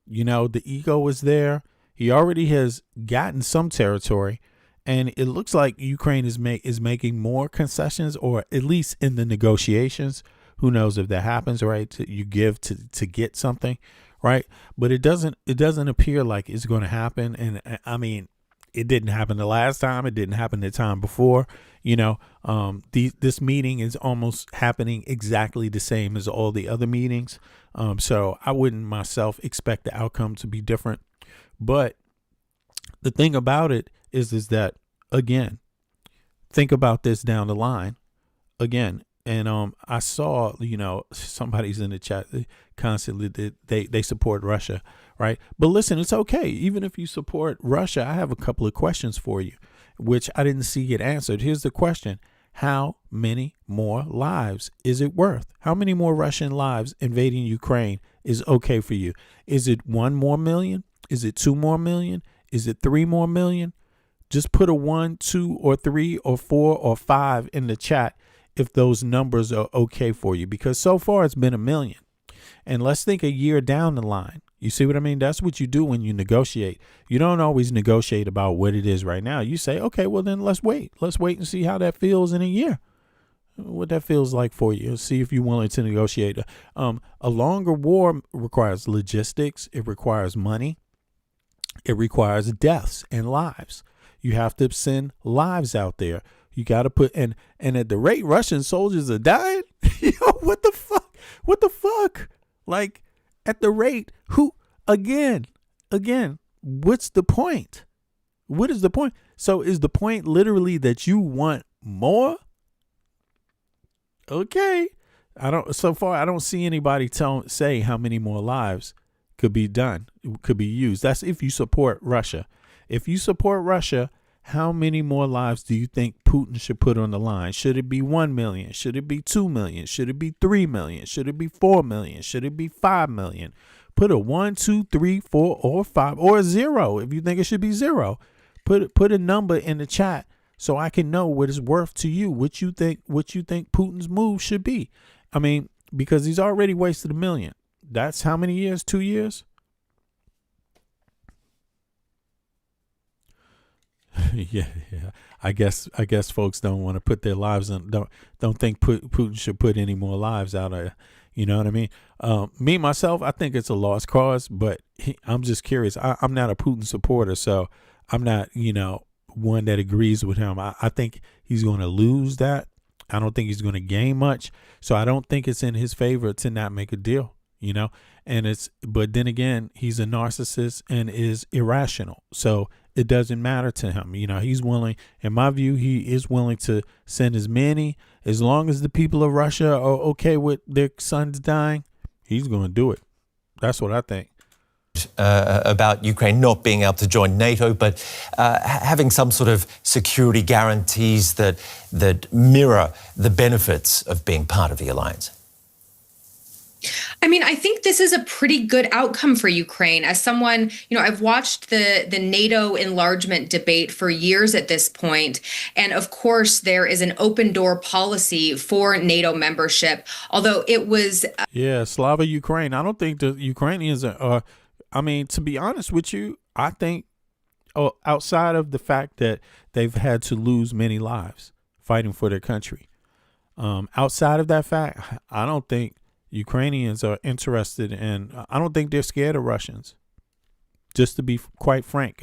You know, the ego is there. He already has gotten some territory, and it looks like Ukraine is making more concessions, or at least in the negotiations. Who knows if that happens, right? You give to get something, right? But it doesn't appear like it's going to happen. And I mean, it didn't happen the last time. It didn't happen the time before. You know, this meeting is almost happening exactly the same as all the other meetings. So I wouldn't myself expect the outcome to be different. But the thing about it is that, again, think about this down the line again. And I saw, you know, somebody's in the chat constantly that they support Russia, right? But listen, it's okay. Even if you support Russia, I have a couple of questions for you, which I didn't see get answered. Here's the question. How many more lives is it worth? How many more Russian lives invading Ukraine is okay for you? Is it 1 more million? Is it 2 more million? Is it 3 more million? Just put a 1, 2, or 3, or 4, or 5 in the chat if those numbers are okay for you, because so far it's been 1 million. And let's think a year down the line. You see what I mean? That's what you do when you negotiate. You don't always negotiate about what it is right now. You say, okay, well then let's wait. Let's wait and see how that feels in a year. What that feels like for you. See if you're willing to negotiate. A longer war requires logistics. It requires money. It requires deaths and lives. You have to send lives out there. You got to put and at the rate Russian soldiers are dying, what the fuck? What the fuck? Like, at the rate, who again, what's the point? What is the point? So is the point literally that you want more? Okay. I don't see anybody say how many more lives could be done, could be used. That's if you support Russia. If you support Russia, how many more lives do you think Putin should put on the line? Should it be 1 million? Should it be 2 million? Should it be 3 million? Should it be 4 million? Should it be 5 million? Put a 1, 2, 3, 4, or 5, or a 0 if you think it should be 0. Put a number in the chat so I can know what it's worth to you. What you think Putin's move should be. I mean, because he's already wasted 1 million. That's how many years? 2 years? yeah. I guess folks don't want to put their lives in. Don't think Putin should put any more lives out of. You know what I mean? Me myself, I think it's a lost cause. But I'm just curious. I'm not a Putin supporter, so I'm not one that agrees with him. I think he's going to lose that. I don't think he's going to gain much. So I don't think it's in his favor to not make a deal. But then again, he's a narcissist and is irrational. So it doesn't matter to him. He's willing, in my view, he is willing to send as many, as long as the people of Russia are okay with their sons dying, he's going to do it. That's what I think. About Ukraine not being able to join NATO, but having some sort of security guarantees that mirror the benefits of being part of the alliance. I mean, I think this is a pretty good outcome for Ukraine. As someone, I've watched the NATO enlargement debate for years at this point. And of course, there is an open door policy for NATO membership, although it was. Yeah, Slava Ukraine. I don't think the Ukrainians are. To be honest with you, I think outside of the fact that they've had to lose many lives fighting for their country, Outside of that fact, I don't think Ukrainians are interested in. I don't think they're scared of Russians. Just to be quite frank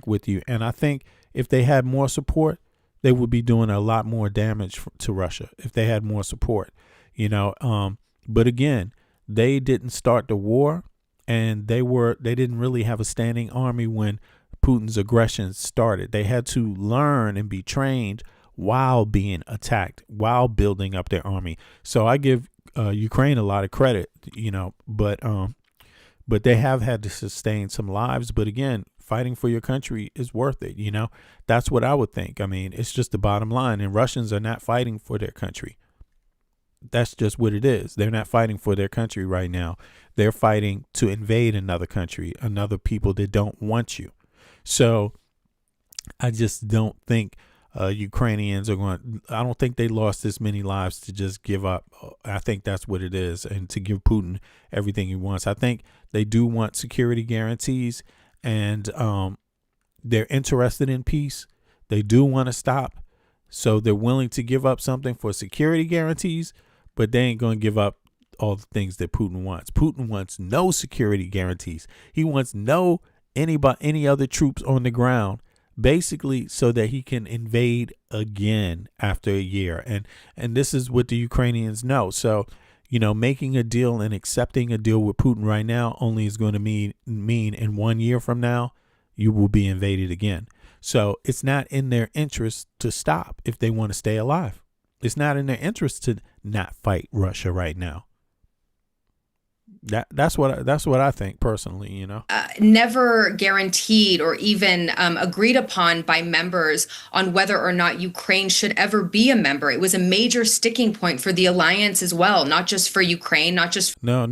with you, and I think if they had more support, they would be doing a lot more damage to Russia if they had more support. But again, they didn't start the war, and they didn't really have a standing army when Putin's aggression started. They had to learn and be trained while being attacked, while building up their army. So I give Ukraine a lot of credit, but they have had to sustain some lives. But again, fighting for your country is worth it. That's what I would think. I mean, it's just the bottom line. And Russians are not fighting for their country. That's just what it is. They're not fighting for their country right now. They're fighting to invade another country, another people that don't want you. So I just don't think Ukrainians are going. I don't think they lost this many lives to just give up. I think that's what it is, and to give Putin everything he wants. I think they do want security guarantees, and they're interested in peace. They do want to stop, so they're willing to give up something for security guarantees, but they ain't going to give up all the things that Putin wants. Putin wants no security guarantees. He wants any other troops on the ground, basically so that he can invade again after a year. And this is what the Ukrainians know. So, making a deal and accepting a deal with Putin right now only is going to mean in 1 year from now, you will be invaded again. So it's not in their interest to stop if they want to stay alive. It's not in their interest to not fight Russia right now. That's what I think personally, Never guaranteed or even agreed upon by members on whether or not Ukraine should ever be a member. It was a major sticking point for the alliance as well, not just for Ukraine, not just. No.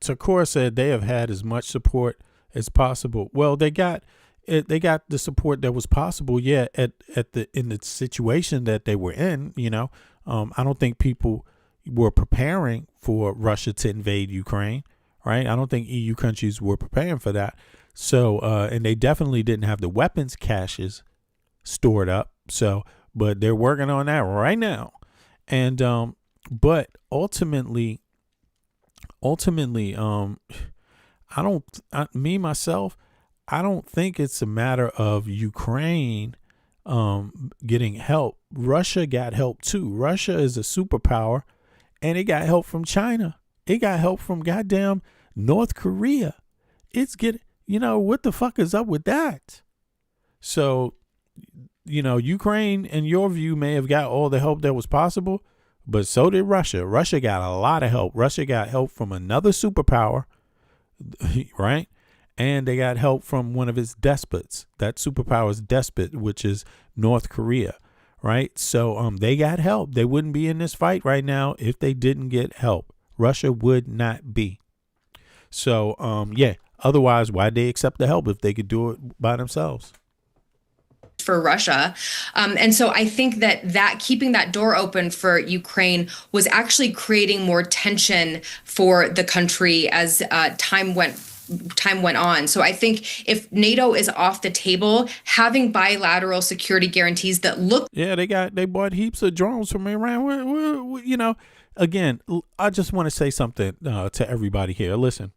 Takor said they have had as much support as possible. Well, they got the support that was possible. Yeah, in the situation that they were in, I don't think people were preparing for Russia to invade Ukraine, right? I don't think EU countries were preparing for that. So, and they definitely didn't have the weapons caches stored up. So, but they're working on that right now. And, but ultimately, I don't think it's a matter of Ukraine getting help. Russia got help too. Russia is a superpower. And it got help from China. It got help from goddamn North Korea. What the fuck is up with that? So, Ukraine, in your view, may have got all the help that was possible, but so did Russia. Russia got a lot of help. Russia got help from another superpower, right? And they got help from one of its despots, that superpower's despot, which is North Korea. Right. So they got help. They wouldn't be in this fight right now if they didn't get help. Russia would not be. So, otherwise, why'd they accept the help if they could do it by themselves? For Russia. And so I think that keeping that door open for Ukraine was actually creating more tension for the country as time went on. So I think if NATO is off the table, having bilateral security guarantees that look. Yeah, they bought heaps of drones from Iran. Again, I just want to say something to everybody here. Listen,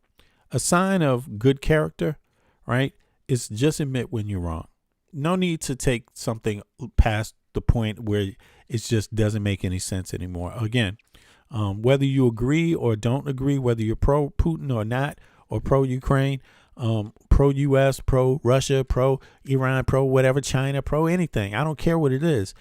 a sign of good character, right, is just admit when you're wrong. No need to take something past the point where it just doesn't make any sense anymore. Again, whether you agree or don't agree, whether you're pro-Putin or not, or pro-Ukraine, pro-U.S., pro-Russia, pro-Iran, pro-whatever, China, pro-anything. I don't care what it is.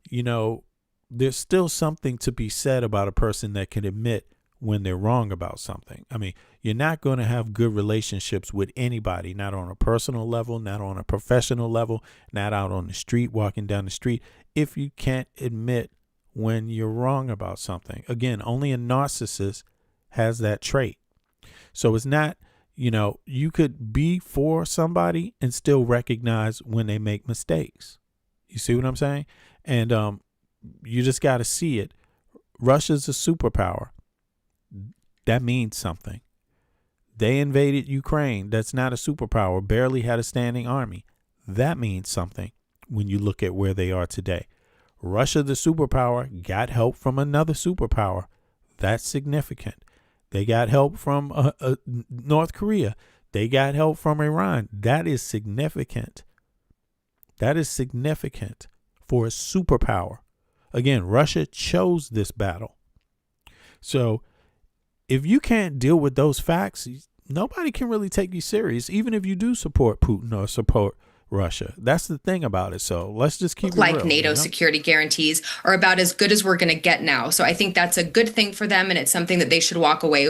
There's still something to be said about a person that can admit when they're wrong about something. I mean, you're not going to have good relationships with anybody, not on a personal level, not on a professional level, not out on the street, walking down the street, if you can't admit when you're wrong about something. Again, only a narcissist has that trait. So it's not, you could be for somebody and still recognize when they make mistakes. You see what I'm saying? And you just got to see it. Russia's a superpower. That means something. They invaded Ukraine. That's not a superpower. Barely had a standing army. That means something when you look at where they are today. Russia, the superpower, got help from another superpower. That's significant. They got help from North Korea. They got help from Iran. That is significant. That is significant for a superpower. Again, Russia chose this battle. So if you can't deal with those facts, nobody can really take you serious, even if you do support Putin or support Russia. That's the thing about it. So let's just keep it like real, NATO security guarantees are about as good as we're going to get now. So I think that's a good thing for them, and it's something that they should walk away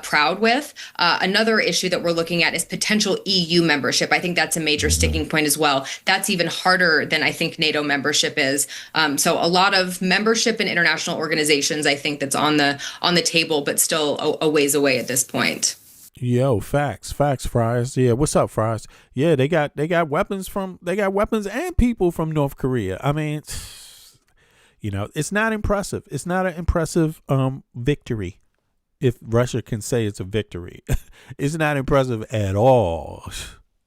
proud with. Another issue that we're looking at is potential EU membership. I think that's a major sticking point as well. That's even harder than I think NATO membership is. So a lot of membership in international organizations, I think that's on the table, but still a ways away at this point. Yo, facts, Fries. Yeah, what's up, Fries? Yeah, they got weapons and people from North Korea. I mean, it's not impressive. It's not an impressive victory. If Russia can say it's a victory, it's not impressive at all.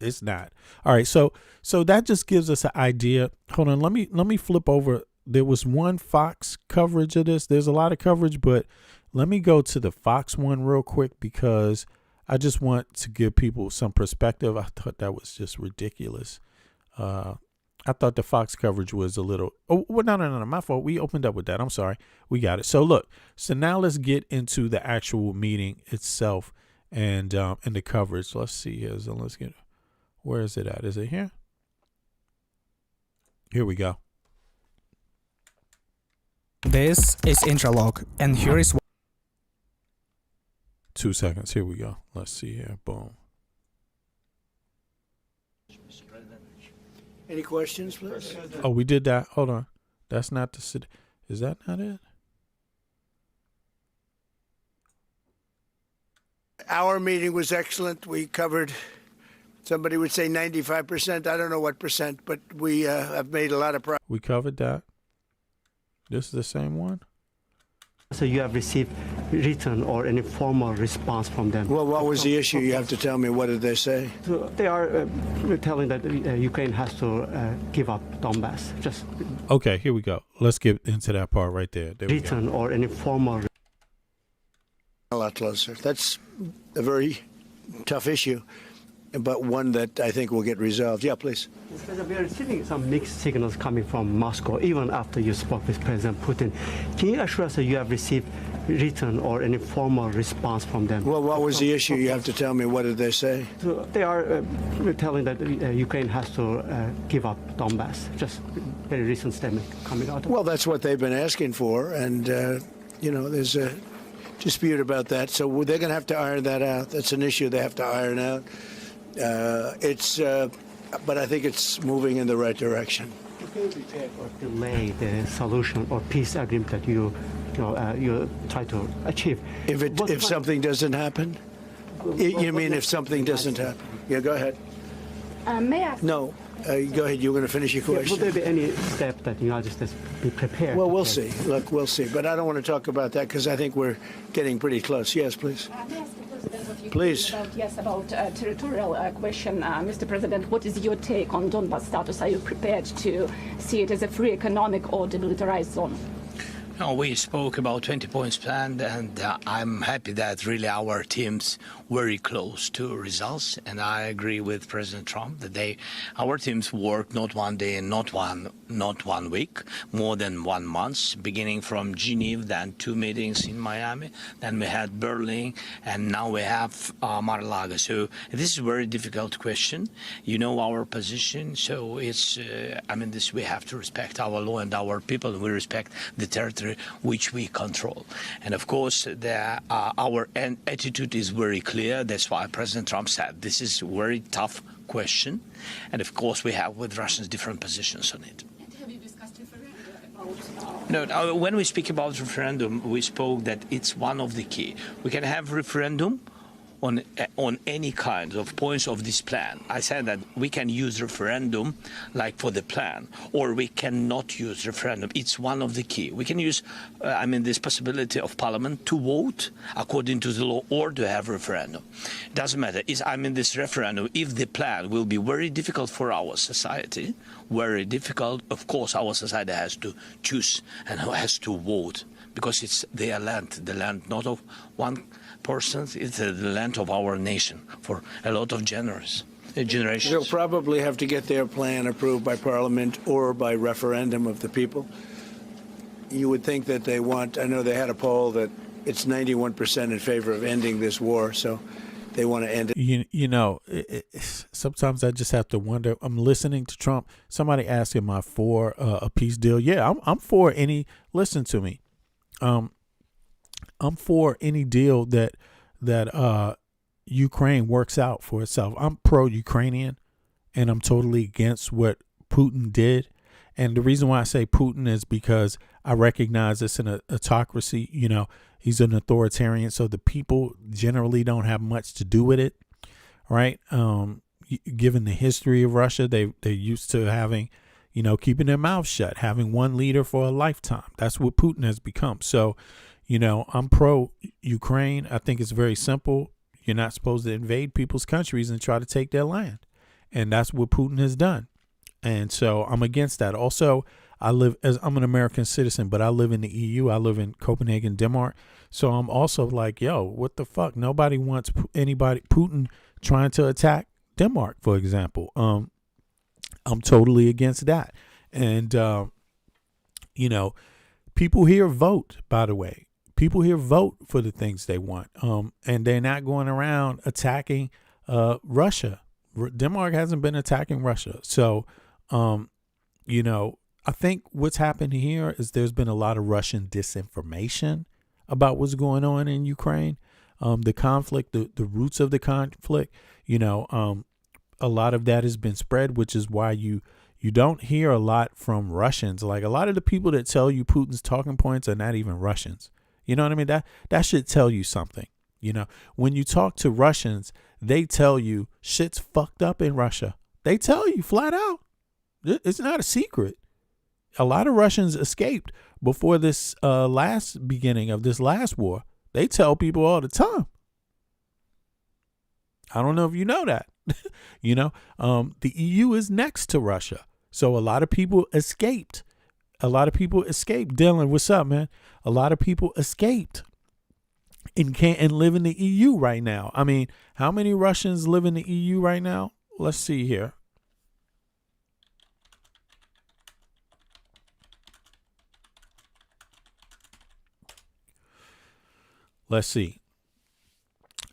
It's not. All right, so that just gives us an idea. Hold on, let me flip over. There was one Fox coverage of this. There's a lot of coverage, but let me go to the Fox one real quick because I just want to give people some perspective. I thought that was just ridiculous. I thought the Fox coverage was a little. Oh, well, no, my fault. We opened up with that. I'm sorry. We got it. So look. So now let's get into the actual meeting itself and the coverage. Let's see here. So let's get. Where is it at? Is it here? Here we go. This is Intralog, and here is. 2 seconds. Here we go. Let's see here. Boom. Any questions, please? Oh, we did that. Hold on. That's not the city. Is that not it? Our meeting was excellent. We covered, somebody would say 95%. I don't know what percent, but we have made a lot of progress. We covered that. This is the same one? So you have received written or any formal response from them? Well, what was the issue? You have to tell me. What did they say? So they are telling that Ukraine has to give up Donbass. Just okay. Here we go. Let's get into that part right there. Written or any formal. A lot closer. That's a very tough issue, but one that I think will get resolved. Yeah, please. We are receiving some mixed signals coming from Moscow, even after you spoke with President Putin. Can you assure us that you have received written or any formal response from them? Well, what was the issue? You have to tell me. What did they say? So they are telling that Ukraine has to give up Donbass. Just very recent statement coming out. Well, that's what they've been asking for, and there's a dispute about that. So they're going to have to iron that out. That's an issue they have to iron out. But I think it's moving in the right direction. Can you prepare or delay the solution or peace agreement that you try to achieve? If something doesn't happen? You mean if something doesn't happen? Yeah, go ahead. May I? No. Go ahead. You're going to finish your question. Will there be any step that the United States be prepared? Well, we'll see. Look, we'll see. But I don't want to talk about that because I think we're getting pretty close. Yes, please. Please. About territorial question, Mr. President, what is your take on Donbas status? Are you prepared to see it as a free economic or demilitarized zone? No, we spoke about 20 points plan, and I'm happy that really our team's very close to results. And I agree with President Trump that our teams work not one day and not one week, more than 1 month, beginning from Geneva, then 2 meetings in Miami, then we had Berlin, and now we have Mar-a-Lago. So this is a very difficult question. You know our position, so it's, we have to respect our law and our people, and we respect the territory which we control. And of course, our attitude is very clear. That's why President Trump said this is a very tough question. And of course, we have with Russians different positions on it. Have you discussed referendum about? No, when we speak about referendum, we spoke that it's one of the key. We can have referendum on any kind of points of this plan. I said that we can use referendum like for the plan, or we cannot use referendum. It's one of the key. We can use, this possibility of parliament to vote according to the law or to have referendum. It doesn't matter. This referendum, if the plan will be very difficult for our society, very difficult, of course our society has to choose and has to vote, because it's their land, the land not of one person, it's the land of our nation for a lot of generations. They'll probably have to get their plan approved by Parliament or by referendum of the people. You would think that they want, I know they had a poll that it's 91% in favor of ending this war, so they want to end it. Sometimes I just have to wonder. I'm listening to Trump. Somebody asked him, "Am I for a peace deal?" Yeah, I'm for any. Listen to me. I'm for any deal that Ukraine works out for itself. I'm pro-Ukrainian, and I'm totally against what Putin did. And the reason why I say Putin is because I recognize it's an autocracy. He's an authoritarian, so the people generally don't have much to do with it, right? Given the history of Russia, they're used to having, keeping their mouth shut, having one leader for a lifetime. That's what Putin has become. So, I'm pro-Ukraine. I think it's very simple. You're not supposed to invade people's countries and try to take their land. And that's what Putin has done. And so I'm against that. Also, I'm an American citizen, but I live in the EU. I live in Copenhagen, Denmark. So I'm also like, yo, what the fuck? Nobody wants Putin trying to attack Denmark, for example. I'm totally against that. And, people here vote, by the way. People here vote for the things they want. And they're not going around attacking Russia. Denmark hasn't been attacking Russia. So, I think what's happened here is there's been a lot of Russian disinformation about what's going on in Ukraine. The conflict, the roots of the conflict, a lot of that has been spread, which is why you don't hear a lot from Russians. Like, a lot of the people that tell you Putin's talking points are not even Russians. You know what I mean? That should tell you something. When you talk to Russians, they tell you shit's fucked up in Russia. They tell you flat out. It's not a secret. A lot of Russians escaped before this beginning of this last war. They tell people all the time. I don't know if you know that. The EU is next to Russia. So a lot of people escaped. Dylan, what's up, man? A lot of people escaped and live in the EU right now. I mean, how many Russians live in the EU right now? Let's see here. Let's see.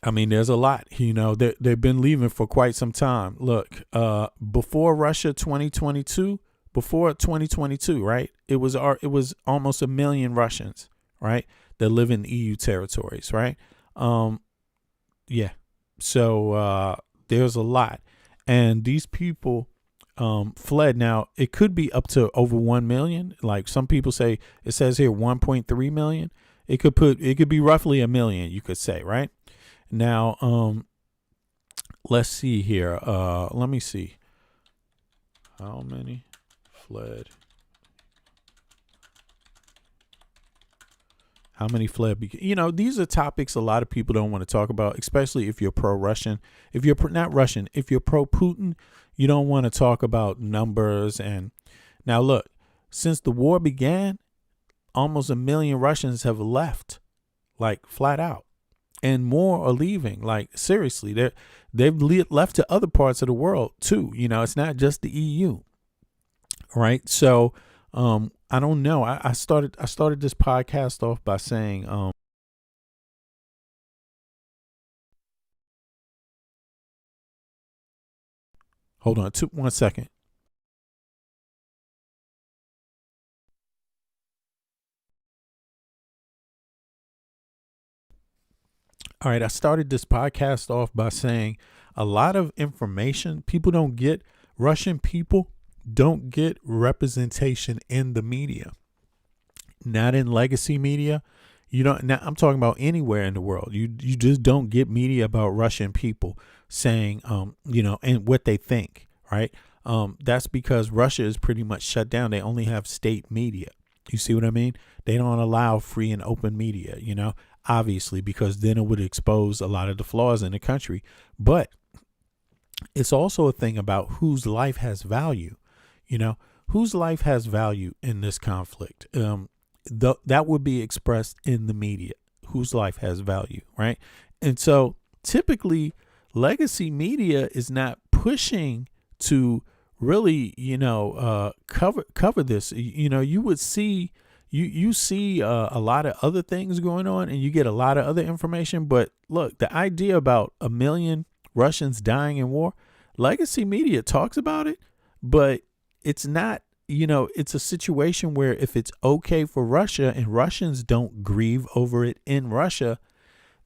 I mean, there's a lot, they've been leaving for quite some time. Look, before 2022, right? It was almost 1 million Russians, right? That live in EU territories, right? Yeah. So, there's a lot. And these people, fled. Now, it could be up to over 1 million. Like some people say, it says here 1.3 million. It could be roughly 1 million, you could say, right? Now, let's see here. Let me see. How many fled? How many fled? These are topics a lot of people don't want to talk about, especially if you're pro-Russian. If you're not Russian, if you're pro-Putin, you don't want to talk about numbers. And now, look, since the war began, almost 1 million Russians have left, like flat out, and more are leaving. Like, seriously, they've left to other parts of the world too. It's not just the EU, right? So, I don't know. I started this podcast off by saying, hold on, 1 second. All right, I started this podcast off by saying a lot of information Russian people don't get representation in the media, not in legacy media. You know, now I'm talking about anywhere in the world. You just don't get media about Russian people saying, you know, and what they think, right? That's because Russia is pretty much shut down. They only have state media. You see what I mean? They don't allow free and open media, you know, obviously, because then it would expose a lot of the flaws in the country. But it's also a thing about whose life has value, you know, whose life has value in this conflict. That would be expressed in the media, whose life has value, right? And so typically legacy media is not pushing to really, you know, cover this. You know, you would see, you see a lot of other things going on, and you get a lot of other information. But look, the idea about 1 million Russians dying in war, legacy media talks about it, but it's not, you know, it's a situation where if it's okay for Russia and Russians don't grieve over it in Russia,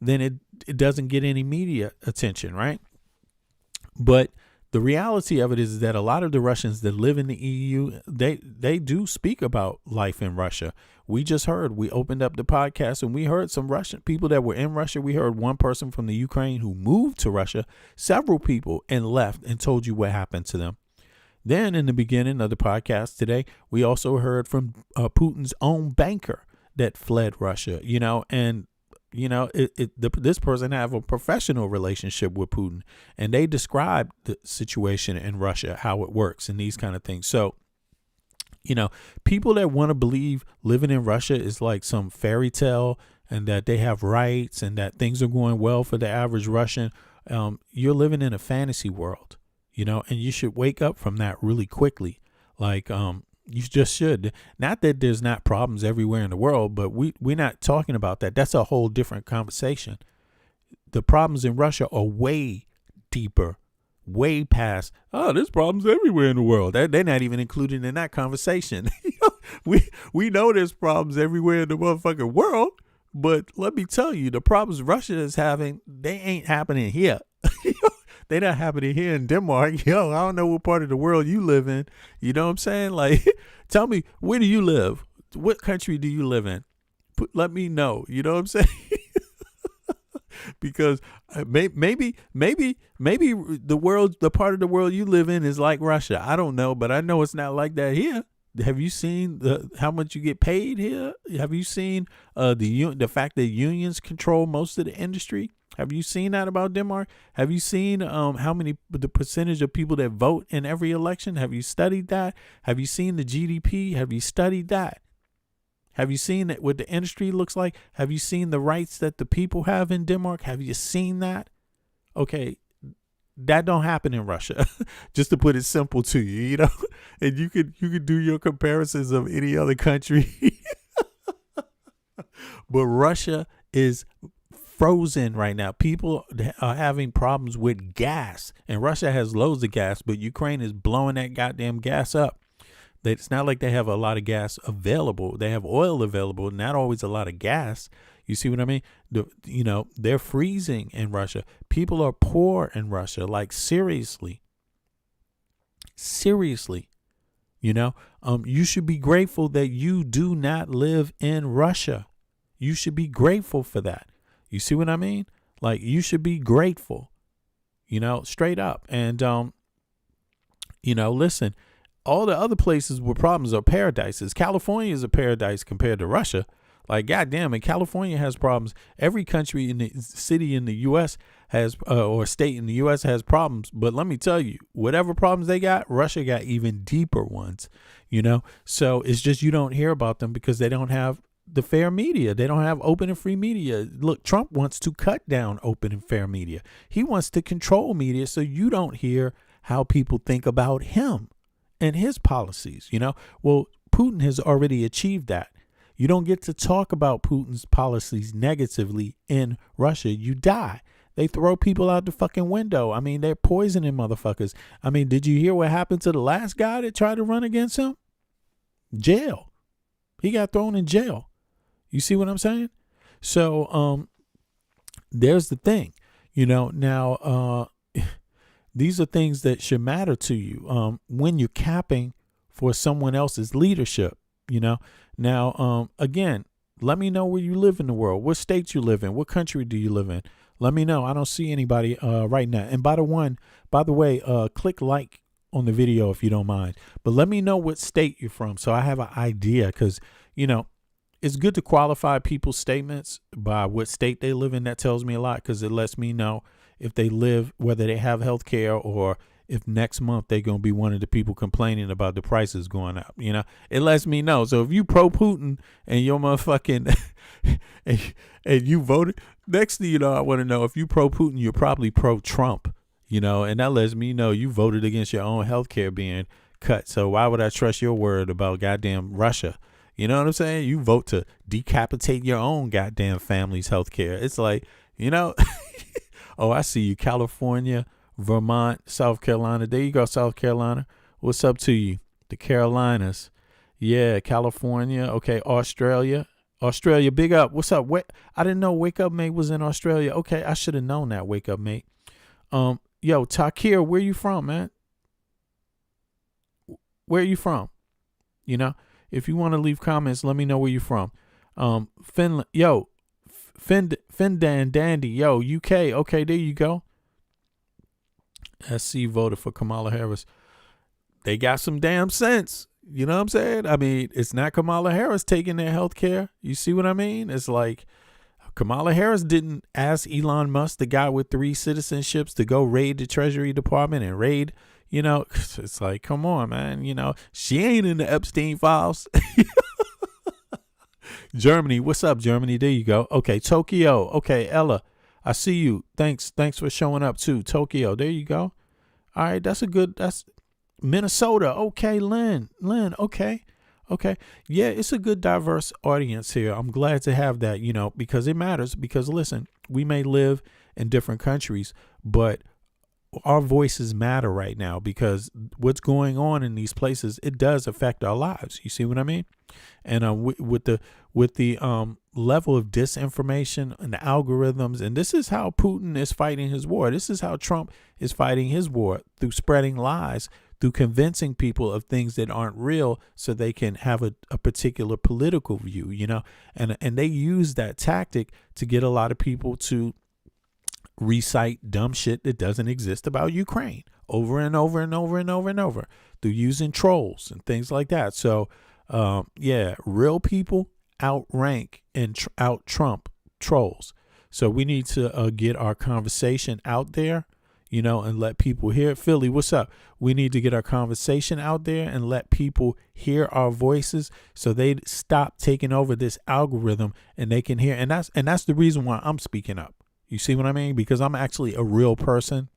then it doesn't get any media attention, right? But the reality of it is that a lot of the Russians that live in the EU, they do speak about life in Russia. We just heard, we opened up the podcast and we heard some Russian people that were in Russia. We heard one person from the Ukraine who moved to Russia, several people, and left and told you what happened to them. Then in the beginning of the podcast today, we also heard from Putin's own banker that fled Russia, you know, and you know, this person have a professional relationship with Putin, and they describe the situation in Russia, how it works and these kind of things. So, you know, people that want to believe living in Russia is like some fairy tale and that they have rights and that things are going well for the average Russian, you're living in a fantasy world, you know, and you should wake up from that really quickly. Like, you just should. Not that there's not problems everywhere in the world, but we're not talking about that. That's a whole different conversation. The problems in Russia are way deeper, way past, oh, there's problems everywhere in the world. They're not even included in that conversation. we know there's problems everywhere in the motherfucking world, but let me tell you, the problems Russia is having, they ain't happening here. They're not happening here in Denmark. Yo, I don't know what part of the world you live in. You know what I'm saying? Like, tell me, where do you live? What country do you live in? Let me know. You know what I'm saying? Because maybe the world, the part of the world you live in is like Russia. I don't know, but I know it's not like that here. Have you seen how much you get paid here? Have you seen the fact that unions control most of the industry? Have you seen that about Denmark? Have you seen the percentage of people that vote in every election? Have you studied that? Have you seen the GDP? Have you studied that? Have you seen what the industry looks like? Have you seen the rights that the people have in Denmark? Have you seen that? Okay, that don't happen in Russia. Just to put it simple to you, you know. And you could do your comparisons of any other country, but Russia is frozen right now. People are having problems with gas, and Russia has loads of gas, but Ukraine is blowing that goddamn gas up. It's not like they have a lot of gas available. They have oil available, not always a lot of gas. You see what I mean? You know, they're freezing in Russia. People are poor in Russia, like seriously. Seriously. You know, you should be grateful that you do not live in Russia. You should be grateful for that. You see what I mean? Like, you should be grateful, you know, straight up. And, you know, listen, all the other places where problems are paradises. California is a paradise compared to Russia. Like, goddamn, and California has problems. Every country in the city in the U.S. has, or state in the U.S. has problems. But let me tell you, whatever problems they got, Russia got even deeper ones, you know? So it's just you don't hear about them because they don't have the fair media. They don't have open and free media. Look, Trump wants to cut down open and fair media. He wants to control media so you don't hear how people think about him and his policies, you know? Well, Putin has already achieved that. You don't get to talk about Putin's policies negatively in Russia. You die. They throw people out the fucking window. I mean, they're poisoning motherfuckers. I mean, did you hear what happened to the last guy that tried to run against him? Jail. He got thrown in jail. You see what I'm saying? So there's the thing, you know. Now, these are things that should matter to you when you're capping for someone else's leadership, you know. Now, again, Let me know where you live in the world. What state you live in? What country do you live in? Let me know. I don't see anybody right now. And by the way, click like on the video if you don't mind. But let me know what state you're from so I have an idea, because, you know, it's good to qualify people's statements by what state they live in. That tells me a lot, because it lets me know if they live, whether they have health care, or if next month they're going to be one of the people complaining about the prices going up. You know, it lets me know. So if you pro Putin and you're motherfucking and you voted, next thing you know, I want to know if you pro Putin, you're probably pro Trump, you know, and that lets me know you voted against your own health care being cut. So why would I trust your word about goddamn Russia? You know what I'm saying? You vote to decapitate your own goddamn family's health care. It's like, you know, oh, I see you. California, Vermont, South Carolina. There you go, South Carolina. What's up to you? The Carolinas. Yeah, California. Okay, Australia. Australia, big up. What's up? I didn't know Wake Up Mate was in Australia. Okay, I should have known that, Wake Up Mate. Yo, Takir, where you from, man? Where are you from? You know, if you want to leave comments, let me know where you're from. Finland, yo, Findan Dandy, yo, UK. Okay, there you go. SC voted for Kamala Harris. They got some damn sense. You know what I'm saying? I mean, it's not Kamala Harris taking their health care. You see what I mean? It's like Kamala Harris didn't ask Elon Musk, the guy with 3 citizenships, to go raid the Treasury Department and raid, you know, it's like, come on, man. You know, she ain't in the Epstein files. Germany. What's up, Germany? There you go. Okay, Tokyo. Okay, Ella, I see you. Thanks for showing up too. Tokyo. There you go. All right, that's Minnesota. Okay, Lynn. Okay. Yeah, it's a good diverse audience here. I'm glad to have that, you know, because it matters. Because listen, we may live in different countries, but our voices matter right now, because what's going on in these places, it does affect our lives. You see what I mean? And with the level of disinformation and the algorithms, and this is how Putin is fighting his war. This is how Trump is fighting his war, through spreading lies, through convincing people of things that aren't real so they can have a particular political view, you know, and they use that tactic to get a lot of people to recite dumb shit that doesn't exist about Ukraine over and over and over and over and over, through using trolls and things like that. So, yeah, real people outrank and out Trump trolls. So we need to get our conversation out there, you know, and let people hear it. Philly, what's up? We need to get our conversation out there and let people hear our voices, so they stop taking over this algorithm and they can hear. And that's the reason why I'm speaking up. You see what I mean? Because I'm actually a real person,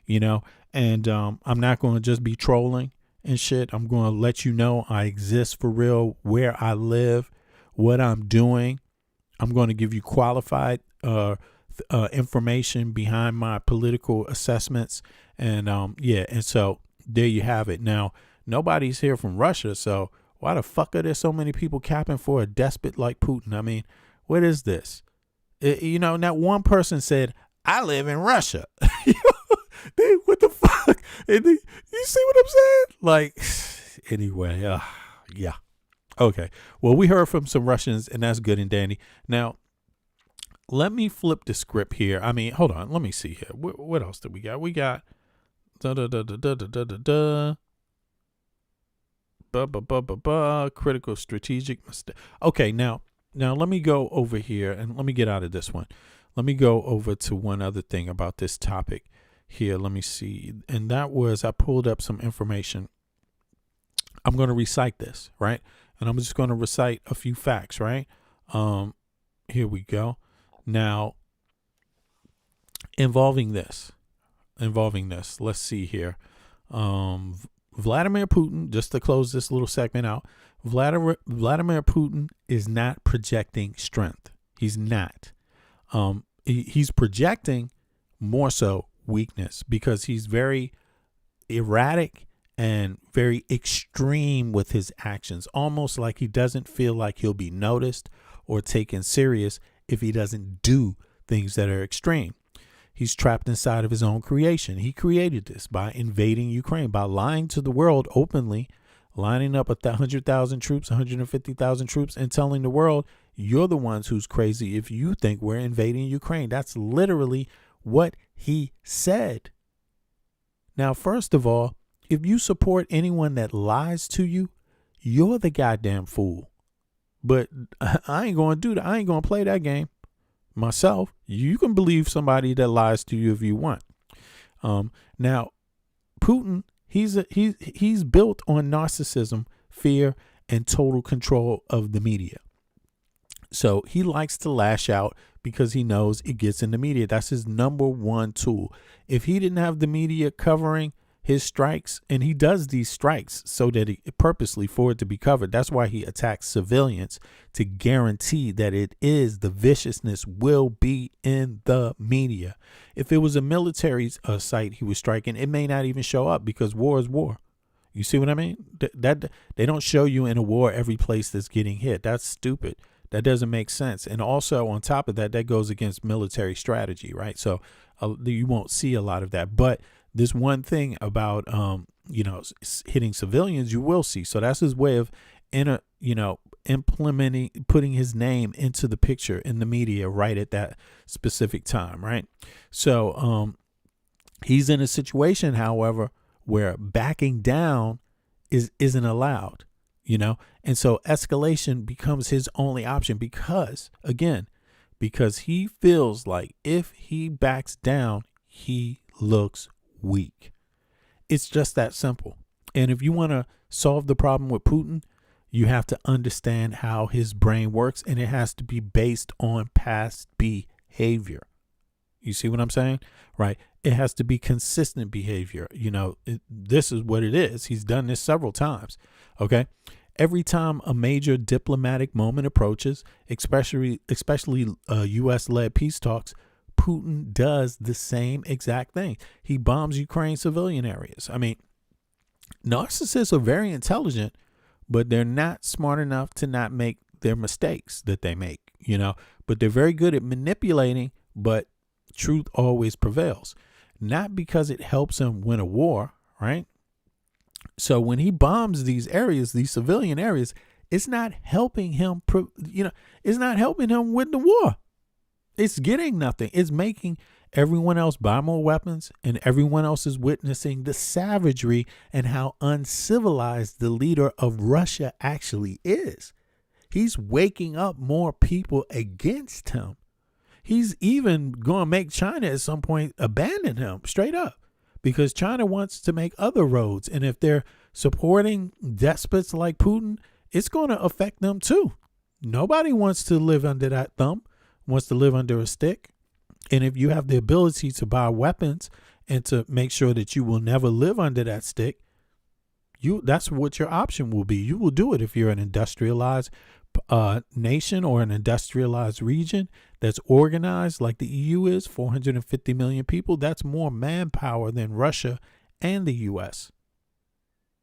you know, and I'm not going to just be trolling and shit. I'm going to let you know I exist for real, where I live, what I'm doing. I'm going to give you qualified information behind my political assessments. And yeah, and so there you have it. Now, nobody's here from Russia, so why the fuck are there so many people capping for a despot like Putin? I mean, what is this? You know, that one person said, I live in Russia. What the fuck? You see what I'm saying? Like, anyway, yeah. Okay. Well, we heard from some Russians, and that's good and dandy. Now, let me flip the script here. I mean, hold on. Let me see here. What else did we got? We got critical strategic mistake. Okay, now let me go over here and let me get out of this one. Let me go over to one other thing about this topic here. Let me see. And that was, I pulled up some information. I'm going to recite this, right? And I'm just going to recite a few facts, right? Here we go. Now, involving this, let's see here. Vladimir Putin, just to close this little segment out, Vladimir Putin is not projecting strength. He's not. He's projecting more so weakness, because he's very erratic and very extreme with his actions, almost like he doesn't feel like he'll be noticed or taken serious if he doesn't do things that are extreme. He's trapped inside of his own creation. He created this by invading Ukraine, by lying to the world openly, lining up 100,000 troops, 150,000 troops, and telling the world, You're the ones who's crazy if you think we're invading Ukraine. That's literally what he said. Now, first of all, if you support anyone that lies to you, you're the goddamn fool. But I ain't going to do that. I ain't going to play that game myself. You can believe somebody that lies to you if you want. Now, Putin, he's built on narcissism, fear, and total control of the media. So he likes to lash out because he knows it gets in the media. That's his number one tool. If he didn't have the media covering his strikes, and he does these strikes so that he purposely for it to be covered. That's why he attacks civilians, to guarantee that the viciousness will be in the media. If it was a military site he was striking, it may not even show up because war is war. You see what I mean? That they don't show you in a war every place that's getting hit. That's stupid. That doesn't make sense. And also on top of that, that goes against military strategy, right? So you won't see a lot of that. But this one thing about, hitting civilians, you will see. So that's his way of, implementing, putting his name into the picture in the media right at that specific time, right? So he's in a situation, however, where backing down isn't allowed, and so escalation becomes his only option because he feels like if he backs down, he looks weak. It's just that simple. And if you want to solve the problem with Putin, you have to understand how his brain works, and it has to be based on past behavior. You see what I'm saying? Right. It has to be consistent behavior. This is what it is. He's done this several times. Okay. Every time a major diplomatic moment approaches, especially U.S.-led peace talks, Putin does the same exact thing. He bombs Ukraine civilian areas. I mean, narcissists are very intelligent, but they're not smart enough to not make their mistakes that they make, but they're very good at manipulating, but truth always prevails. Not because it helps him win a war, right? So when he bombs these areas, these civilian areas, it's not helping him, it's not helping him win the war. It's getting nothing. It's making everyone else buy more weapons, and everyone else is witnessing the savagery and how uncivilized the leader of Russia actually is. He's waking up more people against him. He's even going to make China at some point abandon him straight up, because China wants to make other roads. And if they're supporting despots like Putin, it's going to affect them too. Nobody wants to live under that thumb, wants to live under a stick. And if you have the ability to buy weapons and to make sure that you will never live under that stick, that's what your option will be. You will do it if you're an industrialized nation or an industrialized region that's organized like the EU is, 450 million people. That's more manpower than Russia and the US.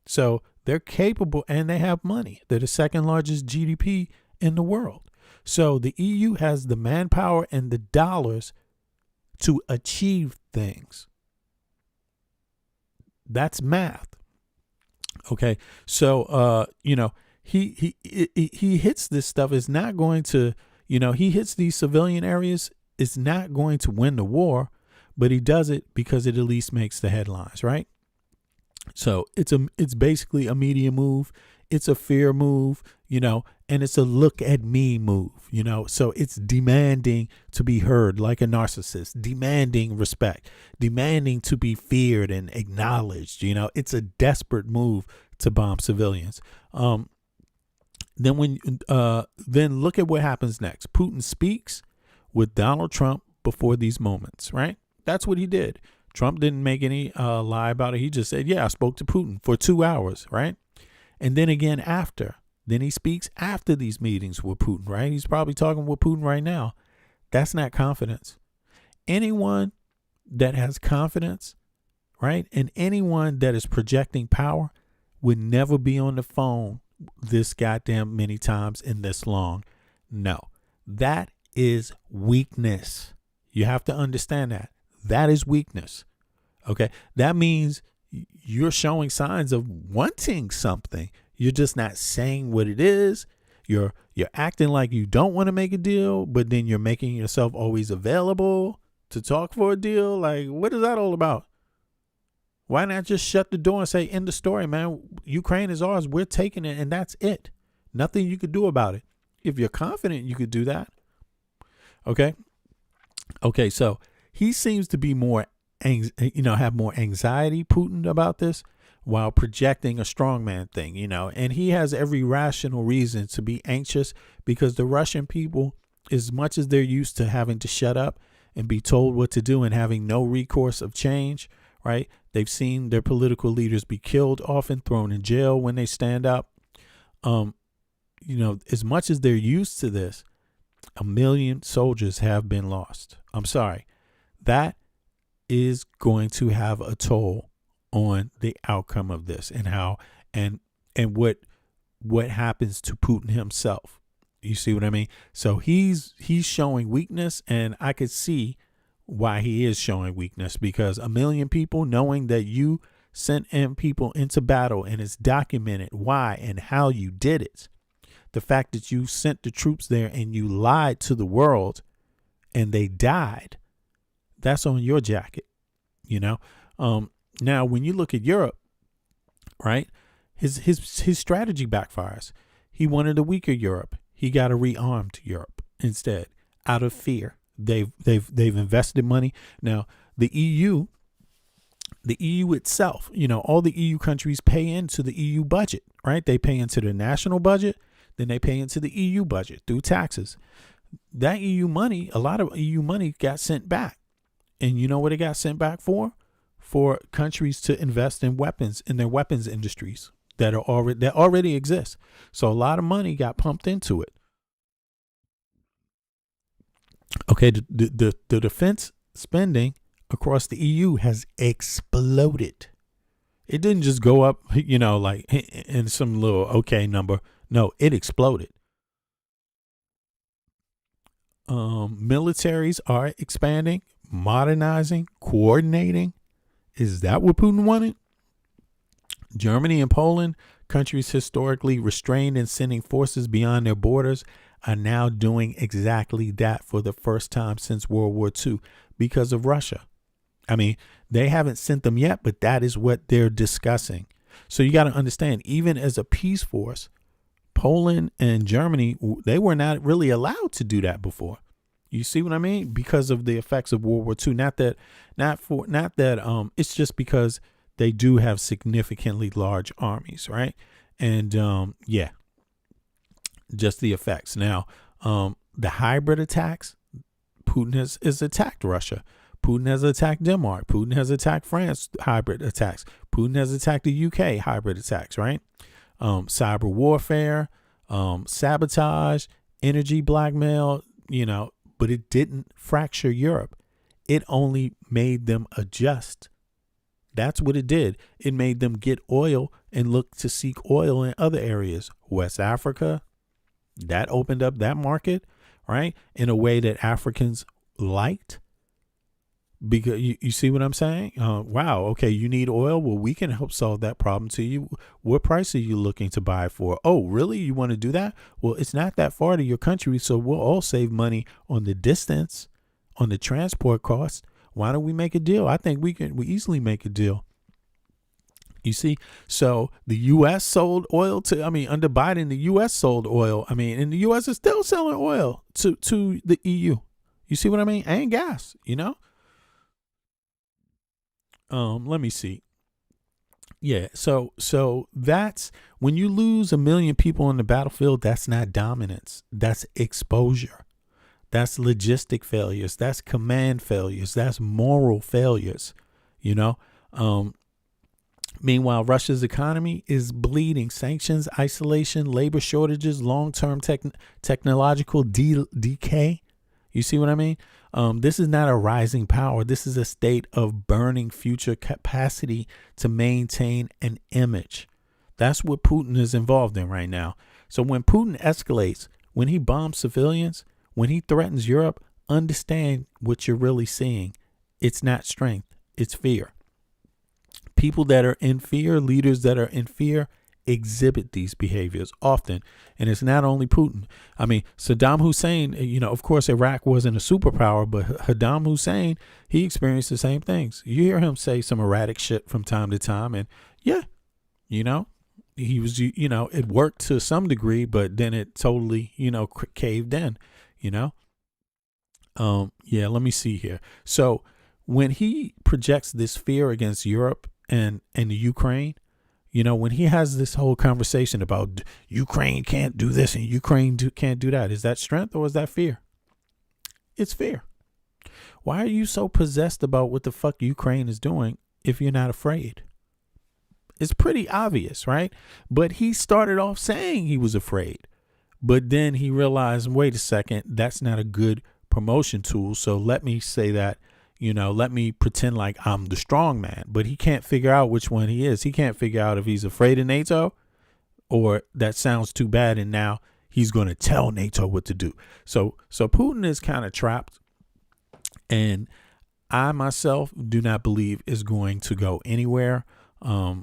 So they're capable, and they have money. They're the second largest GDP in the world. So the EU has the manpower and the dollars to achieve things. That's math. Okay. So, he hits this stuff. It's not going to, he hits these civilian areas. It's not going to win the war, but he does it because it at least makes the headlines, right? So it's basically a media move. It's a fear move, and it's a look at me move, so it's demanding to be heard like a narcissist, demanding respect, demanding to be feared and acknowledged. It's a desperate move to bomb civilians. Then look at what happens next. Putin speaks with Donald Trump before these moments, right? That's what he did. Trump didn't make any lie about it. He just said, yeah, I spoke to Putin for 2 hours, right? And then again after. Then he speaks after these meetings with Putin, right? He's probably talking with Putin right now. That's not confidence. Anyone that has confidence, right, and anyone that is projecting power would never be on the phone this goddamn many times and this long. No, that is weakness. You have to understand that. That is weakness. Okay. That means you're showing signs of wanting something. You're just not saying what it is. You're acting like you don't want to make a deal, but then you're making yourself always available to talk for a deal. Like, what is that all about? Why not just shut the door and say, end the story, man? Ukraine is ours. We're taking it, and that's it. Nothing you could do about it. If you're confident you could do that. Okay. Okay. So he seems to be have more anxiety, Putin, about this, while projecting a strongman thing, and he has every rational reason to be anxious, because the Russian people, as much as they're used to having to shut up and be told what to do and having no recourse of change, right? They've seen their political leaders be killed, often thrown in jail when they stand up. As much as they're used to this, 1 million soldiers have been lost. I'm sorry. That is going to have a toll on the outcome of this, and how and what happens to Putin himself. You see what I mean? So he's showing weakness, and I could see why he is showing weakness, because 1 million people, knowing that you sent in people into battle and it's documented why and how you did it. The fact that you sent the troops there and you lied to the world and they died, that's on your jacket, Now, when you look at Europe, right, his strategy backfires. He wanted a weaker Europe. He got a rearmed Europe instead, out of fear. They've invested money. Now, the EU itself, all the EU countries pay into the EU budget, right? They pay into the national budget, then they pay into the EU budget through taxes. That EU money, a lot of EU money got sent back. And you know what it got sent back for? For countries to invest in weapons, in their weapons industries that already exist. So a lot of money got pumped into it. Okay, the defense spending across the EU has exploded. It didn't just go up, like in some little okay number. No, it exploded. Militaries are expanding, modernizing, coordinating. Is that what Putin wanted? Germany and Poland, countries historically restrained in sending forces beyond their borders, are now doing exactly that for the first time since World War II because of Russia. I mean, they haven't sent them yet, but that is what they're discussing. So you got to understand, even as a peace force, Poland and Germany, they were not really allowed to do that before. You see what I mean? Because of the effects of World War II. Not that it's just because they do have significantly large armies, right? And just the effects. Now, the hybrid attacks, Putin has attacked Russia. Putin has attacked Denmark. Putin has attacked France, hybrid attacks. Putin has attacked the UK, hybrid attacks, right? Cyber warfare, sabotage, energy blackmail, but it didn't fracture Europe. It only made them adjust. That's what it did. It made them get oil and look to seek oil in other areas. West Africa, that opened up that market, right? In a way that Africans liked. Because you see what I'm saying? Wow. Okay. You need oil. Well, we can help solve that problem to you. What price are you looking to buy for? Oh, really? You want to do that? Well, it's not that far to your country. So we'll all save money on the distance, on the transport costs. Why don't we make a deal? I think we easily make a deal. You see, so the U.S. sold oil under Biden, the U.S. sold oil. And the U.S. is still selling oil to the EU. You see what I mean? And gas, Let me see. Yeah. So that's when you lose 1 million people on the battlefield, that's not dominance. That's exposure. That's logistic failures. That's command failures. That's moral failures, Meanwhile, Russia's economy is bleeding. Sanctions, isolation, labor shortages, long-term technological decay. You see what I mean? This is not a rising power. This is a state of burning future capacity to maintain an image. That's what Putin is involved in right now. So when Putin escalates, when he bombs civilians, when he threatens Europe, understand what you're really seeing. It's not strength. It's fear. People that are in fear, leaders that are in fear, exhibit these behaviors often. And it's not only Putin. I mean, Saddam Hussein, of course, Iraq wasn't a superpower, but Saddam Hussein, he experienced the same things. You hear him say some erratic shit from time to time. And yeah, he was, it worked to some degree, but then it totally, caved in, Yeah, let me see here. So when he projects this fear against Europe and the Ukraine, when he has this whole conversation about Ukraine can't do this and Ukraine can't do that, is that strength or is that fear? It's fear. Why are you so possessed about what the fuck Ukraine is doing if you're not afraid? It's pretty obvious, right? But he started off saying he was afraid, but then he realized, wait a second, that's not a good promotion tool. So let me say that, let me pretend like I'm the strong man, but he can't figure out which one he is. He can't figure out if he's afraid of NATO or that sounds too bad. And now he's going to tell NATO what to do. So Putin is kind of trapped, and I myself do not believe is going to go anywhere. I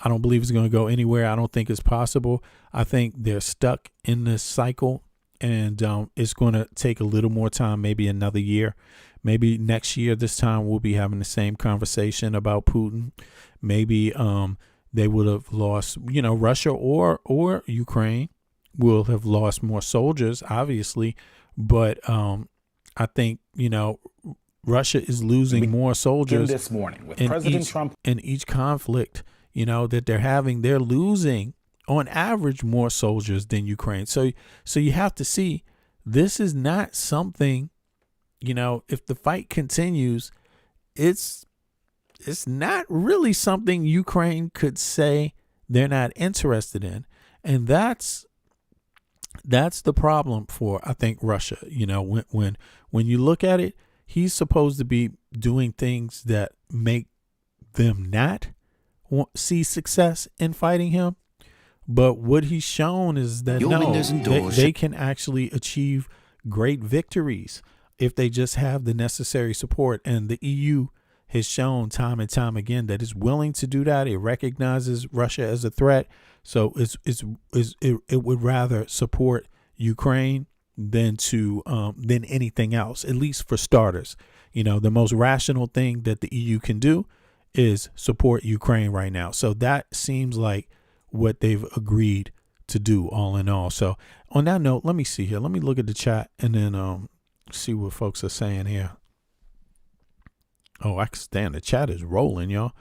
don't believe it's going to go anywhere. I don't think it's possible. I think they're stuck in this cycle, and it's going to take a little more time, maybe another year. Maybe next year, this time, we'll be having the same conversation about Putin. Maybe they would have lost, Russia or Ukraine will have lost more soldiers, obviously. But I think, Russia is losing more soldiers this morning with President Trump in each conflict, that they're having. They're losing on average more soldiers than Ukraine. So you have to see, this is not something, if the fight continues, it's not really something Ukraine could say they're not interested in. And that's the problem for, I think, Russia. When you look at it, he's supposed to be doing things that make them not see success in fighting him. But what he's shown is that they can actually achieve great victories if they just have the necessary support. And the EU has shown time and time again that it's willing to do that. It recognizes Russia as a threat. So it would rather support Ukraine than anything else, at least for starters. The most rational thing that the EU can do is support Ukraine right now. So that seems like what they've agreed to do, all in all. So on that note, let me see here. Let me look at the chat and then see what folks are saying here. Oh, I can stand. The chat is rolling, y'all.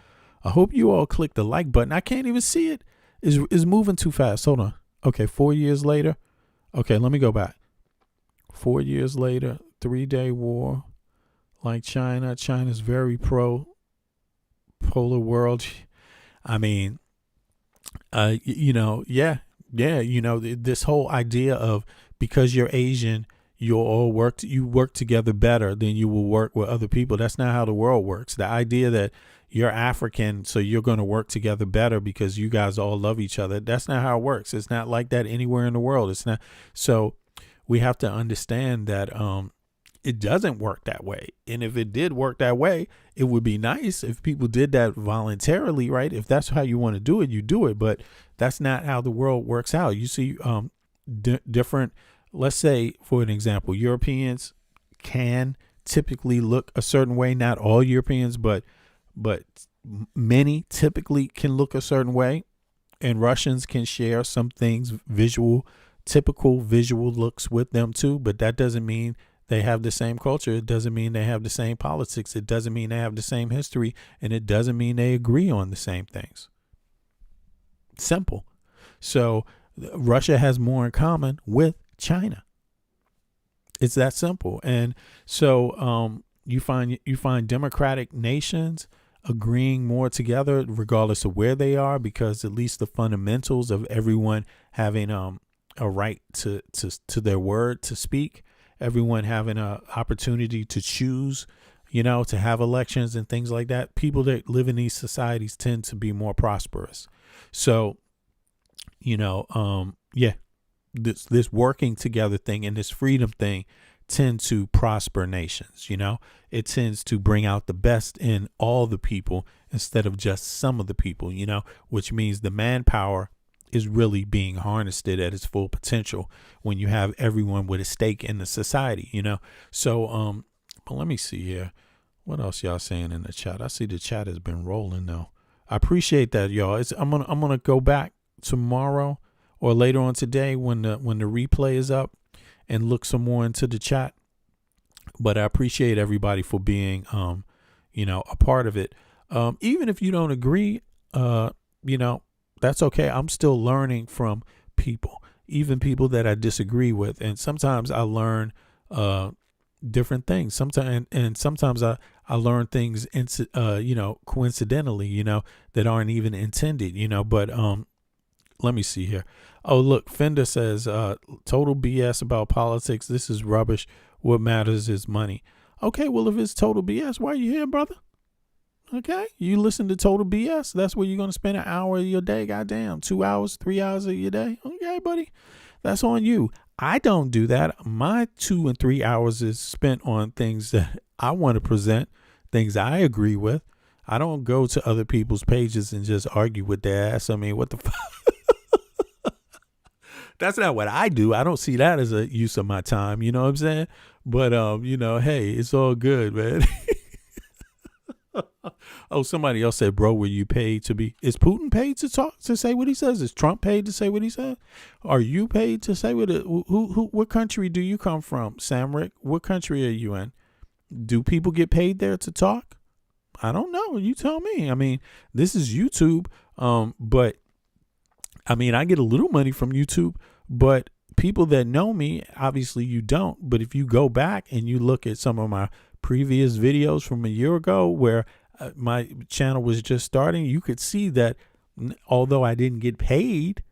I hope you all click the like button. I can't even see it. It's moving too fast. Hold on. Okay, 4 years later. Okay, let me go back. 4 years later, 3-day war. Like China. China's very pro polar world. I mean, this whole idea of because you're Asian, you work together better than you will work with other people. That's not how the world works. The idea that you're African, so you're going to work together better because you guys all love each other. That's not how it works. It's not like that anywhere in the world. It's not. So we have to understand that it doesn't work that way. And if it did work that way, it would be nice if people did that voluntarily, right? If that's how you want to do it, you do it. But that's not how the world works out. You see different, let's say, for an example, Europeans can typically look a certain way. Not all Europeans, but many typically can look a certain way. And Russians can share some things, typical visual looks with them too. But that doesn't mean they have the same culture. It doesn't mean they have the same politics. It doesn't mean they have the same history. And it doesn't mean they agree on the same things. Simple. So Russia has more in common with China. It's that simple. And so you find democratic nations agreeing more together regardless of where they are, because at least the fundamentals of everyone having a right to their word to speak, everyone having an opportunity to choose, to have elections and things like that. People that live in these societies tend to be more prosperous. So, this working together thing and this freedom thing tend to prosper nations. It tends to bring out the best in all the people instead of just some of the people, which means the manpower is really being harnessed at its full potential when you have everyone with a stake in the society, you know? So, but let me see here. What else y'all saying in the chat? I see the chat has been rolling though. I appreciate that, y'all. I'm gonna go back tomorrow or later on today when the replay is up and look some more into the chat. But I appreciate everybody for being a part of it. Even if you don't agree, that's okay. I'm still learning from people, even people that I disagree with. And sometimes I learn different things. Sometimes I learn things, coincidentally, that aren't even intended, but let me see here. Oh, look, Fender says, total BS about politics. This is rubbish. What matters is money. Okay, well, if it's total BS, why are you here, brother? Okay, you listen to total BS. That's where you're going to spend an hour of your day. Goddamn, 2 hours, 3 hours of your day. Okay, buddy, that's on you. I don't do that. My 2 and 3 hours is spent on things that I want to present, things I agree with. I don't go to other people's pages and just argue with their ass. I mean, what the fuck? That's not what I do. I don't see that as a use of my time. You know what I'm saying? But, hey, it's all good, man. Oh, somebody else said, bro, were you paid to be? Is Putin paid to say what he says? Is Trump paid to say what he said? Are you paid to say what country do you come from, Samrick? What country are you in? Do people get paid there to talk? I don't know. You tell me. I mean, this is YouTube. But I mean, I get a little money from YouTube, but people that know me, obviously you don't. But if you go back and you look at some of my previous videos from a year ago where my channel was just starting, you could see that although I didn't get paid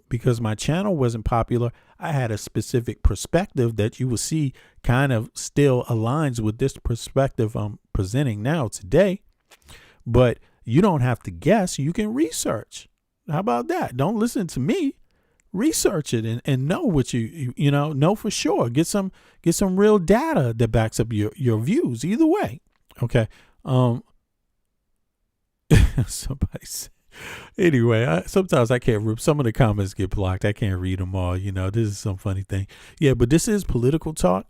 because my channel wasn't popular, I had a specific perspective that you will see kind of still aligns with this perspective I'm presenting now today. But you don't have to guess. You can research. How about that? Don't listen to me. Research it and know what you know for sure. Get some real data that backs up your views. Either way, okay. Somebody said, anyway, sometimes I can't read. Some of the comments get blocked. I can't read them all. This is some funny thing. Yeah, but this is political talk.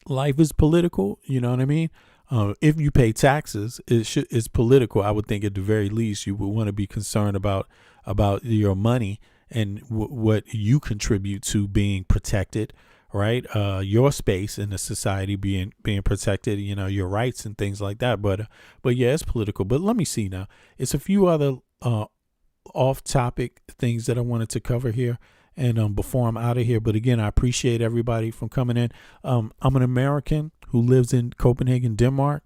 Life is political. You know what I mean? If you pay taxes, it's political. I would think at the very least you would want to be concerned about your money and what you contribute to being protected, right? Your space in the society being protected, your rights and things like that. But yeah, it's political. But let me see now. It's a few other off-topic things that I wanted to cover here. And before I'm out of here, but again, I appreciate everybody from coming in. I'm an American who lives in Copenhagen, Denmark.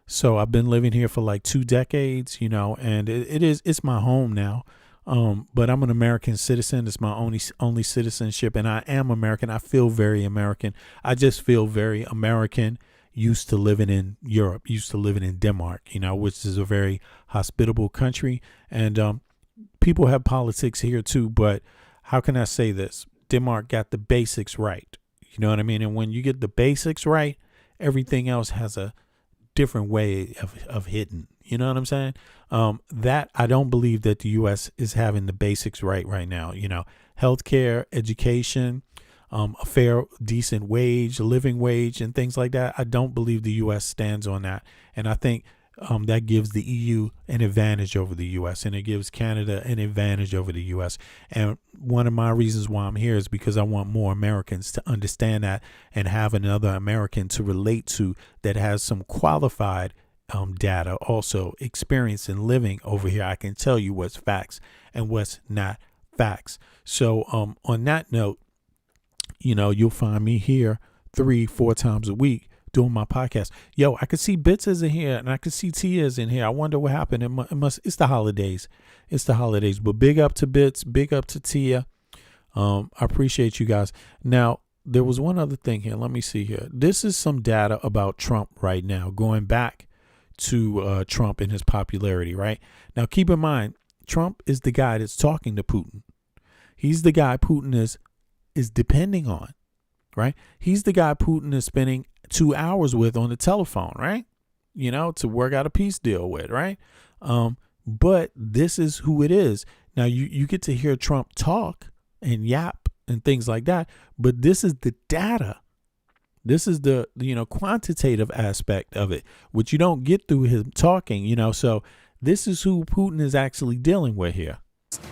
So I've been living here for like 2 decades, and it's my home now. But I'm an American citizen. It's my only citizenship, and I am American. I feel very American. I just feel very American, used to living in Europe, used to living in Denmark, which is a very hospitable country. And people have politics here too, but how can I say this? Denmark got the basics right. You know what I mean? And when you get the basics right, everything else has a different way of hitting. You know what I'm saying? That I don't believe that the U.S. is having the basics right now. Healthcare, education, a fair, decent wage, living wage, and things like that. I don't believe the U.S. stands on that. And I think that gives the EU an advantage over the U.S. and it gives Canada an advantage over the U.S. And one of my reasons why I'm here is because I want more Americans to understand that and have another American to relate to that has some qualified data, also experience in living over here. I can tell you what's facts and what's not facts. So on that note, you'll find me here 3-4 times a week doing my podcast. Yo, I could see Bits is in here and I could see Tia's in here. I wonder what happened. It's the holidays. But big up to Bits, big up to Tia. I appreciate you guys. Now, there was one other thing here. Let me see here. This is some data about Trump right now, going back to Trump and his popularity, right? Now, keep in mind, Trump is the guy that's talking to Putin. He's the guy Putin is depending on, right? He's the guy Putin is spending 2 hours with on the telephone, right? To work out a peace deal with, right? But this is who it is. Now you get to hear Trump talk and yap and things like that, but this is the data. This is the quantitative aspect of it, which you don't get through him talking, so this is who Putin is actually dealing with here.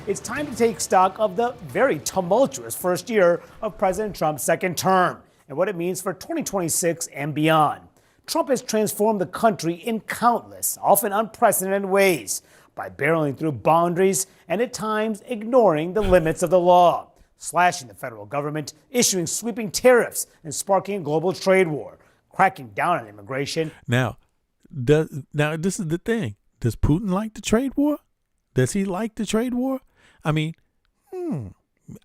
It's time to take stock of the very tumultuous first year of President Trump's second term and what it means for 2026 and beyond. Trump has transformed the country in countless, often unprecedented ways by barreling through boundaries and at times ignoring the limits of the law, slashing the federal government, issuing sweeping tariffs and sparking a global trade war, cracking down on immigration. Now this is the thing. Does Putin like the trade war? Does he like the trade war? I mean,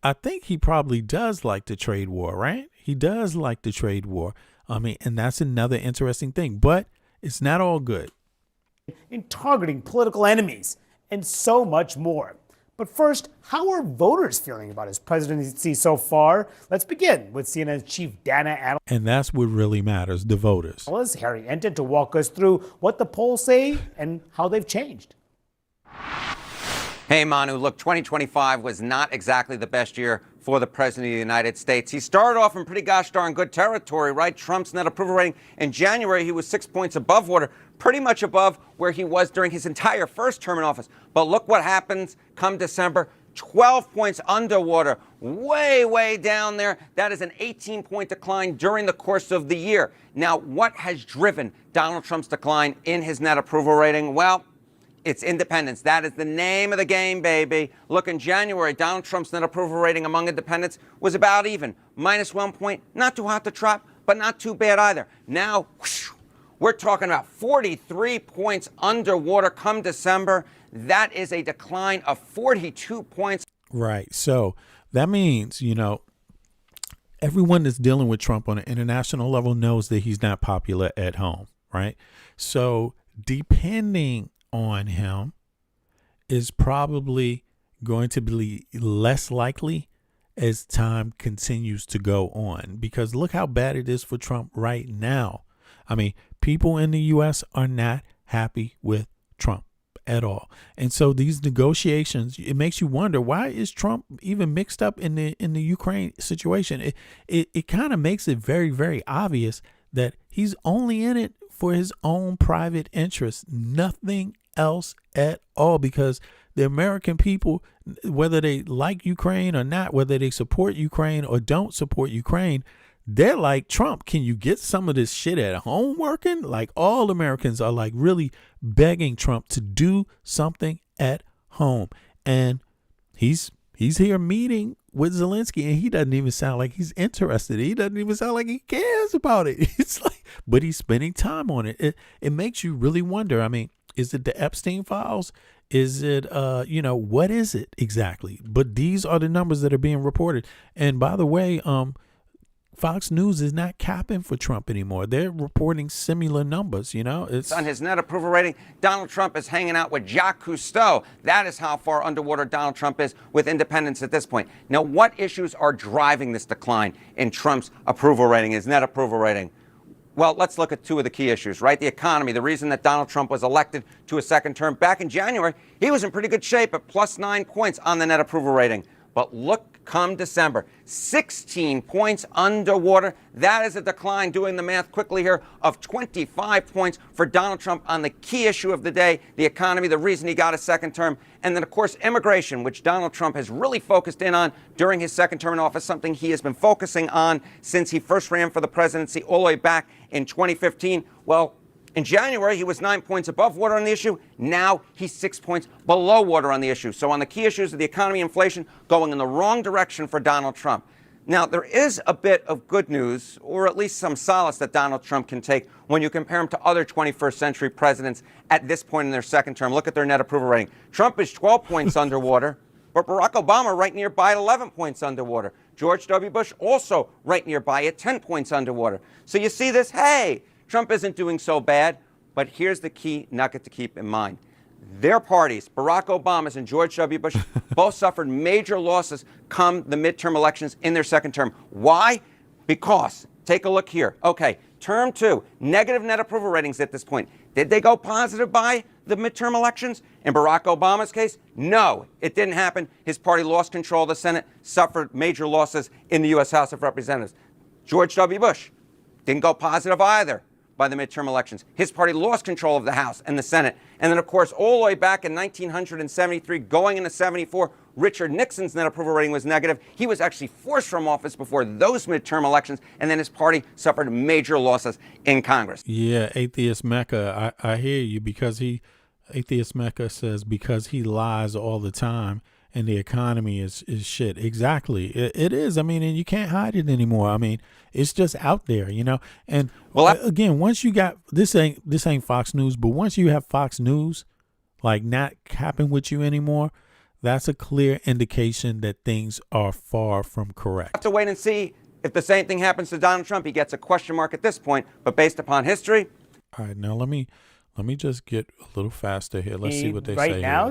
I think he probably does like the trade war, right? He does like the trade war. I mean, and that's another interesting thing, but it's not all good. In targeting political enemies and so much more. But first, how are voters feeling about his presidency so far? Let's begin with CNN's chief data analyst. And that's what really matters, the voters. Harry Enten to walk us through what the polls say and how they've changed. Hey, Manu, look, 2025 was not exactly the best year for the President of the United States. He started off in pretty gosh darn good territory, right? Trump's net approval rating in January, he was 6 points above water, pretty much above where he was during his entire first term in office. But look what happens come December. 12 points underwater, way, way down there. That is an 18-point decline during the course of the year. Now, what has driven Donald Trump's decline in his net approval rating? Well, it's independents. That is the name of the game, baby. Look, in January, Donald Trump's net approval rating among independents was about even, -1 point. Not too hot to trot, but not too bad either. Now, whoosh, we're talking about 43 points underwater come December. That is a decline of 42 points. Right. So that means, everyone that's dealing with Trump on an international level knows that he's not popular at home. Right. So depending on him is probably going to be less likely as time continues to go on, because look how bad it is for Trump right now. I mean, people in the U.S. are not happy with Trump at all. And so these negotiations, it makes you wonder, why is Trump even mixed up in the Ukraine situation? It kind of makes it very, very obvious that he's only in it for his own private interests, nothing else at all, because the American people, whether they like Ukraine or not, whether they support Ukraine or don't support Ukraine, they're like, Trump, can you get some of this shit at home working? Like, all Americans are like really begging Trump to do something at home. And he's here meeting with Zelensky, and he doesn't even sound like he's interested. He doesn't even sound like he cares about it. It's like, but he's spending time on it. It makes you really wonder. I mean, is it the Epstein files? Is it, what is it exactly? But these are the numbers that are being reported. And by the way, Fox News is not capping for Trump anymore. They're reporting similar numbers, It's on his net approval rating. Donald Trump is hanging out with Jacques Cousteau. That is how far underwater Donald Trump is with independents at this point. Now, what issues are driving this decline in Trump's approval rating, his net approval rating? Well, let's look at two of the key issues, right? The economy, the reason that Donald Trump was elected to a second term back in January, he was in pretty good shape at +9 points on the net approval rating. But look, come December, 16 points underwater. That is a decline, doing the math quickly here, of 25 points for Donald Trump on the key issue of the day, the economy, the reason he got a second term. And then, of course, immigration, which Donald Trump has really focused in on during his second term in office, something he has been focusing on since he first ran for the presidency all the way back in 2015. Well, in January, he was 9 points above water on the issue. Now he's 6 points below water on the issue. So on the key issues of the economy, inflation, going in the wrong direction for Donald Trump. Now, there is a bit of good news, or at least some solace that Donald Trump can take when you compare him to other 21st century presidents at this point in their second term. Look at their net approval rating. Trump is 12 points underwater, but Barack Obama right nearby at 11 points underwater. George W. Bush also right nearby at 10 points underwater. So you see this, hey, Trump isn't doing so bad, but here's the key nugget to keep in mind. Their parties, Barack Obama's and George W. Bush, both suffered major losses come the midterm elections in their second term. Why? Because, take a look here. Okay, term two, negative net approval ratings at this point. Did they go positive by the midterm elections? In Barack Obama's case, no, it didn't happen. His party lost control of the Senate, suffered major losses in the U.S. House of Representatives. George W. Bush didn't go positive either by the midterm elections. His party lost control of the House and the Senate. And then, of course, all the way back in 1973, going into 74, Richard Nixon's net approval rating was negative. He was actually forced from office before those midterm elections, and then his party suffered major losses in Congress. Yeah, Atheist Mecca, I hear you, because Atheist Mecca says because he lies all the time and the economy is shit. Exactly. It is. I mean, and you can't hide it anymore. I mean, it's just out there, you know. And again, once you got this ain't Fox News, but once you have Fox News like not capping with you anymore, that's a clear indication that things are far from correct. Have to wait and see if the same thing happens to Donald Trump. He gets a question mark at this point, but based upon history. All right, now let me just get a little faster here. Let's see what they say. Right now,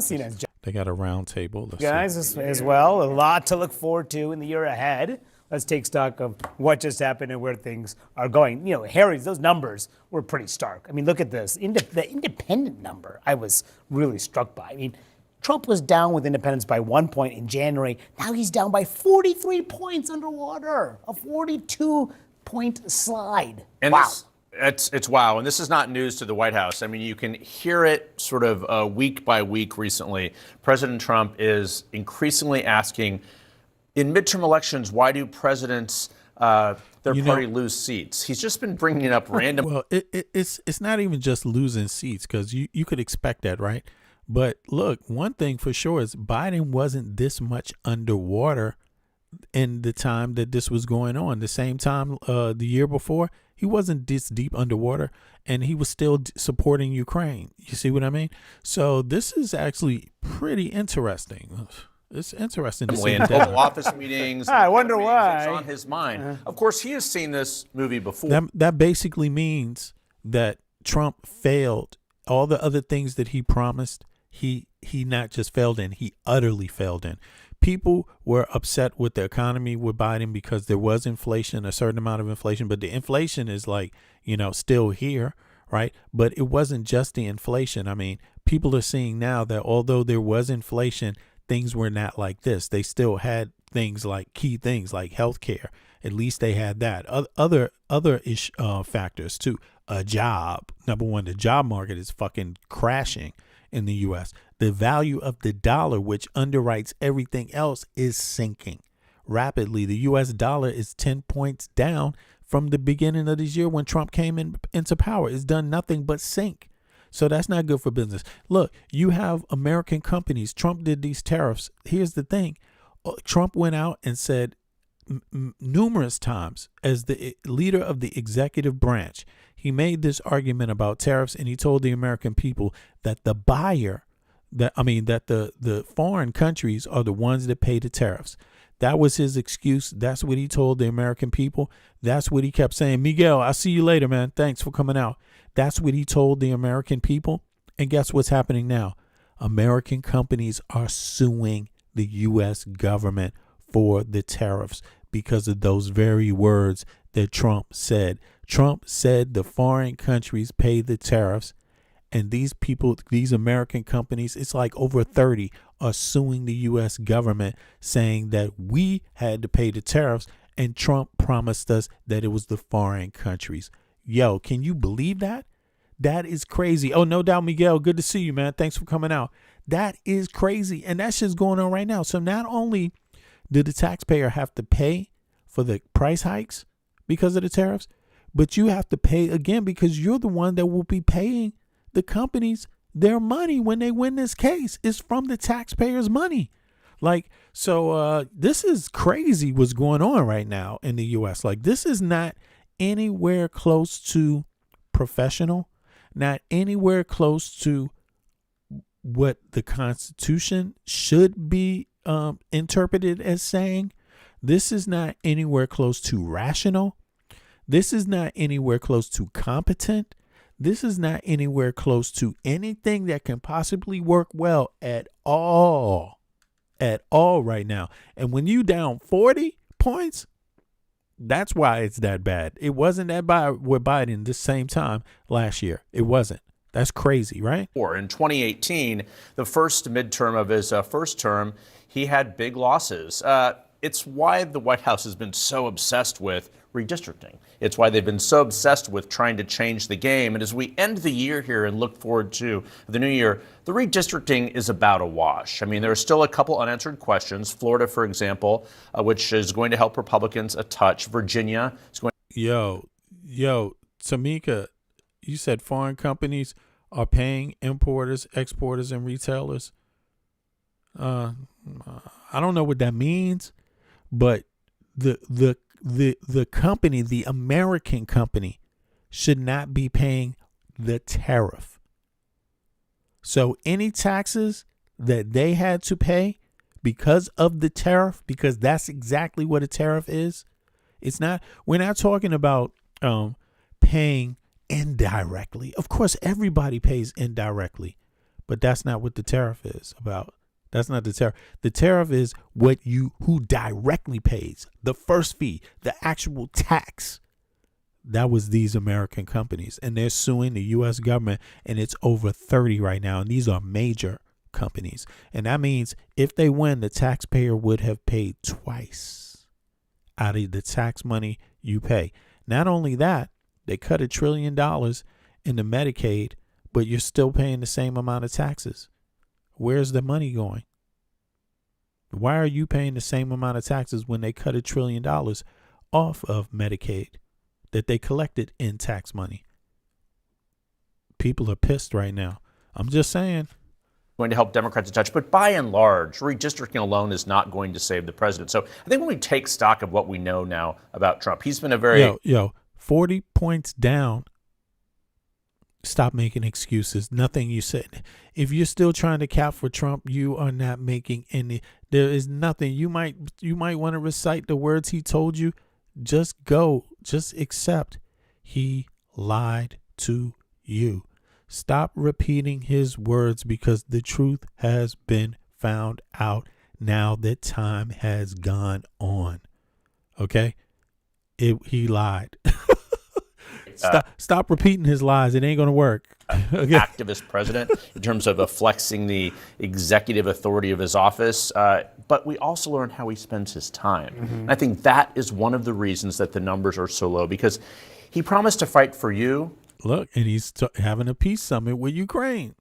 they got a round table. Guys, as well, a lot to look forward to in the year ahead. Let's take stock of what just happened and where things are going. You know, Harry's, those numbers were pretty stark. I mean, look at this. The independent number I was really struck by. I mean, Trump was down with independents by 1 point in January. Now he's down by 43 points underwater. A 42-point slide. And wow. It's wow. And this is not news to the White House. I mean, you can hear it sort of week by week recently. President Trump is increasingly asking, in midterm elections, why do presidents, their party lose seats? He's just been bringing up random. Well, it's not even just losing seats, because you could expect that, right? But look, one thing for sure is Biden wasn't this much underwater in the time that this was going on. The same time the year before, he wasn't this deep underwater, and he was still supporting Ukraine. You see what I mean? So this is actually pretty interesting. It's interesting to see in Oval Office meetings. I wonder why. It's on his mind. Of course, he has seen this movie before. That basically means that Trump failed all the other things that he promised. He not just failed in, he utterly failed in. People were upset with the economy with Biden because there was inflation, a certain amount of inflation, but the inflation is like, still here, right? But it wasn't just the inflation. I mean, people are seeing now that although there was inflation, things were not like this. They still had things like key things like healthcare. At least they had that. Other factors too. A job. Number one, the job market is fucking crashing in the U.S. The value of the dollar, which underwrites everything else, is sinking rapidly. The U.S. dollar is 10 points down from the beginning of this year when Trump came into power. It's done nothing but sink. So that's not good for business. Look, you have American companies. Trump did these tariffs. Here's the thing. Trump went out and said numerous times, as the leader of the executive branch, he made this argument about tariffs, and he told the American people that the foreign countries are the ones that pay the tariffs. That was his excuse. That's what he told the American people. That's what he kept saying. Miguel, I'll see you later, man. Thanks for coming out. That's what he told the American people. And guess what's happening now? American companies are suing the U.S. government for the tariffs because of those very words that Trump said. Trump said the foreign countries pay the tariffs, and these people, these American companies, it's like over 30 are suing the U.S. government saying that we had to pay the tariffs, and Trump promised us that it was the foreign countries. Yo, can you believe that? That is crazy. Oh, no doubt, Miguel. Good to see you, man. Thanks for coming out. That is crazy, and that shit's going on right now. So not only did the taxpayer have to pay for the price hikes because of the tariffs, but you have to pay again because you're the one that will be paying the companies their money when they win this case. It's from the taxpayers' money. So this is crazy what's going on right now in the U.S. Like, this is not anywhere close to professional, not anywhere close to what the Constitution should be interpreted as saying. This is not anywhere close to rational. This is not anywhere close to competent. This is not anywhere close to anything that can possibly work well at all right now. And when you down 40 points, that's why it's that bad. It wasn't that bad with Biden the same time last year. It wasn't. That's crazy, right? Or in 2018, the first midterm of his first term, he had big losses. It's why the White House has been so obsessed with redistricting. It's why they've been so obsessed with trying to change the game. And as we end the year here and look forward to the new year, the redistricting is about a wash. I mean, there are still a couple unanswered questions. Florida, for example, which is going to help Republicans a touch. Virginia is going. Yo, Tamika, you said foreign companies are paying importers, exporters, and retailers. I don't know what that means, but the company, the American company, should not be paying the tariff. So any taxes that they had to pay because of the tariff, because that's exactly what a tariff is. It's not. We're not talking about paying indirectly. Of course, everybody pays indirectly, but that's not what the tariff is about. That's not the tariff. The tariff is who directly pays the first fee, the actual tax. That was these American companies, and they're suing the U.S. government, and it's over 30 right now, and these are major companies. And that means if they win, the taxpayer would have paid twice out of the tax money you pay. Not only that, they cut $1 trillion into Medicaid, but you're still paying the same amount of taxes. Where's the money going? Why are you paying the same amount of taxes when they cut $1 trillion off of Medicaid that they collected in tax money? People are pissed right now. I'm just saying. Going to help Democrats a touch, but by and large, redistricting alone is not going to save the president. So I think when we take stock of what we know now about Trump, he's been a very 40 points down. Stop making excuses. Nothing you said. If you're still trying to cap for Trump, you are not making any. There is nothing. You might want to recite the words he told you. Just go. Just accept. He lied to you. Stop repeating his words because the truth has been found out now that time has gone on. Okay? He lied. Stop repeating his lies. It ain't going to work. Okay. Activist president in terms of flexing the executive authority of his office. But we also learned how he spends his time. Mm-hmm. And I think that is one of the reasons that the numbers are so low, because he promised to fight for you. Look, and he's having a peace summit with Ukraine.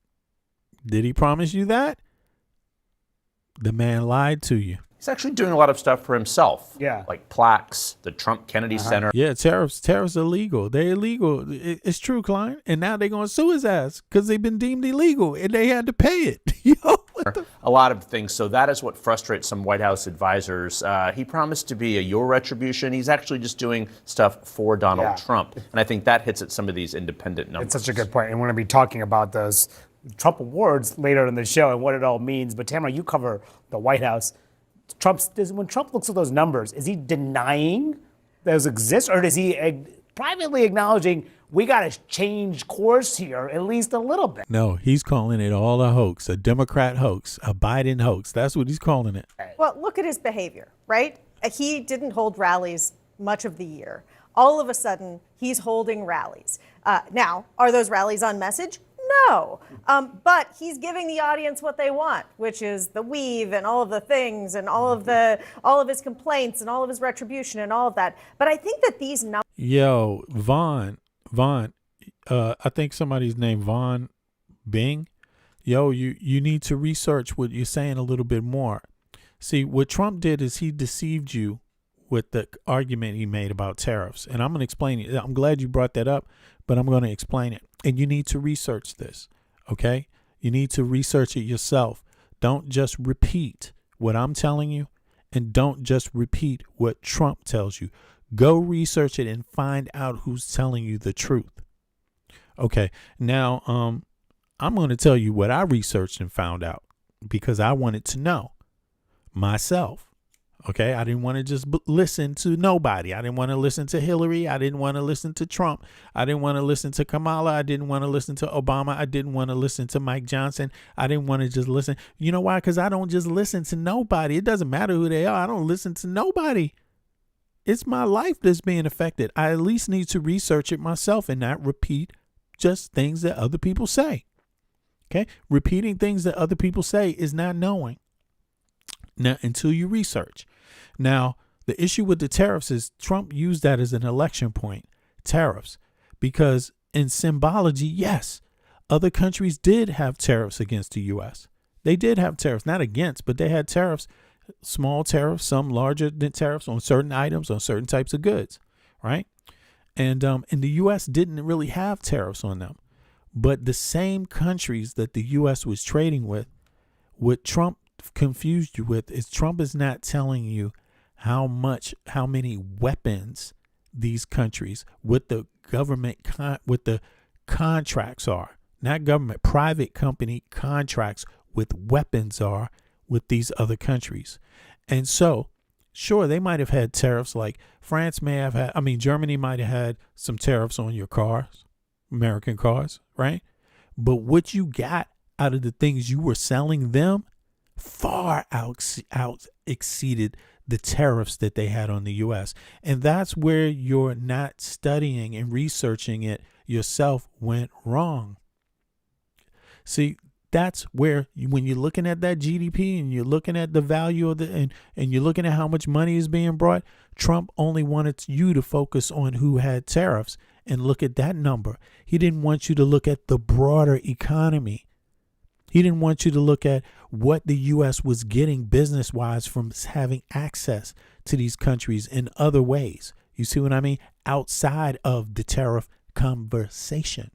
Did he promise you that? The man lied to you. He's actually doing a lot of stuff for himself. Yeah. Like plaques, the Trump Kennedy Center. Yeah, tariffs are illegal. They're illegal. It's true, Klein. And now they're going to sue his ass because they've been deemed illegal and they had to pay it. A lot of things. So that is what frustrates some White House advisors. He promised to be your retribution. He's actually just doing stuff for Donald Trump. And I think that hits at some of these independent numbers. It's such a good point. And we're going to be talking about those Trump awards later in the show and what it all means. But Tamara, you cover the White House. When Trump looks at those numbers, is he denying those exist, or is he privately acknowledging we got to change course here at least a little bit? No, he's calling it all a hoax, a Democrat hoax, a Biden hoax. That's what he's calling it. Well, look at his behavior, right? He didn't hold rallies much of the year. All of a sudden, he's holding rallies. Now, are those rallies on message? No, but he's giving the audience what they want, which is the weave and all of the things and all of his complaints and all of his retribution and all of that. But I think that these numbers. Yo, Vaughn, I think somebody's named Vaughn Bing. Yo, you need to research what you're saying a little bit more. See, what Trump did is he deceived you with the argument he made about tariffs. And I'm going to explain it. I'm glad you brought that up, but I'm going to explain it. And you need to research this, okay? You need to research it yourself. Don't just repeat what I'm telling you, and don't just repeat what Trump tells you. Go research it and find out who's telling you the truth. Okay, now I'm going to tell you what I researched and found out because I wanted to know myself. Okay, I didn't want to just listen to nobody. I didn't want to listen to Hillary. I didn't want to listen to Trump. I didn't want to listen to Kamala. I didn't want to listen to Obama. I didn't want to listen to Mike Johnson. I didn't want to just listen. You know why? Because I don't just listen to nobody. It doesn't matter who they are. I don't listen to nobody. It's my life that's being affected. I at least need to research it myself and not repeat just things that other people say. Okay. Repeating things that other people say is not knowing. Now, until you research. Now, the issue with the tariffs is Trump used that as an election point, tariffs, because in symbology, yes, other countries did have tariffs against the U.S. They did have tariffs, not against, but they had tariffs, small tariffs, some larger than tariffs on certain items, on certain types of goods, right? And the U.S. didn't really have tariffs on them. But the same countries that the U.S. was trading with, what Trump confused you with is Trump is not telling you how many weapons these countries with the government, with the contracts are, not government, private company contracts with weapons are with these other countries. And so, sure, they might have had tariffs like France may have had, Germany might have had some tariffs on your cars, American cars, right? But what you got out of the things you were selling them far out exceeded the tariffs that they had on the U.S. And that's where you're not studying and researching it yourself went wrong. See, that's where when you're looking at that GDP and you're looking at the value of and you're looking at how much money is being brought, Trump only wanted you to focus on who had tariffs and look at that number. He didn't want you to look at the broader economy. He didn't want you to look at what the U.S. was getting business-wise from having access to these countries in other ways. You see what I mean? Outside of the tariff conversation.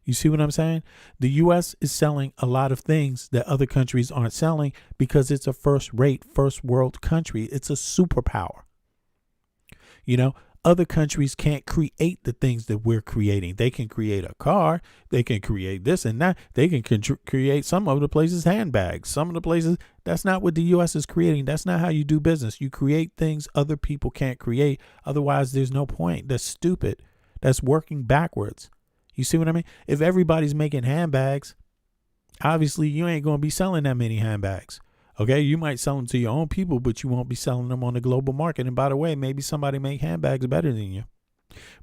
You see what I'm saying? The U.S. is selling a lot of things that other countries aren't selling because it's a first-rate, first-world country. It's a superpower. You know, other countries can't create the things that we're creating. They can create a car. They can create this and that. They can create some of the places handbags. Some of the places, that's not what the U.S. is creating. That's not how you do business. You create things other people can't create. Otherwise, there's no point. That's stupid. That's working backwards. You see what I mean? If everybody's making handbags, obviously you ain't going to be selling that many handbags. Okay, you might sell them to your own people, but you won't be selling them on the global market. And by the way, maybe somebody make handbags better than you,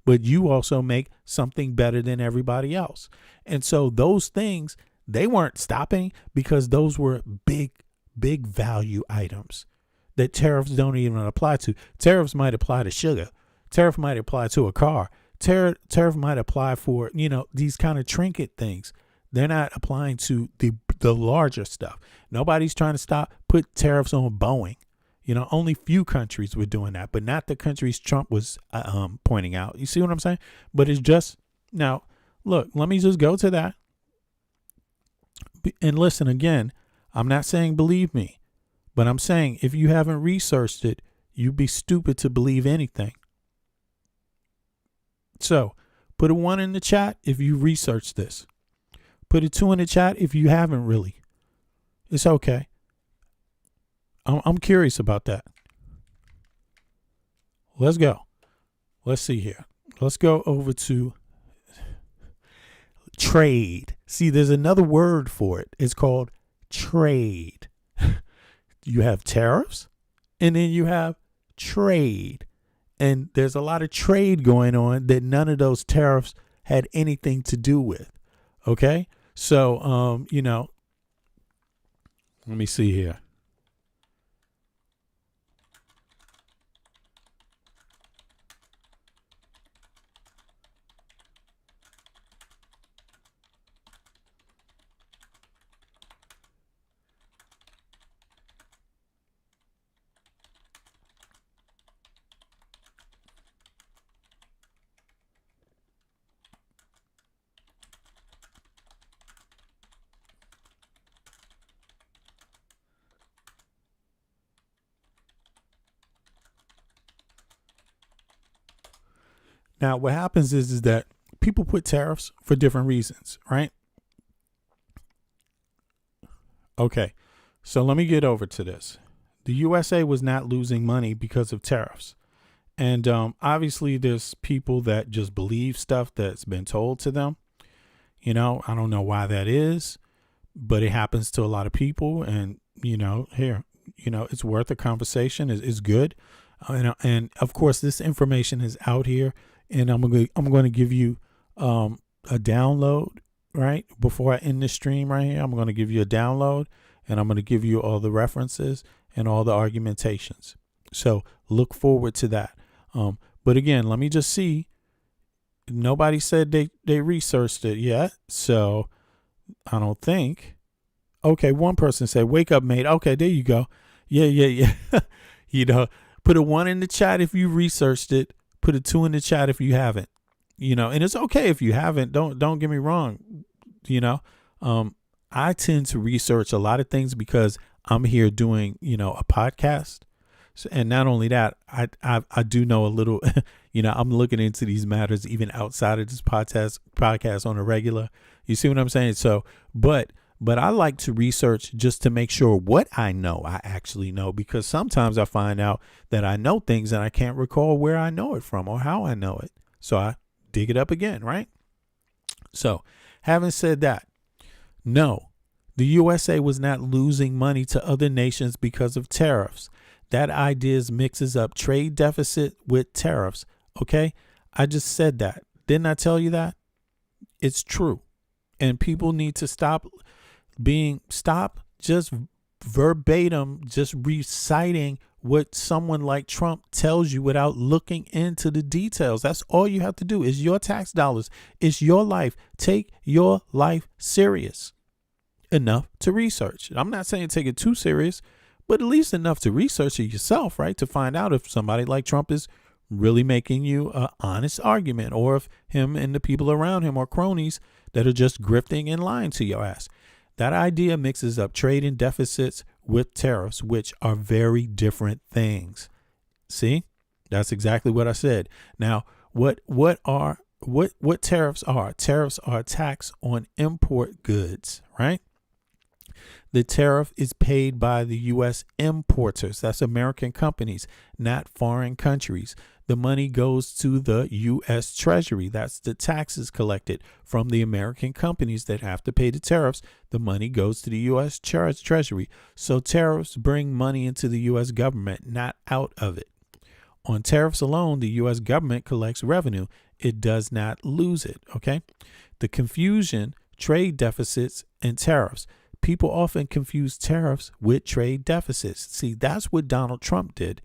but you also make something better than everybody else. And so those things, they weren't stopping because those were big value items that tariffs don't even apply to. Tariffs might apply to sugar. Tariff might apply to a car. Tariff might apply for, these kind of trinket things. They're not applying to the larger stuff. Nobody's trying to put tariffs on Boeing. Only few countries were doing that, but not the countries Trump was pointing out. You see what I'm saying? But it's just, now, look, let me just go to that. And listen, again, I'm not saying believe me, but I'm saying if you haven't researched it, you'd be stupid to believe anything. So put a 1 in the chat if you researched this. Put a 2 in the chat if you haven't really. It's okay. I'm curious about that. Let's go. Let's see here. Let's go over to trade. See, there's another word for it. It's called trade. You have tariffs and then you have trade. And there's a lot of trade going on that none of those tariffs had anything to do with. Okay? So, let me see here. Now, what happens is that people put tariffs for different reasons, right? Okay, so let me get over to this. The USA was not losing money because of tariffs. And obviously, there's people that just believe stuff that's been told to them. I don't know why that is, but it happens to a lot of people. And, it's worth a conversation. It's good. And of course, this information is out here. And I'm going to give you a download, right? Before I end the stream right here, I'm going to give you a download, and I'm going to give you all the references and all the argumentations. So look forward to that. But again, let me just see. Nobody said they researched it yet, so I don't think. Okay, one person said, "Wake up, mate." Okay, there you go. Yeah. You know, put a 1 in the chat if you researched it. Put a 2 in the chat if you haven't. You know, and it's okay if you haven't. Don't get me wrong. You know, I tend to research a lot of things because I'm here doing, you know, a podcast. So, and not only that, I do know a little, you know, I'm looking into these matters even outside of this podcast on a regular. You see what I'm saying? So, but I like to research just to make sure what I know I actually know, because sometimes I find out that I know things and I can't recall where I know it from or how I know it. So I dig it up again, right? So having said that, no, the USA was not losing money to other nations because of tariffs. That idea mixes up trade deficit with tariffs. Okay, I just said that. Didn't I tell you that? It's true. And people need to stop just verbatim, just reciting what someone like Trump tells you without looking into the details. That's all you have to do. Is your tax dollars. It's your life. Take your life serious enough to research. I'm not saying take it too serious, but at least enough to research it yourself, right? To find out if somebody like Trump is really making you an honest argument, or if him and the people around him are cronies that are just grifting and lying to your ass. That idea mixes up trade and deficits with tariffs, which are very different things. See, that's exactly what I said. Now, what tariffs are? Tariffs are a tax on import goods, right? The tariff is paid by the U.S. importers. That's American companies, not foreign countries. The money goes to the U.S. Treasury. That's the taxes collected from the American companies that have to pay the tariffs. The money goes to the U.S. Treasury. So tariffs bring money into the U.S. government, not out of it. On tariffs alone, the U.S. government collects revenue. It does not lose it, okay? The confusion, trade deficits, and tariffs. People often confuse tariffs with trade deficits. See, that's what Donald Trump did,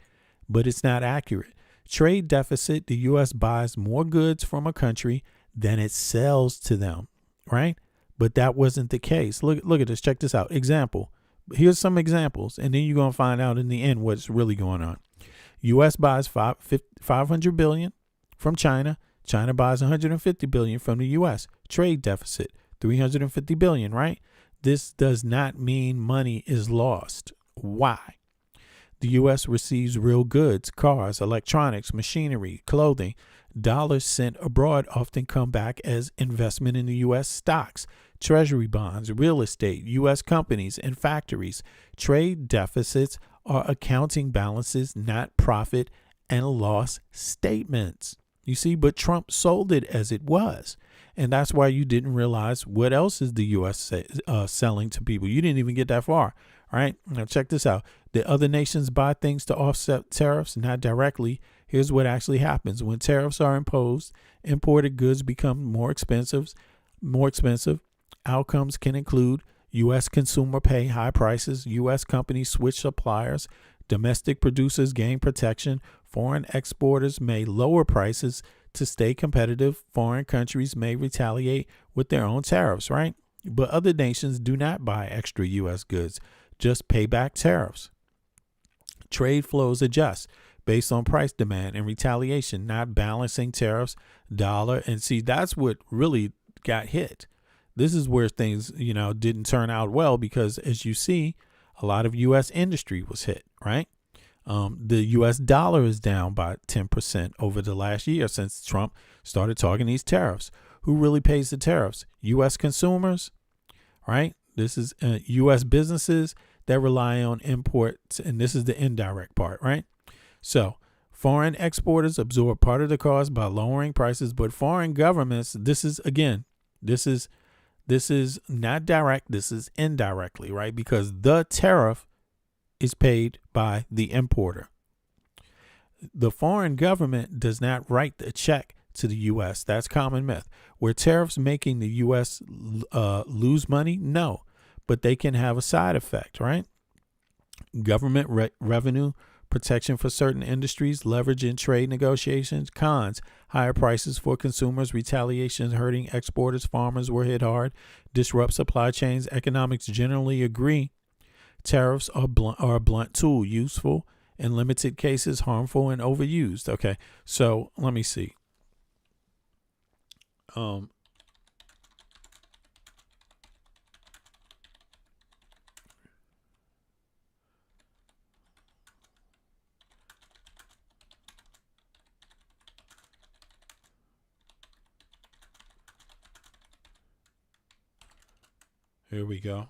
but it's not accurate. Trade deficit, the U.S. buys more goods from a country than it sells to them, right? But that wasn't the case. Look at this. Check this out. Example. Here's some examples, and then you're going to find out in the end what's really going on. U.S. buys $500 billion from China. China buys $150 billion from the U.S. Trade deficit, $350 billion, right? This does not mean money is lost. Why? The U.S. receives real goods, cars, electronics, machinery, clothing. Dollars sent abroad often come back as investment in the U.S. stocks, treasury bonds, real estate, U.S. companies, and factories. Trade deficits are accounting balances, not profit and loss statements. You see, but Trump sold it as it was. And that's why you didn't realize what else is the U.S. selling to people. You didn't even get that far. All right. Now, check this out. The other nations buy things to offset tariffs, not directly. Here's what actually happens. When tariffs are imposed, imported goods become more expensive. Outcomes can include U.S. consumer pay high prices. U.S. companies switch suppliers. Domestic producers gain protection. Foreign exporters may lower prices to stay competitive. Foreign countries may retaliate with their own tariffs, right? But other nations do not buy extra U.S. goods, just pay back tariffs. Trade flows adjust based on price demand and retaliation, not balancing tariffs, dollar. And see, that's what really got hit. This is where things, didn't turn out well because, as you see, a lot of U.S. industry was hit, right? The U.S. dollar is down by 10% over the last year since Trump started talking these tariffs. Who really pays the tariffs? U.S. consumers, right? This is U.S. businesses that rely on imports, and this is the indirect part, right? So foreign exporters absorb part of the cost by lowering prices, but foreign governments, this is not direct, this is indirectly, right? Because the tariff is paid by the importer. The foreign government does not write the check to the U.S. That's common myth. Were tariffs making the U.S. Lose money? No, but they can have a side effect, right? Government revenue protection for certain industries, leverage in trade negotiations. Cons, higher prices for consumers, retaliation hurting exporters, farmers were hit hard, disrupt supply chains. Economics generally agree tariffs are a blunt tool, useful in limited cases, harmful and overused. Okay, so let me see. Here we go.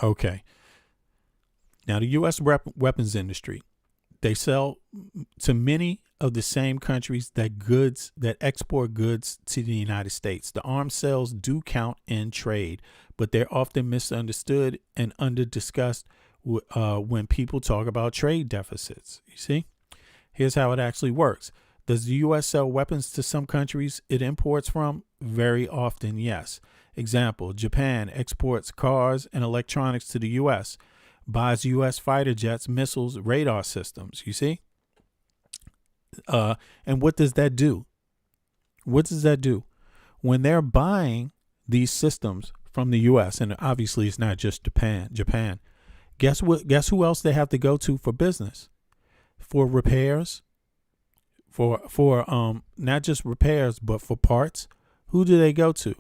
Okay. Now, the U.S. weapons industry, they sell to many of the same countries that export goods to the United States. The arms sales do count in trade, but they're often misunderstood and under-discussed when people talk about trade deficits. You see? Here's how it actually works. Does the U.S. sell weapons to some countries it imports from? Very often, yes. Example, Japan exports cars and electronics to the U.S., buys U.S. fighter jets, missiles, radar systems, you see? And what does that do? What does that do? When they're buying these systems from the U.S., and obviously it's not just Japan, guess what? Guess who else they have to go to for business? For repairs? For not just repairs, but for parts? Who do they go to?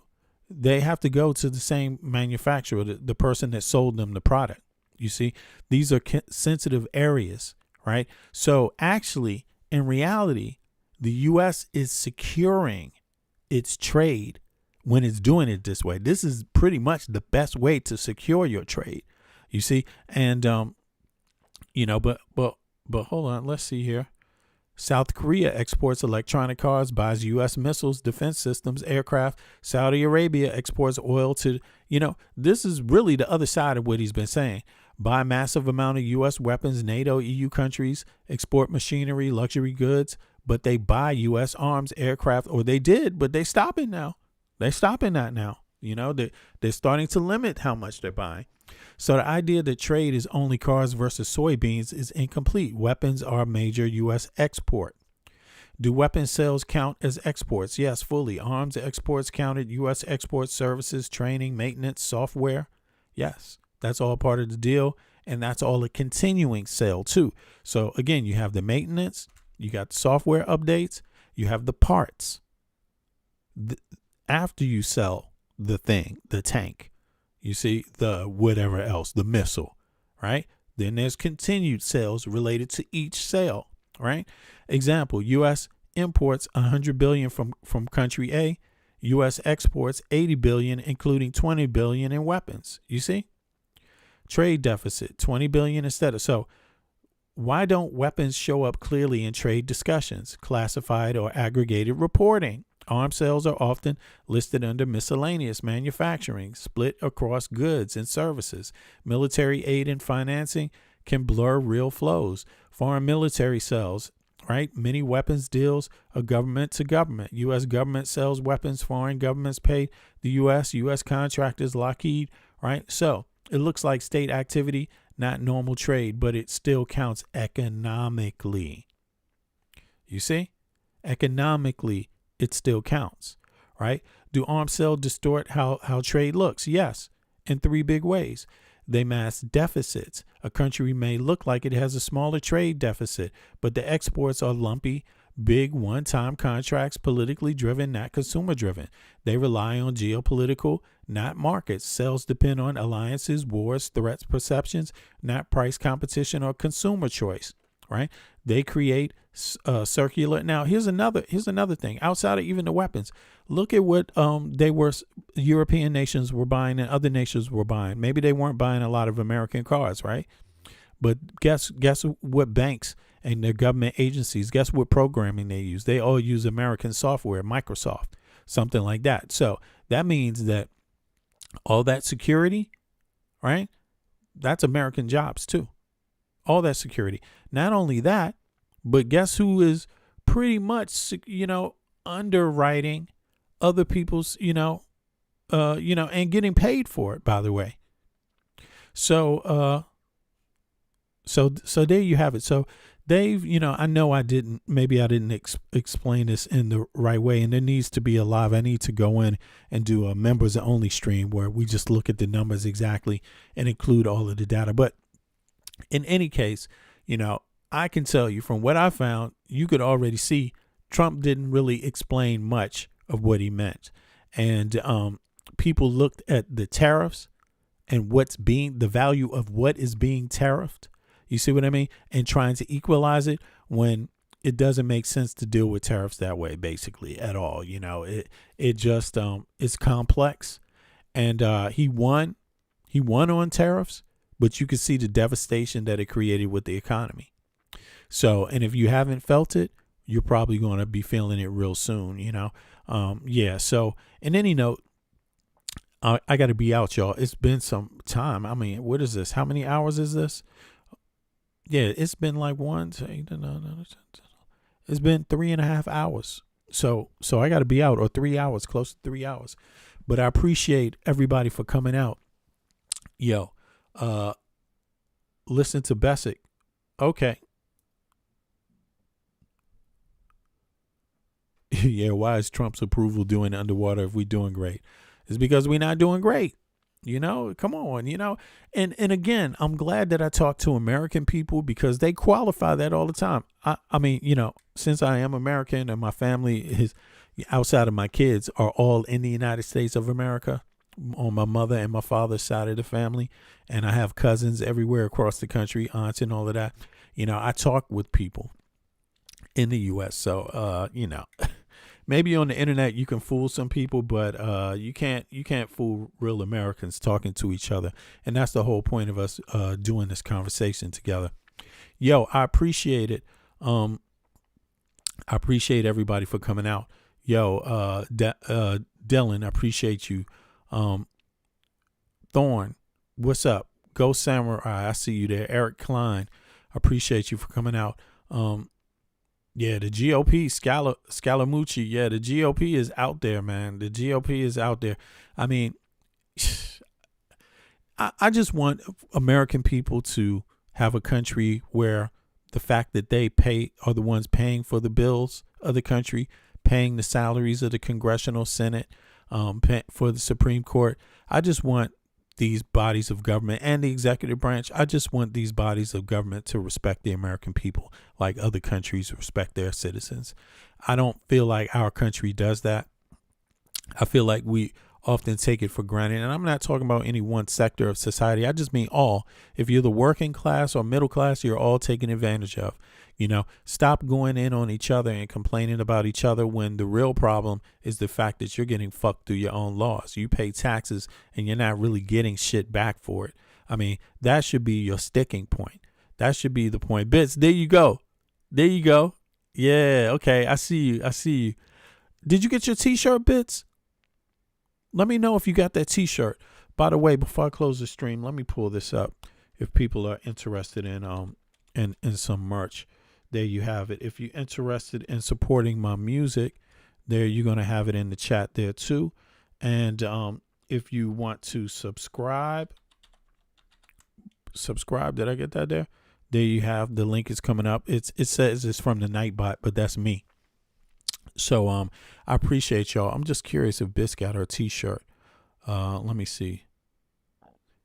They have to go to the same manufacturer, the person that sold them the product. You see, these are sensitive areas, right? So actually, in reality, the U.S. is securing its trade when it's doing it this way. This is pretty much the best way to secure your trade, you see? And, but hold on, let's see here. South Korea exports electronic cars, buys U.S. missiles, defense systems, aircraft. Saudi Arabia exports oil to, this is really the other side of what he's been saying. Buy massive amount of U.S. weapons. NATO, EU countries export machinery, luxury goods, but they buy U.S. arms, aircraft, or they did, but they're stopping now. They're stopping that now. They're starting to limit how much they're buying. So the idea that trade is only cars versus soybeans is incomplete. Weapons are a major U.S. export. Do weapons sales count as exports? Yes, fully. Arms exports counted. U.S. exports, services, training, maintenance, software. Yes, that's all part of the deal. And that's all a continuing sale too. So again, you have the maintenance, you got the software updates, you have the parts. After you sell the thing, the tank, you see, the whatever else, the missile, right? Then there's continued sales related to each sale, right? Example, U.S. imports $100 billion from country A. U.S. exports $80 billion, including $20 billion in weapons. You see? Trade deficit, $20 billion instead of. So why don't weapons show up clearly in trade discussions, classified or aggregated reporting? Arms sales are often listed under miscellaneous manufacturing, split across goods and services. Military aid and financing can blur real flows. Foreign military sales, right? Many weapons deals are government to government. U.S. government sells weapons. Foreign governments pay the U.S. U.S. contractors, Lockheed, right? So it looks like state activity, not normal trade, but it still counts economically. You see? Economically, it still counts, right? Do arms sales distort how trade looks? Yes, in three big ways. They mask deficits. A country may look like it has a smaller trade deficit, but the exports are lumpy, big one-time contracts, politically driven, not consumer driven. They rely on geopolitical, not markets. Sales depend on alliances, wars, threats, perceptions, not price competition or consumer choice, right? They create circular. Now, here's another thing. Outside of even the weapons, look at what European nations were buying and other nations were buying. Maybe they weren't buying a lot of American cars, right? But guess what banks and their government agencies, guess what programming they use? They all use American software, Microsoft, something like that. So that means that all that security, right? That's American jobs too. All that security. Not only that, but guess who is pretty much, underwriting other people's, and getting paid for it, by the way. So there you have it. So Dave, I know I didn't explain this in the right way, and there needs to be a live. I need to go in and do a members only stream where we just look at the numbers exactly and include all of the data. But in any case, I can tell you from what I found, you could already see Trump didn't really explain much of what he meant. And people looked at the tariffs and the value of what is being tariffed. You see what I mean? And trying to equalize it when it doesn't make sense to deal with tariffs that way, basically, at all. It just it's complex. And he won on tariffs, but you can see the devastation that it created with the economy. So, and if you haven't felt it, you're probably going to be feeling it real soon, So, in any note, I got to be out, y'all. It's been some time. I mean, what is this? How many hours is this? Yeah, it's been like it's been 3.5 hours. So I got to be out, or 3 hours, close to 3 hours. But I appreciate everybody for coming out. Yo, listen to Bessic. Okay. Yeah, why is Trump's approval doing underwater if we're doing great? It's because we're not doing great. Come on, And again, I'm glad that I talk to American people because they qualify that all the time. I mean, since I am American and my family is outside of my kids are all in the United States of America on my mother and my father's side of the family. And I have cousins everywhere across the country, aunts and all of that. I talk with people in the U.S. So, maybe on the internet you can fool some people, but you can't fool real Americans talking to each other. And that's the whole point of us doing this conversation together. Yo, I appreciate it. I appreciate everybody for coming out. Yo, Dylan, I appreciate you. Thorn, what's up? Go Samurai, I see you there. Eric Klein, I appreciate you for coming out. Yeah, the GOP, Scalamucci, yeah, the GOP is out there, man. The GOP is out there. I mean, I just want American people to have a country where the fact that they are the ones paying for the bills of the country, paying the salaries of the Congressional Senate, for the Supreme Court. I just want these bodies of government and the executive branch. I just want these bodies of government to respect the American people like other countries respect their citizens. I don't feel like our country does that. I feel like we often take it for granted. And I'm not talking about any one sector of society. I just mean all. If you're the working class or middle class, you're all taken advantage of. Stop going in on each other and complaining about each other when the real problem is the fact that you're getting fucked through your own laws. You pay taxes and you're not really getting shit back for it. I mean, that should be your sticking point. That should be the point. Bits, there you go. There you go. Yeah, okay, I see you. Did you get your T-shirt, Bits? Let me know if you got that T-shirt. By the way, before I close the stream, let me pull this up if people are interested in some merch. There you have it. If you're interested in supporting my music, there you're going to have it in the chat there too. And if you want to subscribe, did I get that there? There you have, the link is coming up. It says it's from the Nightbot, but that's me. So I appreciate y'all. I'm just curious if Biss got her T-shirt. Let me see.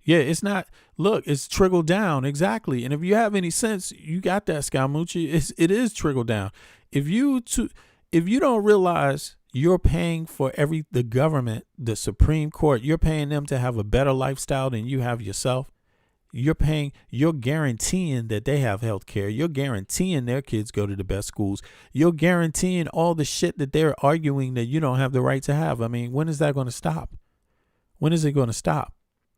Yeah, it's not. Look, it's trickled down exactly. And if you have any sense, you got that, Scalmucci. It is trickled down. If you don't realize you're paying for the government, the Supreme Court, you're paying them to have a better lifestyle than you have yourself. You're guaranteeing that they have health care. You're guaranteeing their kids go to the best schools. You're guaranteeing all the shit that they're arguing that you don't have the right to have. I mean, when is that going to stop? When is it going to stop?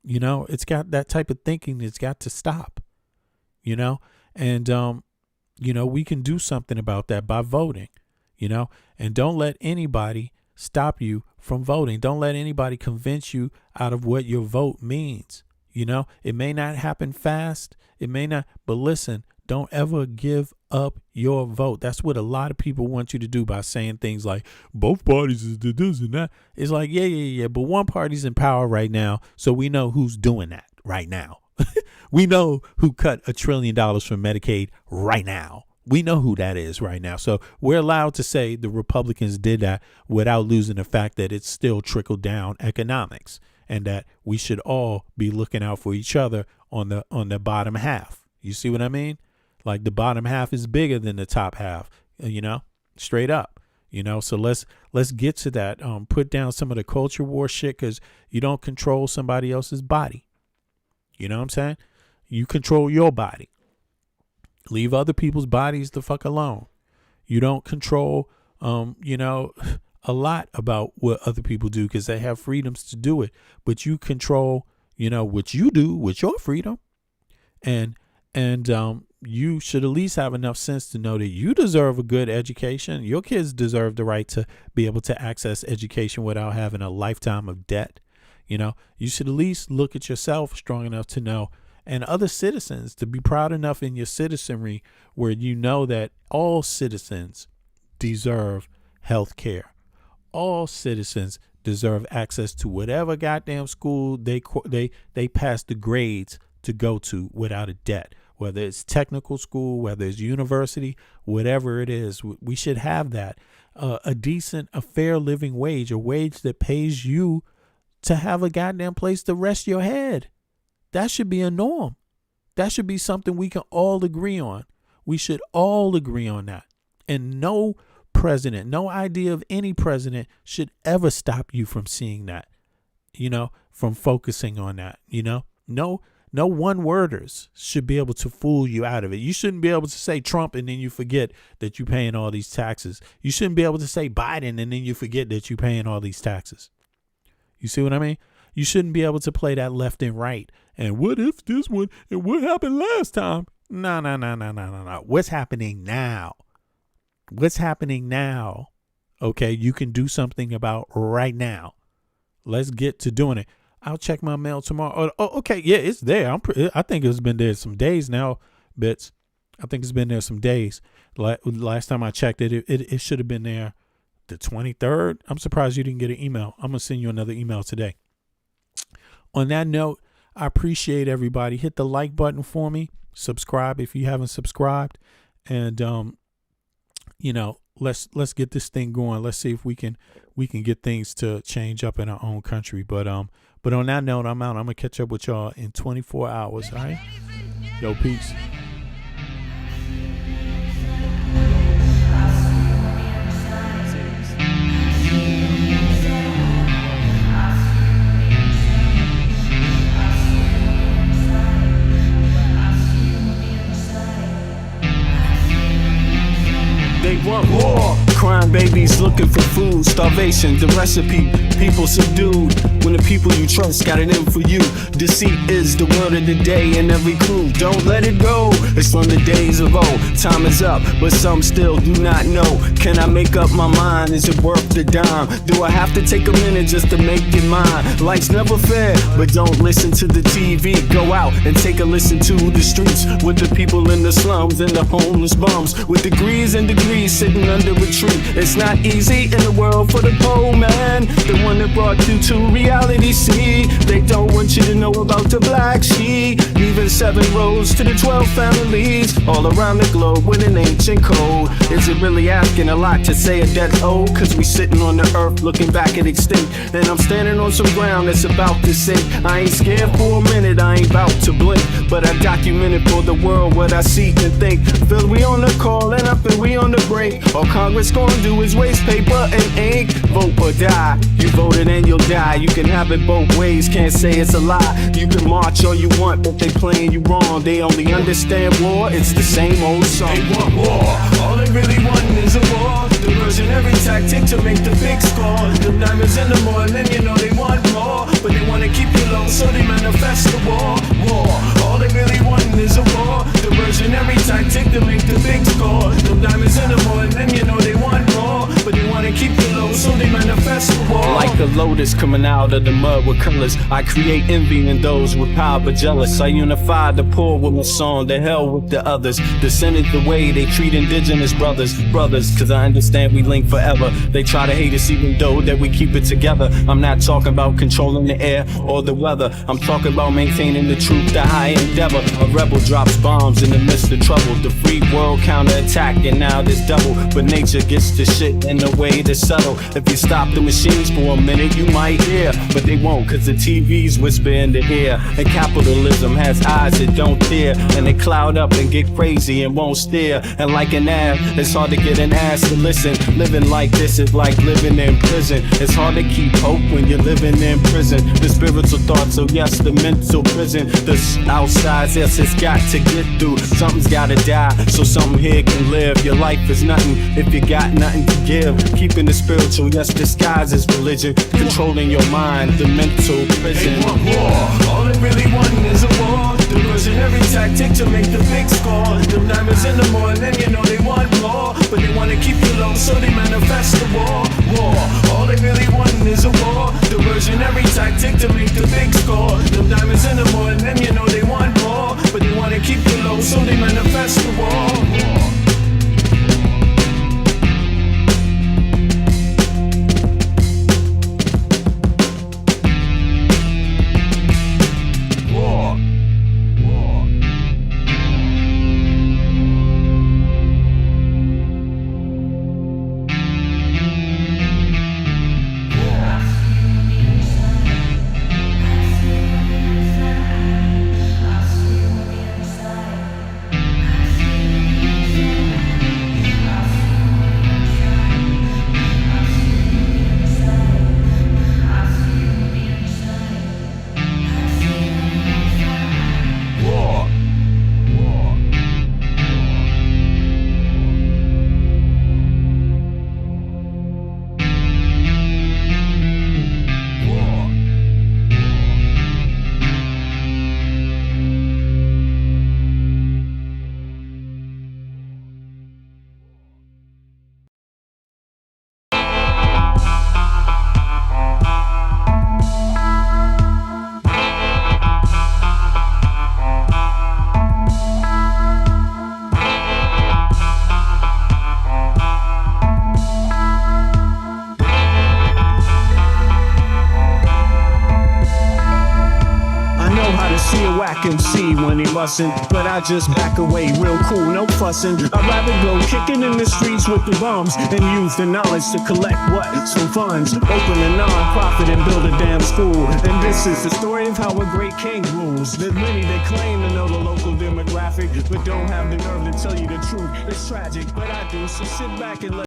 It's got that type of thinking. It's got to stop, and we can do something about that by voting, and don't let anybody stop you from voting. Don't let anybody convince you out of what your vote means. It may not happen fast. It may not, but listen, don't ever give up your vote. That's what a lot of people want you to do by saying things like both parties is this and that. It's like, yeah. But one party's in power right now. So we know who's doing that right now. We know who cut $1 trillion from Medicaid right now. We know who that is right now. So we're allowed to say the Republicans did that without losing the fact that it's still trickled down economics, and that we should all be looking out for each other on the bottom half. You see what I mean? Like the bottom half is bigger than the top half, straight up, so let's get to that. Put down some of the culture war shit, because you don't control somebody else's body. You know what I'm saying? You control your body. Leave other people's bodies the fuck alone. You don't control, a lot about what other people do, because they have freedoms to do it. But you control, what you do with your freedom. And you should at least have enough sense to know that you deserve a good education. Your kids deserve the right to be able to access education without having a lifetime of debt. You should at least look at yourself strong enough to know, and other citizens to be proud enough in your citizenry where you know that all citizens deserve health care. All citizens deserve access to whatever goddamn school they pass the grades to go to without a debt. Whether it's technical school, whether it's university, whatever it is, we should have that. A decent, a fair living wage, a wage that pays you to have a goddamn place to rest your head. That should be a norm. That should be something we can all agree on. We should all agree on that. And no president, no idea of any president should ever stop you from seeing that, from focusing on that, No one-worders should be able to fool you out of it. You shouldn't be able to say Trump and then you forget that you're paying all these taxes. You shouldn't be able to say Biden and then you forget that you're paying all these taxes. You see what I mean? You shouldn't be able to play that left and right. And what if this one and what happened last time? No. What's happening now? What's happening now? Okay, you can do something about right now. Let's get to doing it. I'll check my mail tomorrow. Oh, okay. Yeah, it's there. I think it's been there some days now, Bits. I think it's been there some days. Last time I checked it should have been there the 23rd. I'm surprised you didn't get an email. I'm going to send you another email today. On that note, I appreciate everybody. Hit the like button for me. Subscribe if you haven't subscribed. And, let's get this thing going. Let's see if we can get things to change up in our own country. But on that note, I'm out. I'm gonna catch up with y'all in 24 hours. All right. Yo, peace. They want war. Crime babies looking for food. Starvation, the recipe. People subdued. When the people you trust got it in for you. Deceit is the word of the day in every crew. Don't let it go. It's from the days of old. Time is up, but some still do not know. Can I make up my mind? Is it worth the dime? Do I have to take a minute just to make it mine? Life's never fair, but don't listen to the TV. Go out and take a listen to the streets with the people in the slums and the homeless bums with degrees and degrees sitting under a tree. It's not easy in the world for the poor man, the one that brought you to reality. See, they don't want you to know about the black sheep. Leaving 7 roads to the 12 families all around the globe with an ancient code. Is it really asking a lot to say a death ode? Cause we sitting on the earth looking back at extinct, and I'm standing on some ground that's about to sink. I ain't scared for a minute, I ain't about to blink, but I documented for the world what I see and think. Feel we on the call and up and we on the break. All Congress gonna do is waste paper and ink. Vote or die. You voted and you'll die. You can have it both ways, can't say it's a lie. You can march all you want, but they playing you wrong. They only understand war, it's the same old song. They want war, all they really want is a war. Diversionary tactic to make the big score. The diamonds in the morning, you know they want more, but they wanna keep you low, so they manifest the war. War, all they really want is a war. Diversionary tactic to make the big lotus coming out of the mud with colors. I create envy in those with power but jealous. I unify the poor with my song, the hell with the others. Descended the way they treat indigenous brothers, cause I understand we link forever. They try to hate us even though that we keep it together. I'm not talking about controlling the air or the weather. I'm talking about maintaining the truth, the high endeavor. A rebel drops bombs in the midst of trouble. The free world counterattack and now there's double. But nature gets the shit in a way that's subtle. If you stop the machines for a minute you might hear, but they won't cause the TVs whisper in the ear. And capitalism has eyes that don't tear, and they cloud up and get crazy and won't steer. And like an ab, it's hard to get an ass to listen. Living like this is like living in prison. It's hard to keep hope when you're living in prison. The spiritual thoughts, so yes, the mental prison. The outside, yes, it's got to get through. Something's gotta die, so something here can live. Your life is nothing if you got nothing to give. Keeping the spiritual, yes, disguised as religion. Controlling your mind, the mental prison. They want war. All they really want is a war. Diversion, every tactic to make the big score. Them diamonds in the morning, you know they want more. But they wanna keep you low, so they manifest the war. All they really want is a war. Diversion, every tactic to make the big score. Them diamonds in the morning, you know they want more. But they wanna keep you low, so they manifest the war. MC when he mustn't, but I just back away real cool, no fussing. I'd rather go kicking in the streets with the bums and use the knowledge to collect what? Some funds, open a non-profit and build a damn school. And this is the story of how a great king rules. There's many that claim to know the local demographic, but don't have the nerve to tell you the truth. It's tragic, but I do, so sit back and let